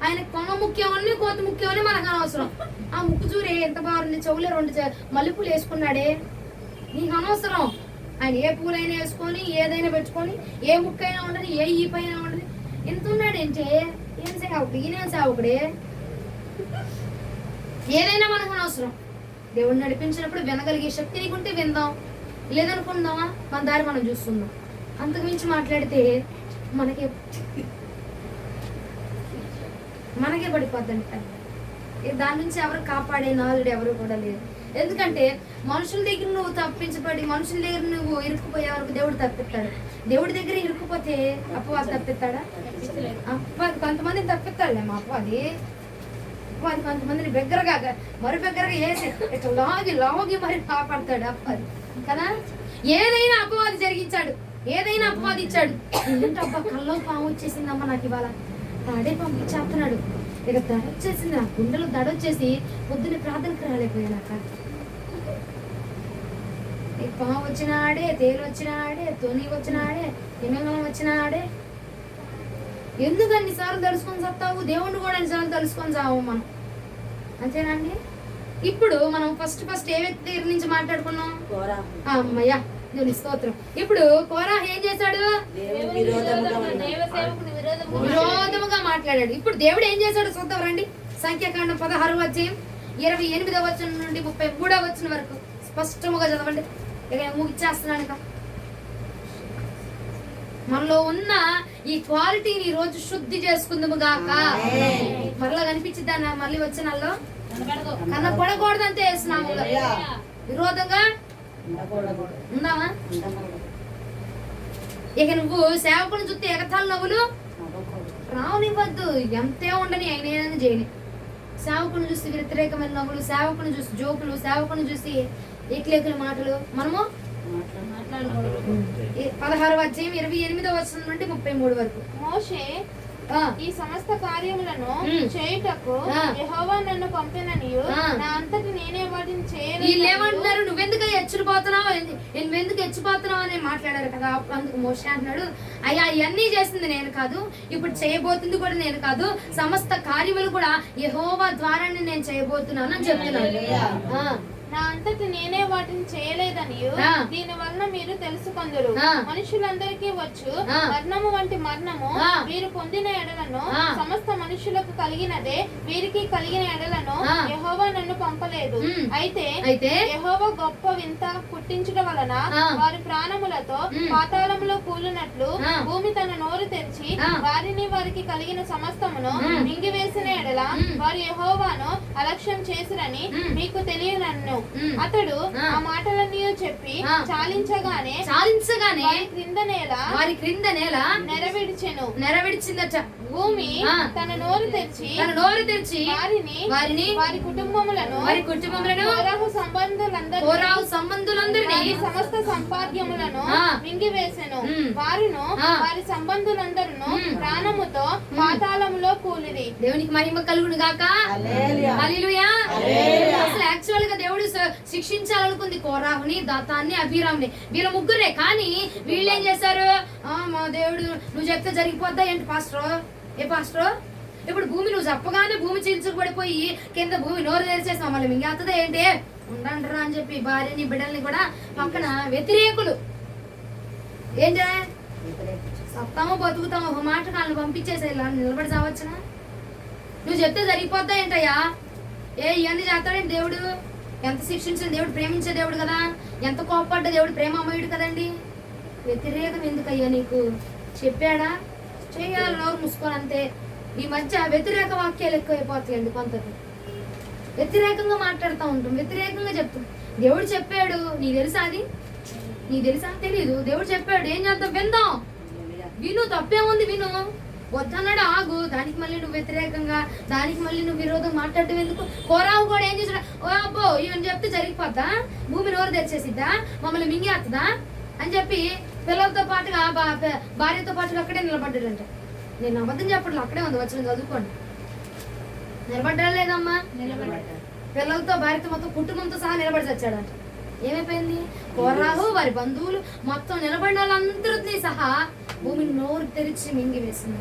ఆయన కొమ్మ ముఖ్యమని కోతి ముఖ్యమని మనకు అనవసరం. ఆ ముక్కు చూరే ఎంత బాగుంది, చెవులే 2 మల్లెపూలు వేసుకున్నాడే, నీకు అనవసరం. ఆయన ఏ పూలైనా వేసుకొని, ఏదైనా పెట్టుకొని, ఏ ముక్కైనా ఉండదు, ఏ ఈ పైన ఉండదు, ఎంత ఉన్నాడంటే ఏం సేవకుడు, ఈయన సేవకుడే. ఏదైనా మనకు అనవసరం. దేవుడు నడిపించినప్పుడు వినగలిగే శక్తి నీకుంటే విందాం, లేదనుకుందామా మన దారి మనం చూస్తున్నాం. అంతకు మించి మాట్లాడితే మనకే పడిపోద్దంట. దాని నుంచి ఎవరు కాపాడే నాలుడు ఎవరు కూడా లేరు. ఎందుకంటే మనుషుల దగ్గర నువ్వు తప్పించబడి మనుషుల దగ్గర నువ్వు ఇరుక్కుపోయే వరకు దేవుడు తప్పిస్తాడు. దేవుడి దగ్గర ఇరుక్కుపోతే అపవాది తప్పిస్తాడా? అపవాది కొంతమందిని తప్పిస్తాడులే. మా అపవాది కొంతమందిని బిగ్గరగా మరి బిగ్గరగా వేసి ఇట్లా లాగి మరి కాపాడతాడు అపవాది కదా. ఏదైనా అపవాది జరిగించాడు, ఏదైనా అపవాది ఇచ్చాడు. ఏంటంటే అబ్బా కల్లో పాము వచ్చేసిందమ్మా నాకు ఇవాళ తాడే పంపించేస్తున్నాడు, ఇక దడ వచ్చేసింది, నా గుండెలో దడ వచ్చేసి పొద్దున్న ప్రార్థనకు రాలేకపోయాక. పాము వచ్చిన ఆడే, తేలు వచ్చిన ఆడే, తొని వచ్చిన ఆడే, హిమంగళం వచ్చిన ఆడే. ఎందుకు అన్నిసార్లు తలుసుకొని చస్తావు? దేవుణ్ణి కూడా అన్నిసార్లు తలుసుకొని చావు మనం, అంతేనండి. ఇప్పుడు మనం ఫస్ట్ ఏ వ్యక్తి దగ్గర నుంచి మాట్లాడుకున్నాం? అమ్మయ్యా దేవుని స్తోత్రం. ఇప్పుడు కోరాహు ఏం చేశాడు? విరోధముగా మాట్లాడాడు. ఇప్పుడు దేవుడు ఏం చేశాడు చూద్దాం రండి. సంఖ్యాకాండం 16వ అధ్యాయం 28వ వచనం నుండి 33వ వచనం వరకు స్పష్టముగా చదవండి. ఇక ముగిచ్చేస్తున్నాను. ఇక మనలో ఉన్న ఈ క్వాలిటీని ఈ రోజు శుద్ధి చేసుకుందాము గాక. మరలా కనిపించిద్దా? మళ్ళీ వచ్చినాల్లో కనపడకూడదు అంతే వేస్తున్నాము. విరోధంగా ఉందామా? ఇక నువ్వు సేవకుని చూస్తే ఎగతాలు నవ్వులు రావనివ్వద్దు. ఎంతే ఉండని అయినా చేయని. సేవకుని చూసి వ్యతిరేకమైన నవ్వులు, సేవకుని చూసి జోకులు, సేవకుని చూసి ఏకలేకుల మాటలు మనము 16వ అధ్యాయం 28వ వచనం నుండి 33 వరకు. మోషే ఈ సమస్త కార్యములను చేయుటకు యెహోవా నన్ను పంపిననియు నా అంతటి నేనే వాటిని చేయలేదు. వీళ్ళు ఏమంటున్నారు? నువ్వెందుకు ఎచ్చిపోతున్నావు, నువ్వెందుకు ఎచ్చిపోతున్నావు అని మాట్లాడారు కదా. అందుకు మోషే అంటున్నాడు, అయ్యా ఇవన్నీ చేసింది నేను కాదు, ఇప్పుడు చేయబోతుంది కూడా నేను కాదు, సమస్త కార్యములు కూడా యెహోవా ద్వారానే నేను చేయబోతున్నాను అని చెప్తున్నాను. నా అంతటి నేనే వాటిని చేయలేదనియు దీని వలన మీరు తెలుసుకొందురు. మనుషులందరికీ వచ్చు మరణము వంటి మరణము వీరు పొందిన ఎడలను సమస్త మనుషులకు కలిగినదే వీరికి కలిగిన ఎడలను యెహోవా నన్ను పంపలేదు. అయితే యెహోవా గొప్ప వింత పుట్టించడం వలన వారి ప్రాణములతో పాతాళములో కూలినట్లు భూమి తన నోరు తెరిచి వారిని వారికి కలిగిన సమస్తమును మింగివేసిన ఎడల వారు యెహోవాను అలక్ష్యం చేసిరని మీకు తెలియనన్ను. అతడు ఆ మాటలన్నీ చెప్పి చాలించగానే వారి క్రింద నేల నెరవేర్చెను. భూమి తన నోరు తెరిచి వారిని వారి కుటుంబములను కోరాహు సంబంధులందరినీ సమస్త సంపాద్యములను మింగివేసెను. వారును వారి సంబంధులందరూ ప్రాణముతో పాతాళములో కూలిరి. దేవునికి మహిమ కలుగును గాక. హల్లెలూయా. అసలు యాక్చువల్ గా దేవుడు శిక్షించాలనుకుంది కోరాహుని, దాతాన్ని, అభిరాముని, వీళ్ళ ముగ్గురే. కానీ వీళ్ళు ఏం చేశారు? మా దేవుడు నువ్వు చెప్తే జరిగిపోద్దా ఏంటి పాస్టర్? ఏ పాస్టర్, ఇప్పుడు భూమి నువ్వు చెప్పగానే భూమి చీల్చుకుపడిపోయి కింద భూమి నోరు తెరిచేసాం, మళ్ళీ మింగేస్తుంది ఏంటి? ఉండండిరా అని చెప్పి భార్యని బిడ్డల్ని కూడా పక్కన వ్యతిరేకులు ఏంటే సత్తామో బతుకుతామో ఒక మాట వాళ్ళని పంపించేసే నిలబడి చావచ్చునా? నువ్వు చెప్తే జరిగిపోద్దా ఏంటయ్యా? ఇవన్నీ చేస్తాడేంటి దేవుడు? ఎంత శిక్షించిన దేవుడు, ప్రేమించే దేవుడు కదా, ఎంత కోపడ్డ దేవుడు, ప్రేమమయుడు కదండి. వ్యతిరేకం ఎందుకయ్యా నీకు? చెప్పాడా? చేయాలి, నోరు మూసుకొని అంతే. ఈ మధ్య వ్యతిరేక వాక్యాలు ఎక్కువైపోతాయండి. కొంతది వ్యతిరేకంగా మాట్లాడుతూ ఉంటాం, వ్యతిరేకంగా చెప్తాం. దేవుడు చెప్పాడు, నీకు తెలుసా? అది నీకు తెలుసా? తెలీదు. దేవుడు చెప్పాడు, ఏం చేద్దాం? విందాం, విను, తప్పేముంది, విను. వద్దన్నాడు, ఆగు. దానికి మళ్ళీ నువ్వు వ్యతిరేకంగా, దానికి మళ్ళీ నువ్వు విరోధం మాట్లాడటం ఎందుకు? కోరావు కూడా ఏం చేసాడు? ఓ అబ్బో ఇవన్నీ చెప్తే జరిగిపోద్దా? భూమి నోరు తెరిచేసిద్దా? మమ్మల్ని మింగేస్తుందా అని చెప్పి పిల్లలతో పాటుగా భార్యతో పాటుగా అక్కడే నిలబడ్డాడంట. నేను అబద్ధం చెప్పట్లు, అక్కడే ఉంది, వచ్చిన చదువుకోండి. నిలబడ్డా లేదమ్మా? పిల్లలతో, భార్యతో, మొత్తం కుటుంబంతో సహా నిలబడి చచ్చాడంట. ఏమైపోయింది? కోరాహు వారి బంధువులు మొత్తం నిలబడిన వాళ్ళందరినీ సహా భూమిని నోరు తెరిచి మింగి వేసింది.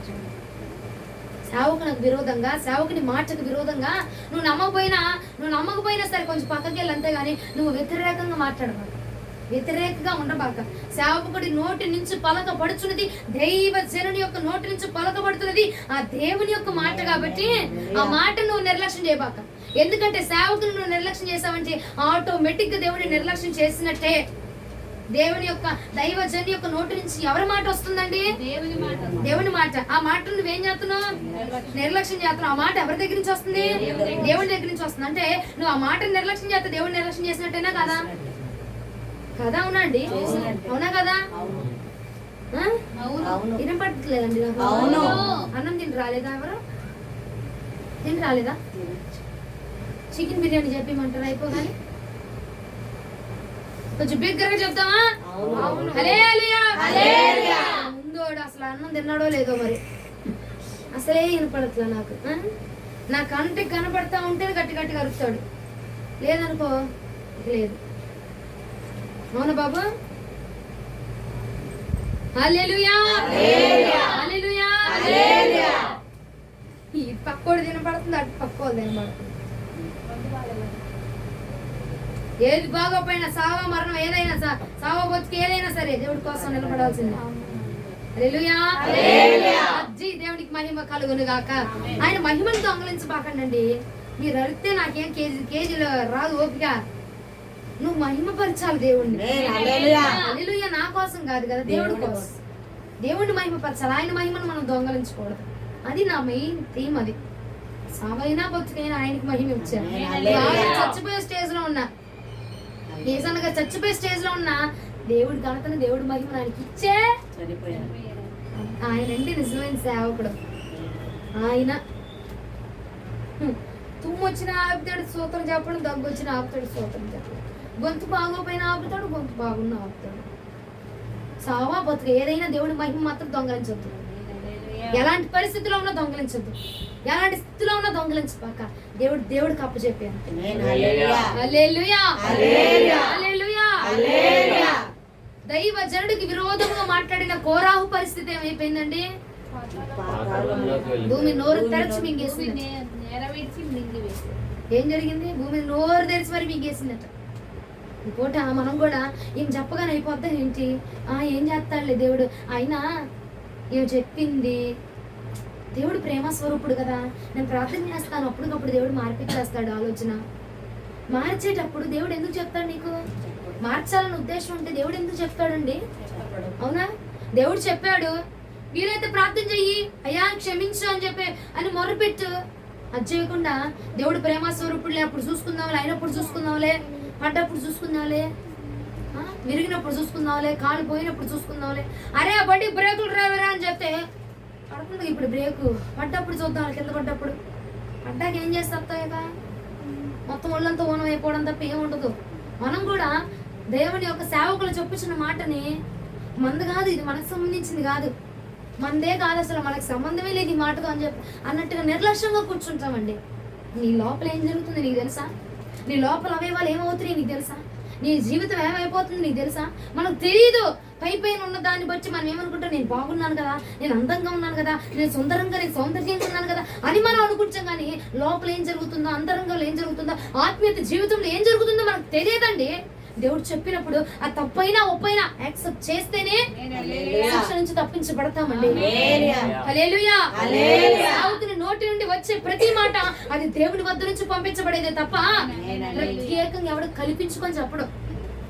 సేవకునికి విరోధంగా, సేవకుని మాటకు విరోధంగా నువ్వు నమ్మకపోయినా సరే కొంచెం పక్కకి వెళ్ళి, అంతేగాని నువ్వు వ్యతిరేకంగా మాట్లాడబాక, వ్యతిరేకంగా ఉండబాక. సేవకుడి నోటి నుంచి పలకబడుచున్నది దైవ జనుని యొక్క నోటి నుంచి పలకబడుతున్నది ఆ దేవుని యొక్క మాట కాబట్టి ఆ మాట నువ్వు నిర్లక్ష్యం చేయబాక. ఎందుకంటే సేవకుని నువ్వు నిర్లక్ష్యం చేసావంటే ఆటోమేటిక్ గా దేవుడిని నిర్లక్ష్యం చేసినట్టే. దేవుని యొక్క దైవజన్ యొక్క నోటి నుంచి ఎవరి మాట వస్తుందండి? దేవుని మాట. దేవుని మాట. ఆ మాట నువ్వేం చేస్తున్నావు? నిర్లక్ష్యం చేస్తున్నావు. ఆ మాట ఎవరి దగ్గర నుంచి వస్తుంది? దేవుని దగ్గర నుంచి వస్తుంది. అంటే నువ్వు ఆ మాటను నిర్లక్ష్యం చేస్తే దేవుని నిర్లక్ష్యం చేసినట్టేనా కదా? కదా, అవునా అండి? అవునా కదా? వినపడట్లేదండి నాకు. అన్నం తిని రాలేదా? ఎవరు తిని రాలేదా? చికెన్ బిర్యానీ చెప్పమంటారా అయిపోగానే? కొంచెం బిగ్గరగా చెప్తామా? హల్లెలూయా. ముందోడు అసలు అన్నం తిన్నాడో లేదో మరి, అసలే వినపడట్లా నాకు. నా కంటికి కనపడతా ఉంటే గట్టి గట్టిగా అరుస్తాడు, లేదనుకో లేదు. అవునా బాబు? హల్లెలూయా. ఈ పక్కోడు వినపడుతుంది, అటు పక్కోడు వినపడుతుంది. ఏది బాగోపోయినా, సావ మరణం ఏదైనా, సావ బతుకు ఏదైనా సరే దేవుడి కోసం నిలబడాల్సిందే. హల్లెలూయా. దేవుడికి మహిమ కలుగును గాక. ఆయన మహిమను దొంగలించబాకండి. మీరు అడిగితే నాకేం కేజీలో రాదు ఓపిక. నువ్వు మహిమపరచాలి దేవుడిని. హల్లెలూయా. నా కోసం కాదు కదా, దేవుడి కోసం. దేవుడిని మహిమపరచాలి. ఆయన మహిమను మనం దొంగలించకూడదు. అది నా మెయిన్ థీమ్. అది సావైనా బతుకైనా ఆయనకి మహిమ ఇచ్చాను. చచ్చిపోయే స్టేజ్ లో ఉన్నా, నిజంగా చచ్చిపోయే స్టేజ్ లో ఉన్నా దేవుడి ఘనతను, దేవుడి మహిమ ఆయనకి ఇచ్చే ఆయన అంటే నిజమైన సేవకుడు. ఆయన తుమ్ము వచ్చిన ఆపుతాడు సూత్రం చెప్పడం, దగ్గు వచ్చిన ఆపుతాడు సూత్రం చెప్పడం, గొంతు బాగోపోయిన ఆపుతాడు, గొంతు బాగున్న ఆపుతాడు. సావా బతుకు ఏదైనా దేవుడి మహిమ మాత్రం దొంగలించొద్దు. ఎలాంటి పరిస్థితిలో ఉన్నా దొంగలించొద్దు. ఎలాంటి స్థితిలో ఉన్నా దొంగలించపాక దేవుడికి అప్పచెప్పాను. హల్లెలూయా. దైవ జనుడికి విరోధంగా మాట్లాడిన కోరాహు పరిస్థితి ఏమైపోయిందండి? భూమి నోరు తెరచి మింగేసింది. ఏం జరిగింది? భూమి నోరు తెరిచి మరి మింగేసిందట. ఇంకోట మనం కూడా ఏం చెప్పగానే అయిపోద్దాం ఏంటి, ఏం చేస్తాడులే దేవుడు, అయినా ఏం చెప్పింది. దేవుడు ప్రేమ స్వరూపుడు కదా, నేను ప్రార్థన చేస్తాను అప్పటికప్పుడు దేవుడు మార్పిచ్చేస్తాడు ఆలోచన. మార్చేటప్పుడు దేవుడు ఎందుకు చెప్తాడు? నీకు మార్చాలని ఉద్దేశం ఉంటే దేవుడు ఎందుకు చెప్తాడండి? అవునా? దేవుడు చెప్పాడు, వీలైతే ప్రార్థన చెయ్యి, అయ్యా క్షమించు అని చెప్పి అని మొరపెట్టు. అది చేయకుండా దేవుడు ప్రేమ స్వరూపుడులే, అప్పుడు చూసుకుందాంలే, అయినప్పుడు చూసుకుందాంలే, పడ్డప్పుడు చూసుకుందాంలే, విరిగినప్పుడు చూసుకుందాంలే, కాలు పోయినప్పుడు చూసుకుందాంలే, అరే ఆ బండి బ్రేకులు డ్రైవరా అని చెప్తే పడుతుంది. ఇప్పుడు బ్రేకు పడ్డప్పుడు చూద్దాం, కింద పడ్డప్పుడు. పడ్డాక ఏం చేస్తావుగా? మొత్తం ఒళ్ళంతా ఓనం అయిపోవడం తప్ప ఏముండదు. మనం కూడా దేవుని యొక్క సేవకులు చెప్పుచున్న మాటని మంది కాదు, ఇది మనకు సంబంధించింది కాదు, మందే కాదు, అసలు మనకు సంబంధమే లేదు ఈ మాటతో అని చెప్పి అన్నట్టుగా నిర్లక్ష్యంగా కూర్చుంటామండి. నీ లోపల ఏం జరుగుతుంది నీకు తెలుసా? నీ లోపల అవయవాలు ఏమవుతున్నాయి నీకు తెలుసా? నీ జీవితం ఏమైపోతుంది నీకు తెలుసా? మనకు తెలియదు. పైన ఉన్న దాన్ని బట్టి మనం ఏమనుకుంటాం, నేను బాగున్నాను కదా, నేను అందంగా ఉన్నాను కదా, నేను సుందరంగా, నేను సౌందర్యంగా ఉన్నాను కదా అని మనం అనుకుంటాం. కానీ లోపల ఏం జరుగుతుందో, అంతరంగంలో ఏం జరుగుతుందో, ఆత్మీయత జీవితంలో ఏం జరుగుతుందో మనకు తెలియదండి. దేవుడు చెప్పినప్పుడు ఆ తప్పైనా ఒప్పైనా యాక్సెప్ట్ చేస్తేనే శిక్ష నుంచి తప్పించబడతామండి. హల్లెలూయా. సావుతుని నోటి నుండి వచ్చే ప్రతి మాట అది దేవుని వద్ద నుంచి పంపించబడేదే తప్ప ప్రత్యేకంగా ఎవడు కల్పించుకొని చెప్పడం.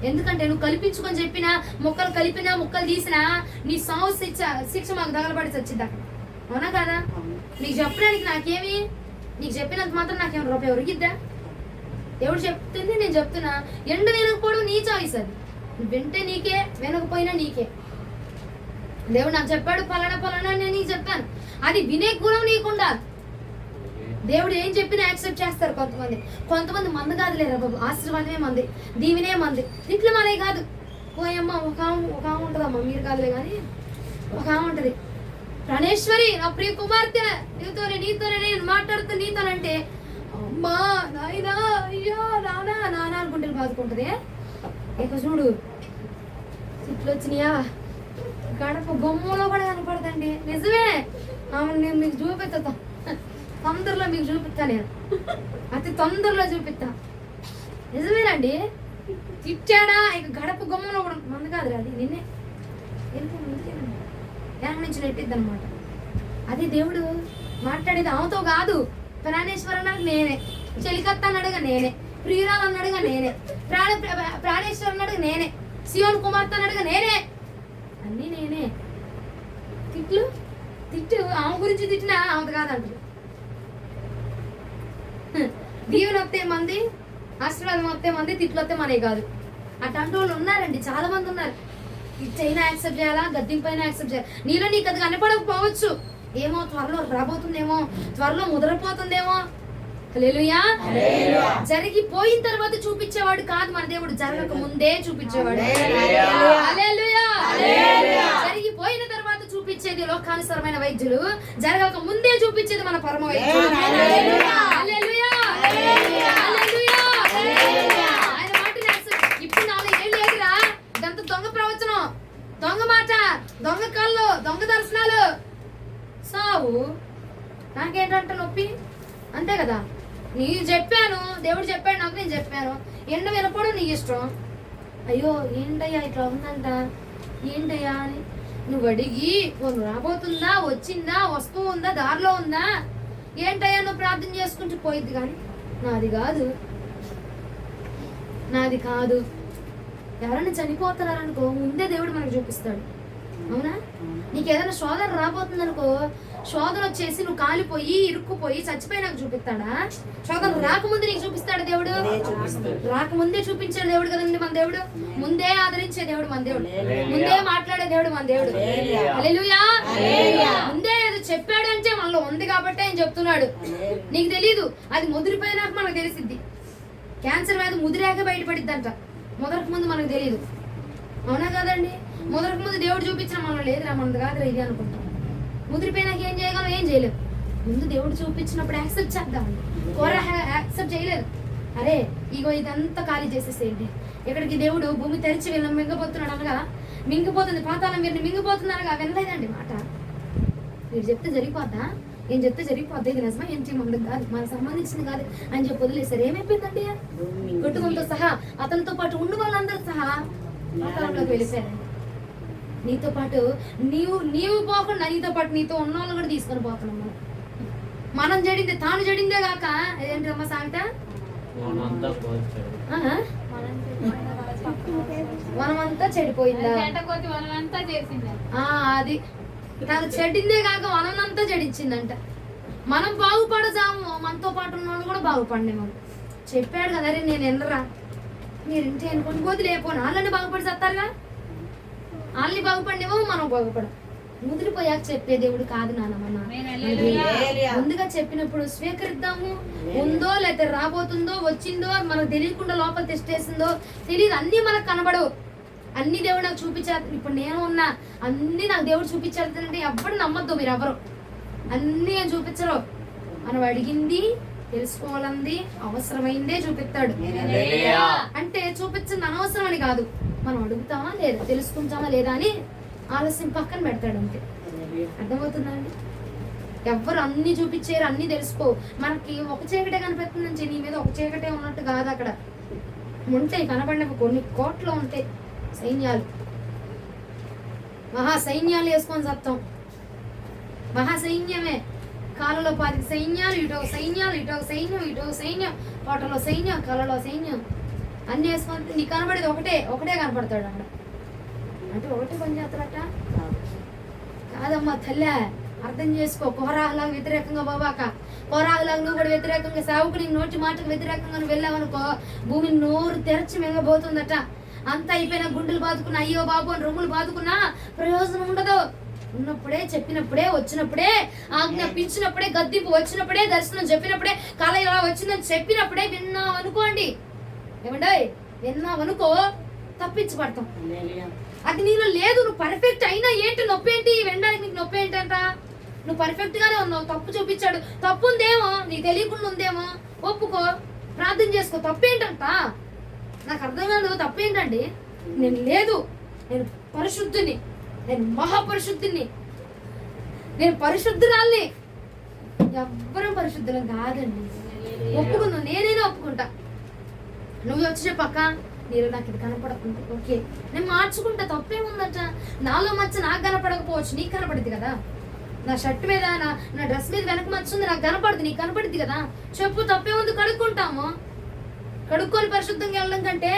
ఎందుకంటే నువ్వు కల్పించుకొని చెప్పినా, ముక్కలు కలిపినా, ముక్కలు తీసినా నీ సావు శిక్ష మాకు తగలబడి చచ్చిద్దా. అవునా కదా? నీకు చెప్పడానికి నాకేమి, నీకు చెప్పినంత మాత్రం నాకేం రూపాయి ఒరిగిద్దా? దేవుడు చెప్తుంది, నేను చెప్తున్నా. ఎండు వినకపోవడం నీ చాయిస్. అది వింటే నీకే, వినకపోయినా నీకే. దేవుడు నాకు చెప్పాడు పలానా నేను నీకు చెప్పాను, అది వినే గుణం నీకుండా. దేవుడు ఏం చెప్పినా యాక్సెప్ట్ చేస్తారు కొంతమంది మంది కాదులేరా బాబు, ఆశీర్వాదమే మంది, దీవినే మంది, ఇంట్లో మనే కాదు. పోయమ్మ ఒక ఆమె ఉంటుందమ్మా, మీరు కాదులే కానీ ఒక ఆమె ఉంటుంది, ప్రాణేశ్వరి నా ప్రియ కుమార్తె, నీతోనే నేను మాట్లాడుతూ నీతోనంటే అమ్మా నాయనా అయ్యో నానా నానా అనుకుంటే బాదుకుంటుంది. ఇక చూడు తిట్లు వచ్చినాయా, గడప బొమ్మలో కూడా కనపడదండి. నిజమే, నేను మీకు చూపిస్తా, తొందరలో మీకు చూపిస్తా, నేను అతి తొందరలో చూపిస్తా. నిజమేనండి, తిట్టాడా ఇక గడప గొమ్మలో కూడా మంది కాదు, అది నిన్నే వెనక నుంచి నెట్టిద్ది అనమాట. అది దేవుడు మాట్లాడేది ఆమెతో కాదు. ప్రాణేశ్వర అన్నాడు నేనే, చెలికత్త అన్నాడుగా నేనే, ప్రియురాలు అన్నాడుగా నేనే, ప్రాణేశ్వర అన్నాడుగా నేనే, సియోను కుమార్తె అన్నాడుగా నేనే, అన్నీ నేనే. తిట్టు ఆమె గురించి తిట్టినా ఆమె కాదంటారు. దీవెన వస్తే మంది, ఆశీర్వాదం వస్తే మంది, తిట్లు వస్తే మనే కాదు. అట్లాంటి వాళ్ళు ఉన్నారండి, చాలా మంది ఉన్నారు. తిట్టైనా యాక్సెప్ట్ చేయాలా, గద్దింపైనా యాక్సెప్ట్ చేయాలి. నీలో నీకు అది కనపడకపోవచ్చు, ఏమో త్వరలో రాబోతుందేమో, త్వరలో ముదరపోతుందేమో. హల్లెలూయా. జరిగిపోయిన తర్వాత చూపించేవాడు కాదు మన దేవుడు, జరగక ముందే చూపించేవాడు. హల్లెలూయా. జరిగిపోయిన తర్వాత చూపించేది లోకానుసరమైన వైద్యులు, జరగక ముందే చూపించేది మన పరమ వైద్యుడు. హల్లెలూయా. ఆయన మాటని ఇప్పుడు 4 ఏళ్ళు లేదురా, ఇదంతా దొంగ ప్రవచనం, దొంగ మాట, దొంగ కళ్ళు, దొంగ దర్శనాలు, సావు. నాకేంటంటే నొప్పి, అంతే కదా. నేను చెప్పాను, దేవుడు చెప్పాడు నాకు, నేను చెప్పాను, ఎండ వినపడం నీ ఇష్టం. అయ్యో ఏంటయ్యా ఇట్లా ఉందంట, ఏంటయ్యా అని నువ్వు అడిగి, నువ్వు రాబోతుందా, వచ్చిందా, వస్తువు ఉందా, దారిలో ఉందా, ఏంటయ్యా నువ్వు ప్రార్థన చేసుకుంటూ పోయిద్ది. కానీ నాది కాదు. ఎవరైనా చనిపోతున్నారనుకో, ముందే దేవుడు మనకు చూపిస్తాడు. అవునా? నీకు ఏదైనా శోధన రాబోతుంది అనుకో, శోధన వచ్చేసి నువ్వు కాలిపోయి ఇరుక్కుపోయి చచ్చిపోయి నాకు చూపిస్తాడా? శోధన రాకముందే నీకు చూపిస్తాడు దేవుడు. రాకముందే చూపించాడు దేవుడు కదండి మన దేవుడు. ముందే ఆదరించే దేవుడు మన దేవుడు, ముందే మాట్లాడే దేవుడు మన దేవుడు. హల్లెలూయా. ముందే ఏదో చెప్పాడు అంటే మనలో ఉంది కాబట్టి ఆయన చెప్తున్నాడు. నీకు తెలీదు, అది ముదిరిపోయినాక మనకు తెలిసిద్ది. క్యాన్సర్ వ్యాధి ముదిరాక బయటపడిద్దంట, మొదటి ముందు మనకు తెలియదు. అవునా కదండి? మొదటి ముందు దేవుడు చూపించిన మనం లేదురా, మనది కాదురా ఇది అనుకుంటాం. ముదిరిపోయినాక ఏం చేయగలం? ఏం చేయలేము. ముందు దేవుడు చూపించినప్పుడు యాక్సెప్ట్ చేద్దామండి. కూర యాక్సెప్ట్ చేయలేదు, అరే ఇగో ఇదంతా ఖాళీ చేసేసేయండి. ఇక్కడికి దేవుడు భూమి తెరిచి వీళ్ళని మింగపోతున్నాడు అనగా, మింగిపోతుంది, పాతాళం వీరిని మింగిపోతుంది అనగా వినలేదండి మాట. మీరు చెప్తే జరిగిపోద్దా? ఏం చెప్తే జరిగిపోద్ది, ఇది నిజమా ఏంటి, మనకు కాదు, మనకు సంబంధించింది కాదు అని చెప్పి వదిలేసారు. ఏమైపోయిందండి? కుటుంబంతో సహా, అతనితో పాటు ఉండి వాళ్ళందరూ సహా పాతాళంలోకి వెళ్ళిపోయారండి. నీతో పాటు నీవు పోకుండా నీతో పాటు నీతో ఉన్న వాళ్ళు కూడా తీసుకొని పోతున్నాం. మనం జడిందే తాను జడిందే కాక ఏంటి అమ్మ సామెత, వనమంతా చెడిపోయిందా, అది తను చెడిందే కాక వనమంతా చెడించిందంట. మనం బాగుపడజాము, మనతో పాటు ఉన్న వాళ్ళు కూడా బాగుపడినాము. చెప్పాడు కదా, రే నేను ఎన్నరా మీరింటి అనుకోండి పోతే లేకపోయినా వాళ్ళని బాగుపడి చేస్తారుగా, వాళ్ళని బాగుపడినేమో మనం బాగుపడం. ముదిరిపోయాక చెప్పే దేవుడు కాదు నాన్నమ్మ. ముందుగా చెప్పినప్పుడు స్వీకరిద్దాము. ఉందో లేకపోతే రాబోతుందో, వచ్చిందో, మనకు తెలియకుండా లోపల తెస్టేసిందో తెలియదు, అన్ని మనకు కనబడవు. అన్ని దేవుడు నాకు చూపించారు. ఇప్పుడు నేను ఉన్నా, అన్ని నాకు దేవుడు చూపించాలంటే ఎవ్వరు నమ్మద్దు, మీరు ఎవరు అన్ని నేను చూపించరు. మనం అడిగింది, తెలుసుకోవాలంది, అవసరమైందే చూపిస్తాడు. అంటే చూపించింది అనవసరం అని కాదు, మనం అడుగుతామా లేదా, తెలుసుకుంటామా లేదా అని ఆలస్యం పక్కన పెడతాడు, అంతే. అర్థమవుతుందా అండి? ఎవ్వరు అన్ని చూపించారు, అన్ని తెలుసుకో. మనకి ఒక చీకటే కనిపిస్తుంది, నీ మీద ఒక చీకటే ఉన్నట్టు కాదు. అక్కడ ఉంటాయి, కనబడినవి కొన్ని కోట్లు ఉంటాయి సైన్యాలు, మహాసైన్యాలు వేసుకొని సత్తం. మహాసైన్యమే, కాళ్ళలో 10 సైన్యాలు, ఇటో సైన్యాలు, ఇటో సైన్యం, ఇటో సైన్యం, కోటలో సైన్యం, కళ్ళలో సైన్యం, అన్ని వేసుకొని నీకు కనబడేది ఒకటే కనపడతాడు అక్కడ. అంటే ఒకటే పని చేస్తాడట కాదమ్మా తల్లే, అర్థం చేసుకో. కోరాహులాగా వ్యతిరేకంగా బాబాక, కోరాహులాగా నువ్వు కూడా వ్యతిరేకంగా సావుకు, నీకు నోటి మాటకు వ్యతిరేకంగా నువ్వు వెళ్ళావనుకో, భూమిని నోరు తెరచి మింగబోతుందట. అంతా అయిపోయినా గుండెలు బాదుకున్నా, అయ్యో బాబు అని రొమ్ములు బాదుకున్నా ప్రయోజనం ఉండదు. ఉన్నప్పుడే, చెప్పినప్పుడే, వచ్చినప్పుడే, ఆజ్ఞాపించినప్పుడే, గద్దింపు వచ్చినప్పుడే, దర్శనం చెప్పినప్పుడే, కళ ఇలా వచ్చిందని చెప్పినప్పుడే విన్నాం అనుకోండి. ఏమండే విన్నామనుకో తప్పించబడతాం. అది నీలో లేదు, నువ్వు పర్ఫెక్ట్ అయినా ఏంటి నొప్పి ఏంటి, వినడానికి నీకు నొప్పి ఏంటంట? నువ్వు పర్ఫెక్ట్ గానే ఉన్నావు, తప్పు చూపించాడు, తప్పు ఉందేమో, నీకు తెలియకుండా ఉందేమో, ఒప్పుకో, ప్రార్థన చేసుకో. తప్పేంటంట? నాకు అర్థం కాదు, తప్పేంటండి? నేను లేదు, నేను పరిశుద్ధిని, నేను మహాపరిశుద్ధిని, నేను పరిశుద్ధురాల్ని. ఎవ్వరం పరిశుద్ధులం కాదండి. ఒప్పుకుందాం, నేనైనా ఒప్పుకుంటా. నువ్వు వచ్చి చెప్పక్క, నీరు నాకు ఇది కనపడకుండా ఓకే, నేను మార్చుకుంటా, తప్పేముందట. నాలో మచ్చ నాకు కనపడకపోవచ్చు, నీకు కనపడుద్ది కదా. నా షర్ట్ మీద, నా డ్రెస్ మీద వెనక మచ్చ ఉంది, నాకు కనపడుద్ది, నీకు కనపడుద్ది కదా. చెప్పు, తప్పేముంది, కడుక్కుంటాము. కడుక్కొని పరిశుద్ధంగా వెళ్ళడం కంటే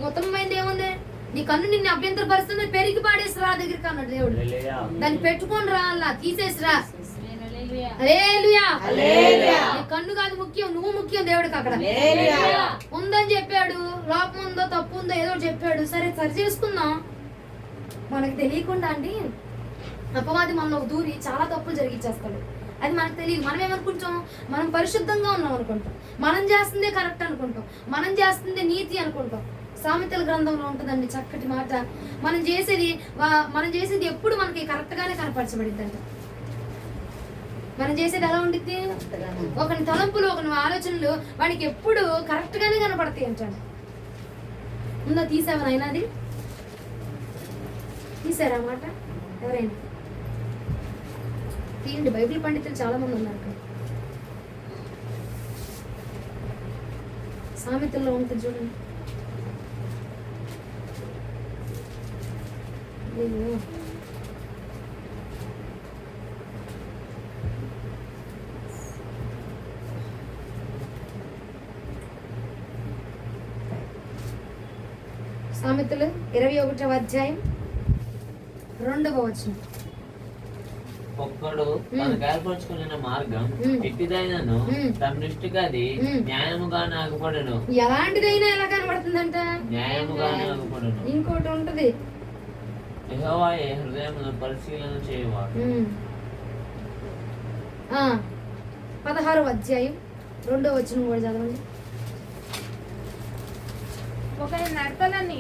ఉత్తమమైంది ఏముంది? నీ కన్ను నిన్ను అభ్యంతరపరుస్తుంది, పెరిగి పాడేసి రా దగ్గరికి అన్నాడు దేవుడు. దాన్ని పెట్టుకొని రా, అలా తీసేసిరా. హల్లెలూయా. నీ కన్ను కాదు ముఖ్యం, నువ్వు ముఖ్యం దేవుడికి. అక్కడ ఉందని చెప్పాడు, లోపం ఉందో తప్పు ఉందో ఏదో చెప్పాడు, సరే సరి చేసుకుందాం. మనకు తెలియకుండా అండి అపవాది మనలో దూరి చాలా తప్పులు జరిగించేస్తాడు. అది మనకు తెలియదు. మనం ఏమనుకుంటాం, మనం పరిశుద్ధంగా ఉన్నాం అనుకుంటాం, మనం చేస్తుందే కరెక్ట్ అనుకుంటాం, మనం చేస్తుందే నీతి అనుకుంటాం. సామెతల గ్రంథంలో ఉంటుందండి చక్కటి మాట, మనం చేసేది ఎప్పుడు మనకి కరెక్ట్ గానే కనపరచబడింది అంట. మనం చేసేది ఎలా ఉండిద్ది, ఒకని తలంపులు ఒకని ఆలోచనలు వాడికి ఎప్పుడు కరెక్ట్ గానే కనపడతాయి అంటాడు. ఉందా, తీసావా నాయనా? అది తీసారా మాట ఎవరైనా? తీయండి, బైబిల్ పండితులు చాలా మంది ఉన్నారు అక్కడ. సామెతల్లో ఉంటుంది చూడండి. సామెతలు 21వ అధ్యాయం 2వ వచనం. ఒక్కడు తనకు ఏర్పరచుకున్న మార్గం ఎట్టిదైనను తన దృష్టికి అది న్యాయముగా నాగపడను. ఎలాంటిదైనా ఎలా కనబడుతుందంట, న్యాయముగా నాగపడను. ఇంకోటి ఉంటది, యెహోవాయే హృదయమును పరిశీలన చేయవాడు. 16వ అధ్యాయం 2వ వచనం కూడా చదవండి. ఒకరి నడతలన్నీ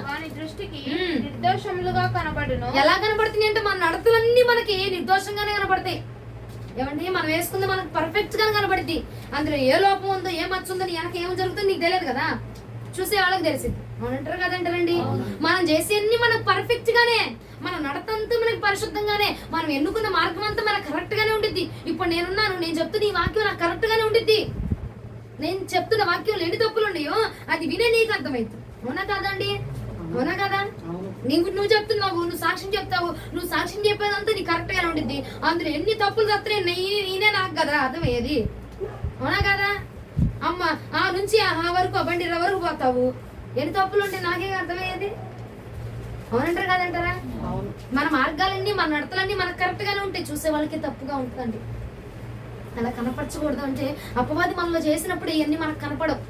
వాని దృష్టికి నిర్దోషములుగా కనబడును. ఎలా కనబడుతుంది అంటే మన నడతలన్నీ మనకి నిర్దోషంగానే కనబడతాయి. ఏమండి, మనం వేసుకుంది మనకు పర్ఫెక్ట్ గా కనబడుద్ది. అందులో ఏ లోపం ఉందో ఏ మచ్చ ఉందో వెనక ఏం జరుగుతుందో నీకు తెలియదు కదా, చూసే వాళ్ళకి తెలిసింది. అవునంటారు కదంటారండి. మనం చేసేవన్నీ మనకు పర్ఫెక్ట్ గానే, మన నడతంతా మనకి పరిశుద్ధంగానే, మనం ఎన్నుకున్న మార్గం అంతా మనకు కరెక్ట్ గానే ఉండిద్ది. ఇప్పుడు నేనున్నాను, నేను చెప్తున్న ఈ వాక్యం నాకు కరెక్ట్ గానే ఉండిద్ది. నేను చెప్తున్న వాక్యంలో ఎన్ని తప్పులు ఉన్నాయో అది వినే నీకు అర్థమైంది. అవునా కాదండి? అవునా కదా? నువ్వు చెప్తున్నావు, నువ్వు సాక్ష్యం చెప్తావు, నువ్వు సాక్ష్యం చెప్పేదంతా నీకు కరెక్ట్ గానే ఉండిద్ది. అందులో ఎన్ని తప్పులు తత్తే నేనే నాకు కదా అర్థమయ్యేది. అవునా కదా? అమ్మ ఆ నుంచి ఆ వరకు ఆ బండి వరకు పోతావు, ఎన్ని తప్పులు ఉంటే నాకే అర్థమయ్యేది. అవునంటారు కదంటారా? మన మార్గాలన్నీ మన నడతలన్నీ మనకు కరెక్ట్ గానే ఉంటాయి, చూసే వాళ్ళకి తప్పుగా ఉంటుందండి. అలా కనపరచకూడదు అంటే అపవాది మనలో చేసినప్పుడు ఇవన్నీ మనకు కనపడవు.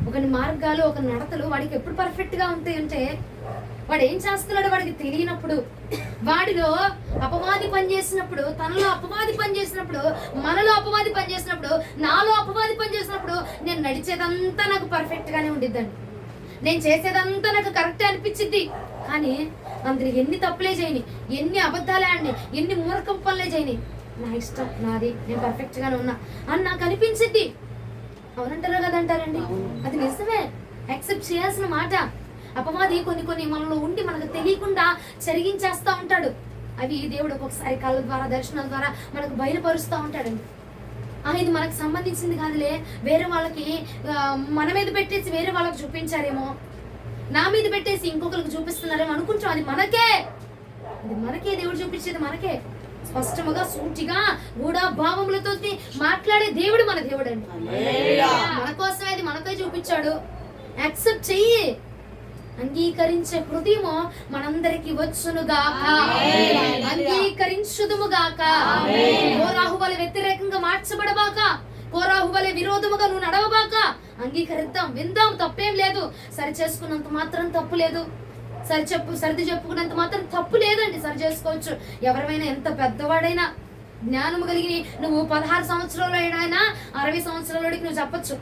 ఒకని మార్గాలు ఒక నడతలు వాడికి ఎప్పుడు పర్ఫెక్ట్ గా ఉంటాయి అంటే వాడు ఏం చేస్తున్నాడో వాడికి తెలియనప్పుడు, వాడిలో అపవాది పనిచేసినప్పుడు, తనలో అపవాది పనిచేసినప్పుడు, మనలో అపవాది పనిచేసినప్పుడు, నాలో అపవాది పనిచేసినప్పుడు నేను నడిచేదంతా నాకు పర్ఫెక్ట్ గానే ఉండిద్దండి. నేను చేసేదంతా నాకు కరెక్ట్ అనిపించింది. కానీ అందులో ఎన్ని తప్పులే చేయని, ఎన్ని అబద్ధాలే ఆడిని, ఎన్ని మూర్ఖం పనులే చేయని, నా ఇష్టం నాది, నేను పర్ఫెక్ట్ గానే ఉన్నా అని నాకు అనిపించింది. అవునంటారా కదంటారండి? అది నిజమే, యాక్సెప్ట్ చేయాల్సిన మాట. అపవాది కొన్ని మనలో ఉండి మనకు తెలియకుండా జరిగించేస్తా ఉంటాడు. అవి దేవుడు ఒక్కొక్కసారి కళ్ళ ద్వారా దర్శనాల ద్వారా మనకు బయలుపరుస్తూ ఉంటాడండి. ఇది మనకు సంబంధించింది కాదులే, వేరే వాళ్ళకి మన మీద పెట్టేసి వేరే వాళ్ళకి చూపించారేమో, నా మీద పెట్టేసి ఇంకొకరికి చూపిస్తున్నారేమో అనుకుంటాం. అది మనకే దేవుడు చూపించేది మనకే. స్పష్టముగా సూటిగా గూఢ భావములతో మాట్లాడే దేవుడు మన దేవుడు అండి. మన కోసమే అది మనకే చూపించాడు. యాక్సెప్ట్ చెయ్యి, అంగీకరించే హృదయము మనందరికి వచ్చునుగాక, అంగీకరించుదుముగాక. కోరాహు వలె వ్యతిరేకంగా మార్చబడబాక, కోరాహు వలె విరోధముగా నువ్వు నడవబాక. అంగీకరిద్దాం, విందాం, తప్పేం లేదు. సరి చేసుకున్నంత మాత్రం తప్పు లేదు, సరిది చెప్పుకున్నంత మాత్రం తప్పు లేదండి. సరి చేసుకోవచ్చు. ఎవరైనా ఎంత పెద్దవాడైనా జ్ఞానము కలిగి నువ్వు 16 సంవత్సరాలైనా 60 సంవత్సరాలకి నువ్వు చెప్పొచ్చు.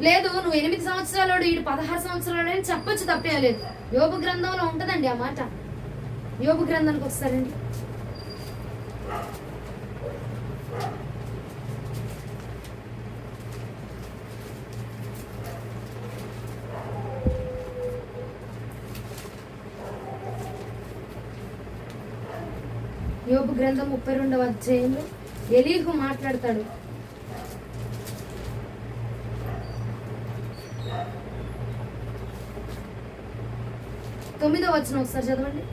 లేదు నువ్వు 8 సంవత్సరాలు వీడు 16 సంవత్సరాలు అని చెప్పొచ్చు, తప్పేం లేదు. యోబు గ్రంథంలో ఉంటదండి ఆ మాట. యోబు గ్రంథానికి ఒకసారండి. యోబు గ్రంథం 32వ అధ్యాయంలో ఎలీహు మాట్లాడతాడు. తొమ్మిదో వచనం ఒకసారి చదవండి.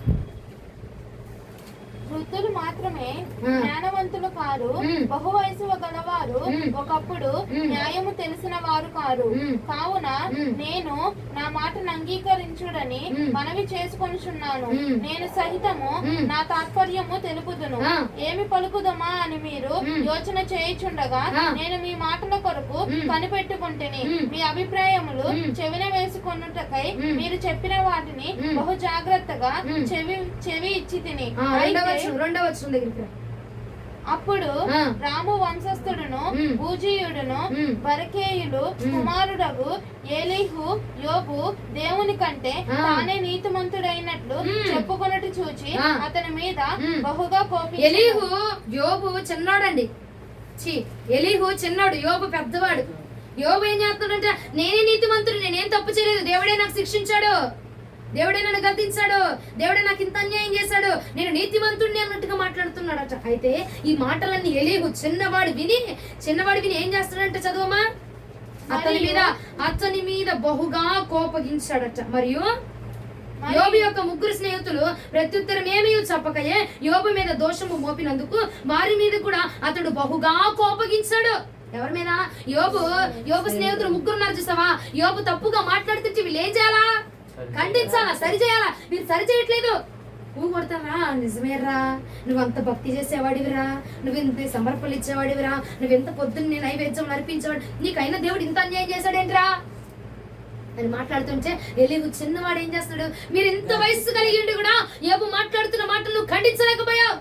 వృద్ధులు మాత్రమే జ్ఞానవంతులు కారు, బహు వయసు గలవారు ఒకప్పుడు న్యాయము తెలిసిన వారు కారు. కావున నేను నా మాటను అంగీకరించుడని మనవి చేసుకొనుచున్నాను. నేను సహితము నా తాత్పర్యము తెలుపుదును. ఏమి పలుకుదమా అని మీరు యోచన చేయుచుండగా నేను మీ మాటల కొరకు కనిపెట్టుకుంటుని. మీ అభిప్రాయములు చెవిన వేసుకొనుటకై మీరు చెప్పిన వాటిని బహు జాగ్రత్తగా చెవి ఇచ్చి తిని. రెండవ వచనం దగ్గరికి రా. అప్పుడు రాము వంశస్థుడును బూజీయుడును బరకేయులు కుమారుడగు ఏలీహు యోబు దేవుని కంటే తానే నీతిమంతుడైనట్లు చెప్పుకొనట్టు చూచి అతని మీద బహుగా కోపించాడు. ఎలీహు యోబు చిన్నోడండి. ఎలీహు చిన్నోడు, యోబు పెద్దవాడు. యోబు ఏం చేస్తున్నాడంటే నేనే నీతిమంతుడు, నేనేం తప్పు చేయలేదు, దేవుడే నాకు శిక్షించాడు, దేవుడే నన్ను గద్దించాడు, దేవుడే నాకు ఇంత అన్యాయం చేశాడు, నేను నీతిమంతుడిని అన్నట్టుగా మాట్లాడుతున్నాడట. అయితే ఈ మాటలన్నీ ఎలీహు చిన్నవాడు విని ఏం చేస్తాడంటే చదువమా, అతని మీద బహుగా కోపగించాడట. మరియు యోబు యొక్క ముగ్గురు స్నేహితులు ప్రత్యుత్తరం ఏమీ చెప్పకయే యోబు మీద దోషము మోపినందుకు వారి మీద కూడా అతడు బహుగా కోపగించాడు. ఎవరి మీద? యోబు స్నేహితులు ముగ్గురు ఉన్నారు చూసావా, యోబు తప్పుగా మాట్లాడుతుంటే వీళ్ళు ఏం చేయాలా? ఖండించాలా, సరి చేయాలా. మీరు సరి చేయట్లేదు, నువ్వు కొడతావా? నిజమేరా, నువ్వంత భక్తి చేసేవాడివిరా, నువ్వెంత సమర్పణలు ఇచ్చేవాడివిరా, నువ్వెంత పొద్దున్నే నైవేద్యం నడిపించేవాడు, నీకైనా దేవుడు ఇంత అన్యాయం చేశాడేంట్రా అని మాట్లాడుతుంటే ఎలీహు చిన్నవాడు ఏం చేస్తాడు? మీరు ఇంత వయస్సు కలిగి కూడా యోబు మాట్లాడుతున్న మాటలు నువ్వు ఖండించలేకపోయావు.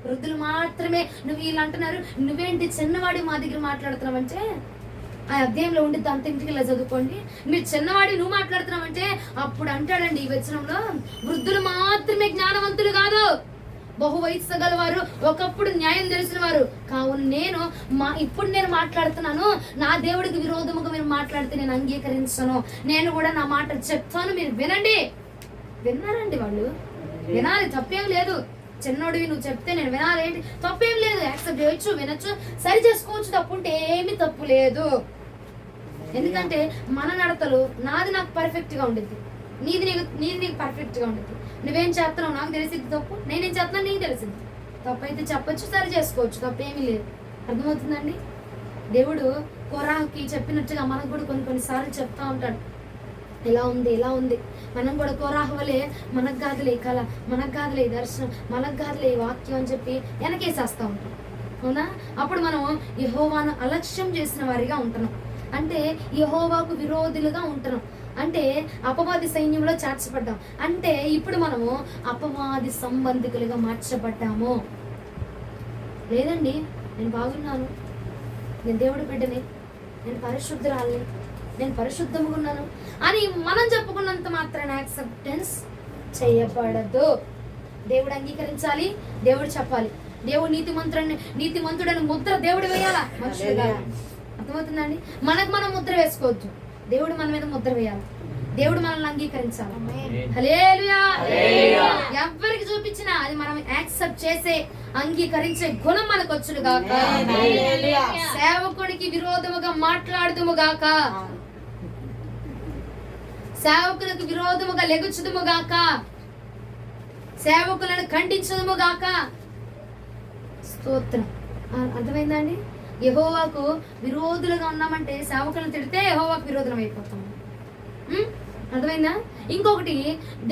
వృద్ధులు మాత్రమే నువ్వు వీళ్ళు అంటున్నారు, నువ్వేంటి చిన్నవాడి మా దగ్గర మాట్లాడుతున్నావు అంటే ఆ అధ్యాయంలో ఉండి అంత ఇంటికి ఇలా చదువుకోండి. మీరు చిన్నవాడి నువ్వు మాట్లాడుతున్నావంటే అప్పుడు అంటాడండి ఈ వచనంలో, వృద్ధులు మాత్రమే జ్ఞానవంతులు కాదు, బహు వయస్సు గలవారు, ఒకప్పుడు న్యాయం తెలిసిన వారు. కావున ఇప్పుడు నేను మాట్లాడుతున్నాను, నా దేవుడికి విరోధముగా మీరు మాట్లాడితే నేను అంగీకరించను, నేను కూడా నా మాట చెప్తాను, మీరు వినండి. విన్నారండి వాళ్ళు, వినాలి, తప్పేం లేదు. చిన్నోడివి నువ్వు చెప్తే నేను వినాలి, ఏంటి తప్పేం లేదు, యాక్సెప్ట్ చేయొచ్చు, వినొచ్చు, సరి చేసుకోవచ్చు, తప్పుంటే ఏమి తప్పు లేదు. ఎందుకంటే మన నడతలు నాది నాకు పర్ఫెక్ట్ గా ఉండిద్ది, నీది నీకు పర్ఫెక్ట్ గా ఉండిద్ది. నువ్వేం చేస్తున్నావు నాకు తెలిసిద్ది తప్పు, నేనేం చేస్తున్నావు నీకు తెలిసిద్ది. తప్పు అయితే చెప్పొచ్చు, సరి చేసుకోవచ్చు, తప్పేమీ లేదు. అర్థమవుతుందండి? దేవుడు కోరాహుకి చెప్పినట్టుగా మనకు కూడా కొన్నిసార్లు చెప్తా ఉంటాడు, ఇలా ఉంది. మనం కూడా కోరాహు వలే మనకు కాదులే ఈ కళ, మనకు కాదులే ఈ దర్శనం, మనకు కాదులే ఈ వాక్యం అని చెప్పి వెనకేసేస్తా ఉంటాం. అవునా? అప్పుడు మనం యెహోవాను అలక్ష్యం చేసిన వారిగా ఉంటున్నాం, అంటే యెహోవాకు విరోధులుగా ఉంటున్నాం, అంటే అపవాది సైన్యంలో చేర్చబడ్డాం, అంటే ఇప్పుడు మనము అపవాది సంబంధికులుగా మార్చబడ్డాము. లేదండి, నేను బాగున్నాను, నేను దేవుడి బిడ్డని, నేను పరిశుద్ధురాలని, నేను పరిశుద్ధంగా ఉన్నాను అని మనం చెప్పుకున్నంత మాత్రాన యాక్సెప్టెన్స్ చేయబడదు. దేవుడు అంగీకరించాలి, దేవుడు చెప్పాలి. దేవుడు నీతిమంతుడని ముద్ర దేవుడు వేయాలా, మనుషులుగా. అర్థమవుతుందండి? మనకు మనం ముద్ర వేసుకోవద్దు, దేవుడు మన మీద ముద్ర వేయాలి, దేవుడు మనల్ని అంగీకరించాలి. హల్లెలూయా. ఎవరికి చూపించినా అది మనం యాక్సెప్ట్ చేసే అంగీకరించే గుణం మనకు వచ్చును గాక. సేవకునికి విరోధముగా మాట్లాడుదుము గాక, సేవకులకు విరోధముగా లెగుచుదుము గాక, సేవకులను ఖండించదుము గాక. స్తోత్రం. అర్థమైందండి? యెహోవాకు విరోధులుగా ఉన్నామంటే సేవకులను తిడితే యెహోవాకు విరోధం అయిపోతాం. అర్థమైందా? ఇంకొకటి,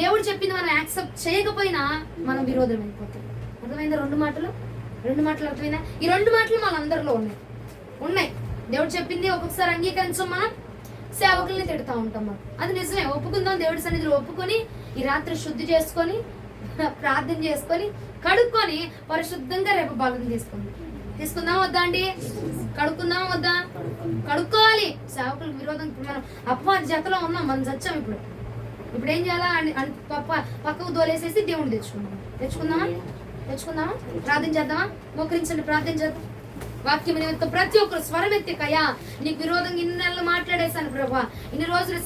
దేవుడు చెప్పింది మనం యాక్సెప్ట్ చేయకపోయినా మనం విరోధం అయిపోతాం. అర్థమైందా? రెండు మాటలు అర్థమైందా? ఈ రెండు మాటలు మన అందరిలో ఉన్నాయి. దేవుడు చెప్పింది ఒక్కొక్కసారి అంగీకరించాం, మనం సేవకుల్ని తిడుతూ ఉంటాం. మనం అది నిజమే, ఒప్పుకుందాం. దేవుడి సన్నిధిలో ఒప్పుకొని ఈ రాత్రి శుద్ధి చేసుకొని ప్రార్థన చేసుకొని కడుక్కొని పరిశుద్ధంగా రేపు బలం తీసుకుందాం వద్దా అండి? కడుక్కుందాం వద్దా? కడుక్కోవాలి. సేవకులకు విరోధం. ఇప్పుడు మనం అపవాది జతలో ఉన్నాం, మనం చచ్చాం. ఇప్పుడు ఏం చేయాలా? పక్కకు దోలేసేసి దేవుడిని తెచ్చుకుందామా? ప్రార్థన చేద్దామా? మోకరించండి, ప్రార్థన చేద్దాం. వాక్యం నిమిత్తం ప్రతి ఒక్కరు స్వరం ఎత్తి, కయా నీకు విరోధంగా ఇన్ని నెలలు మాట్లాడేశాను ప్రభా, ఇన్ని రోజులు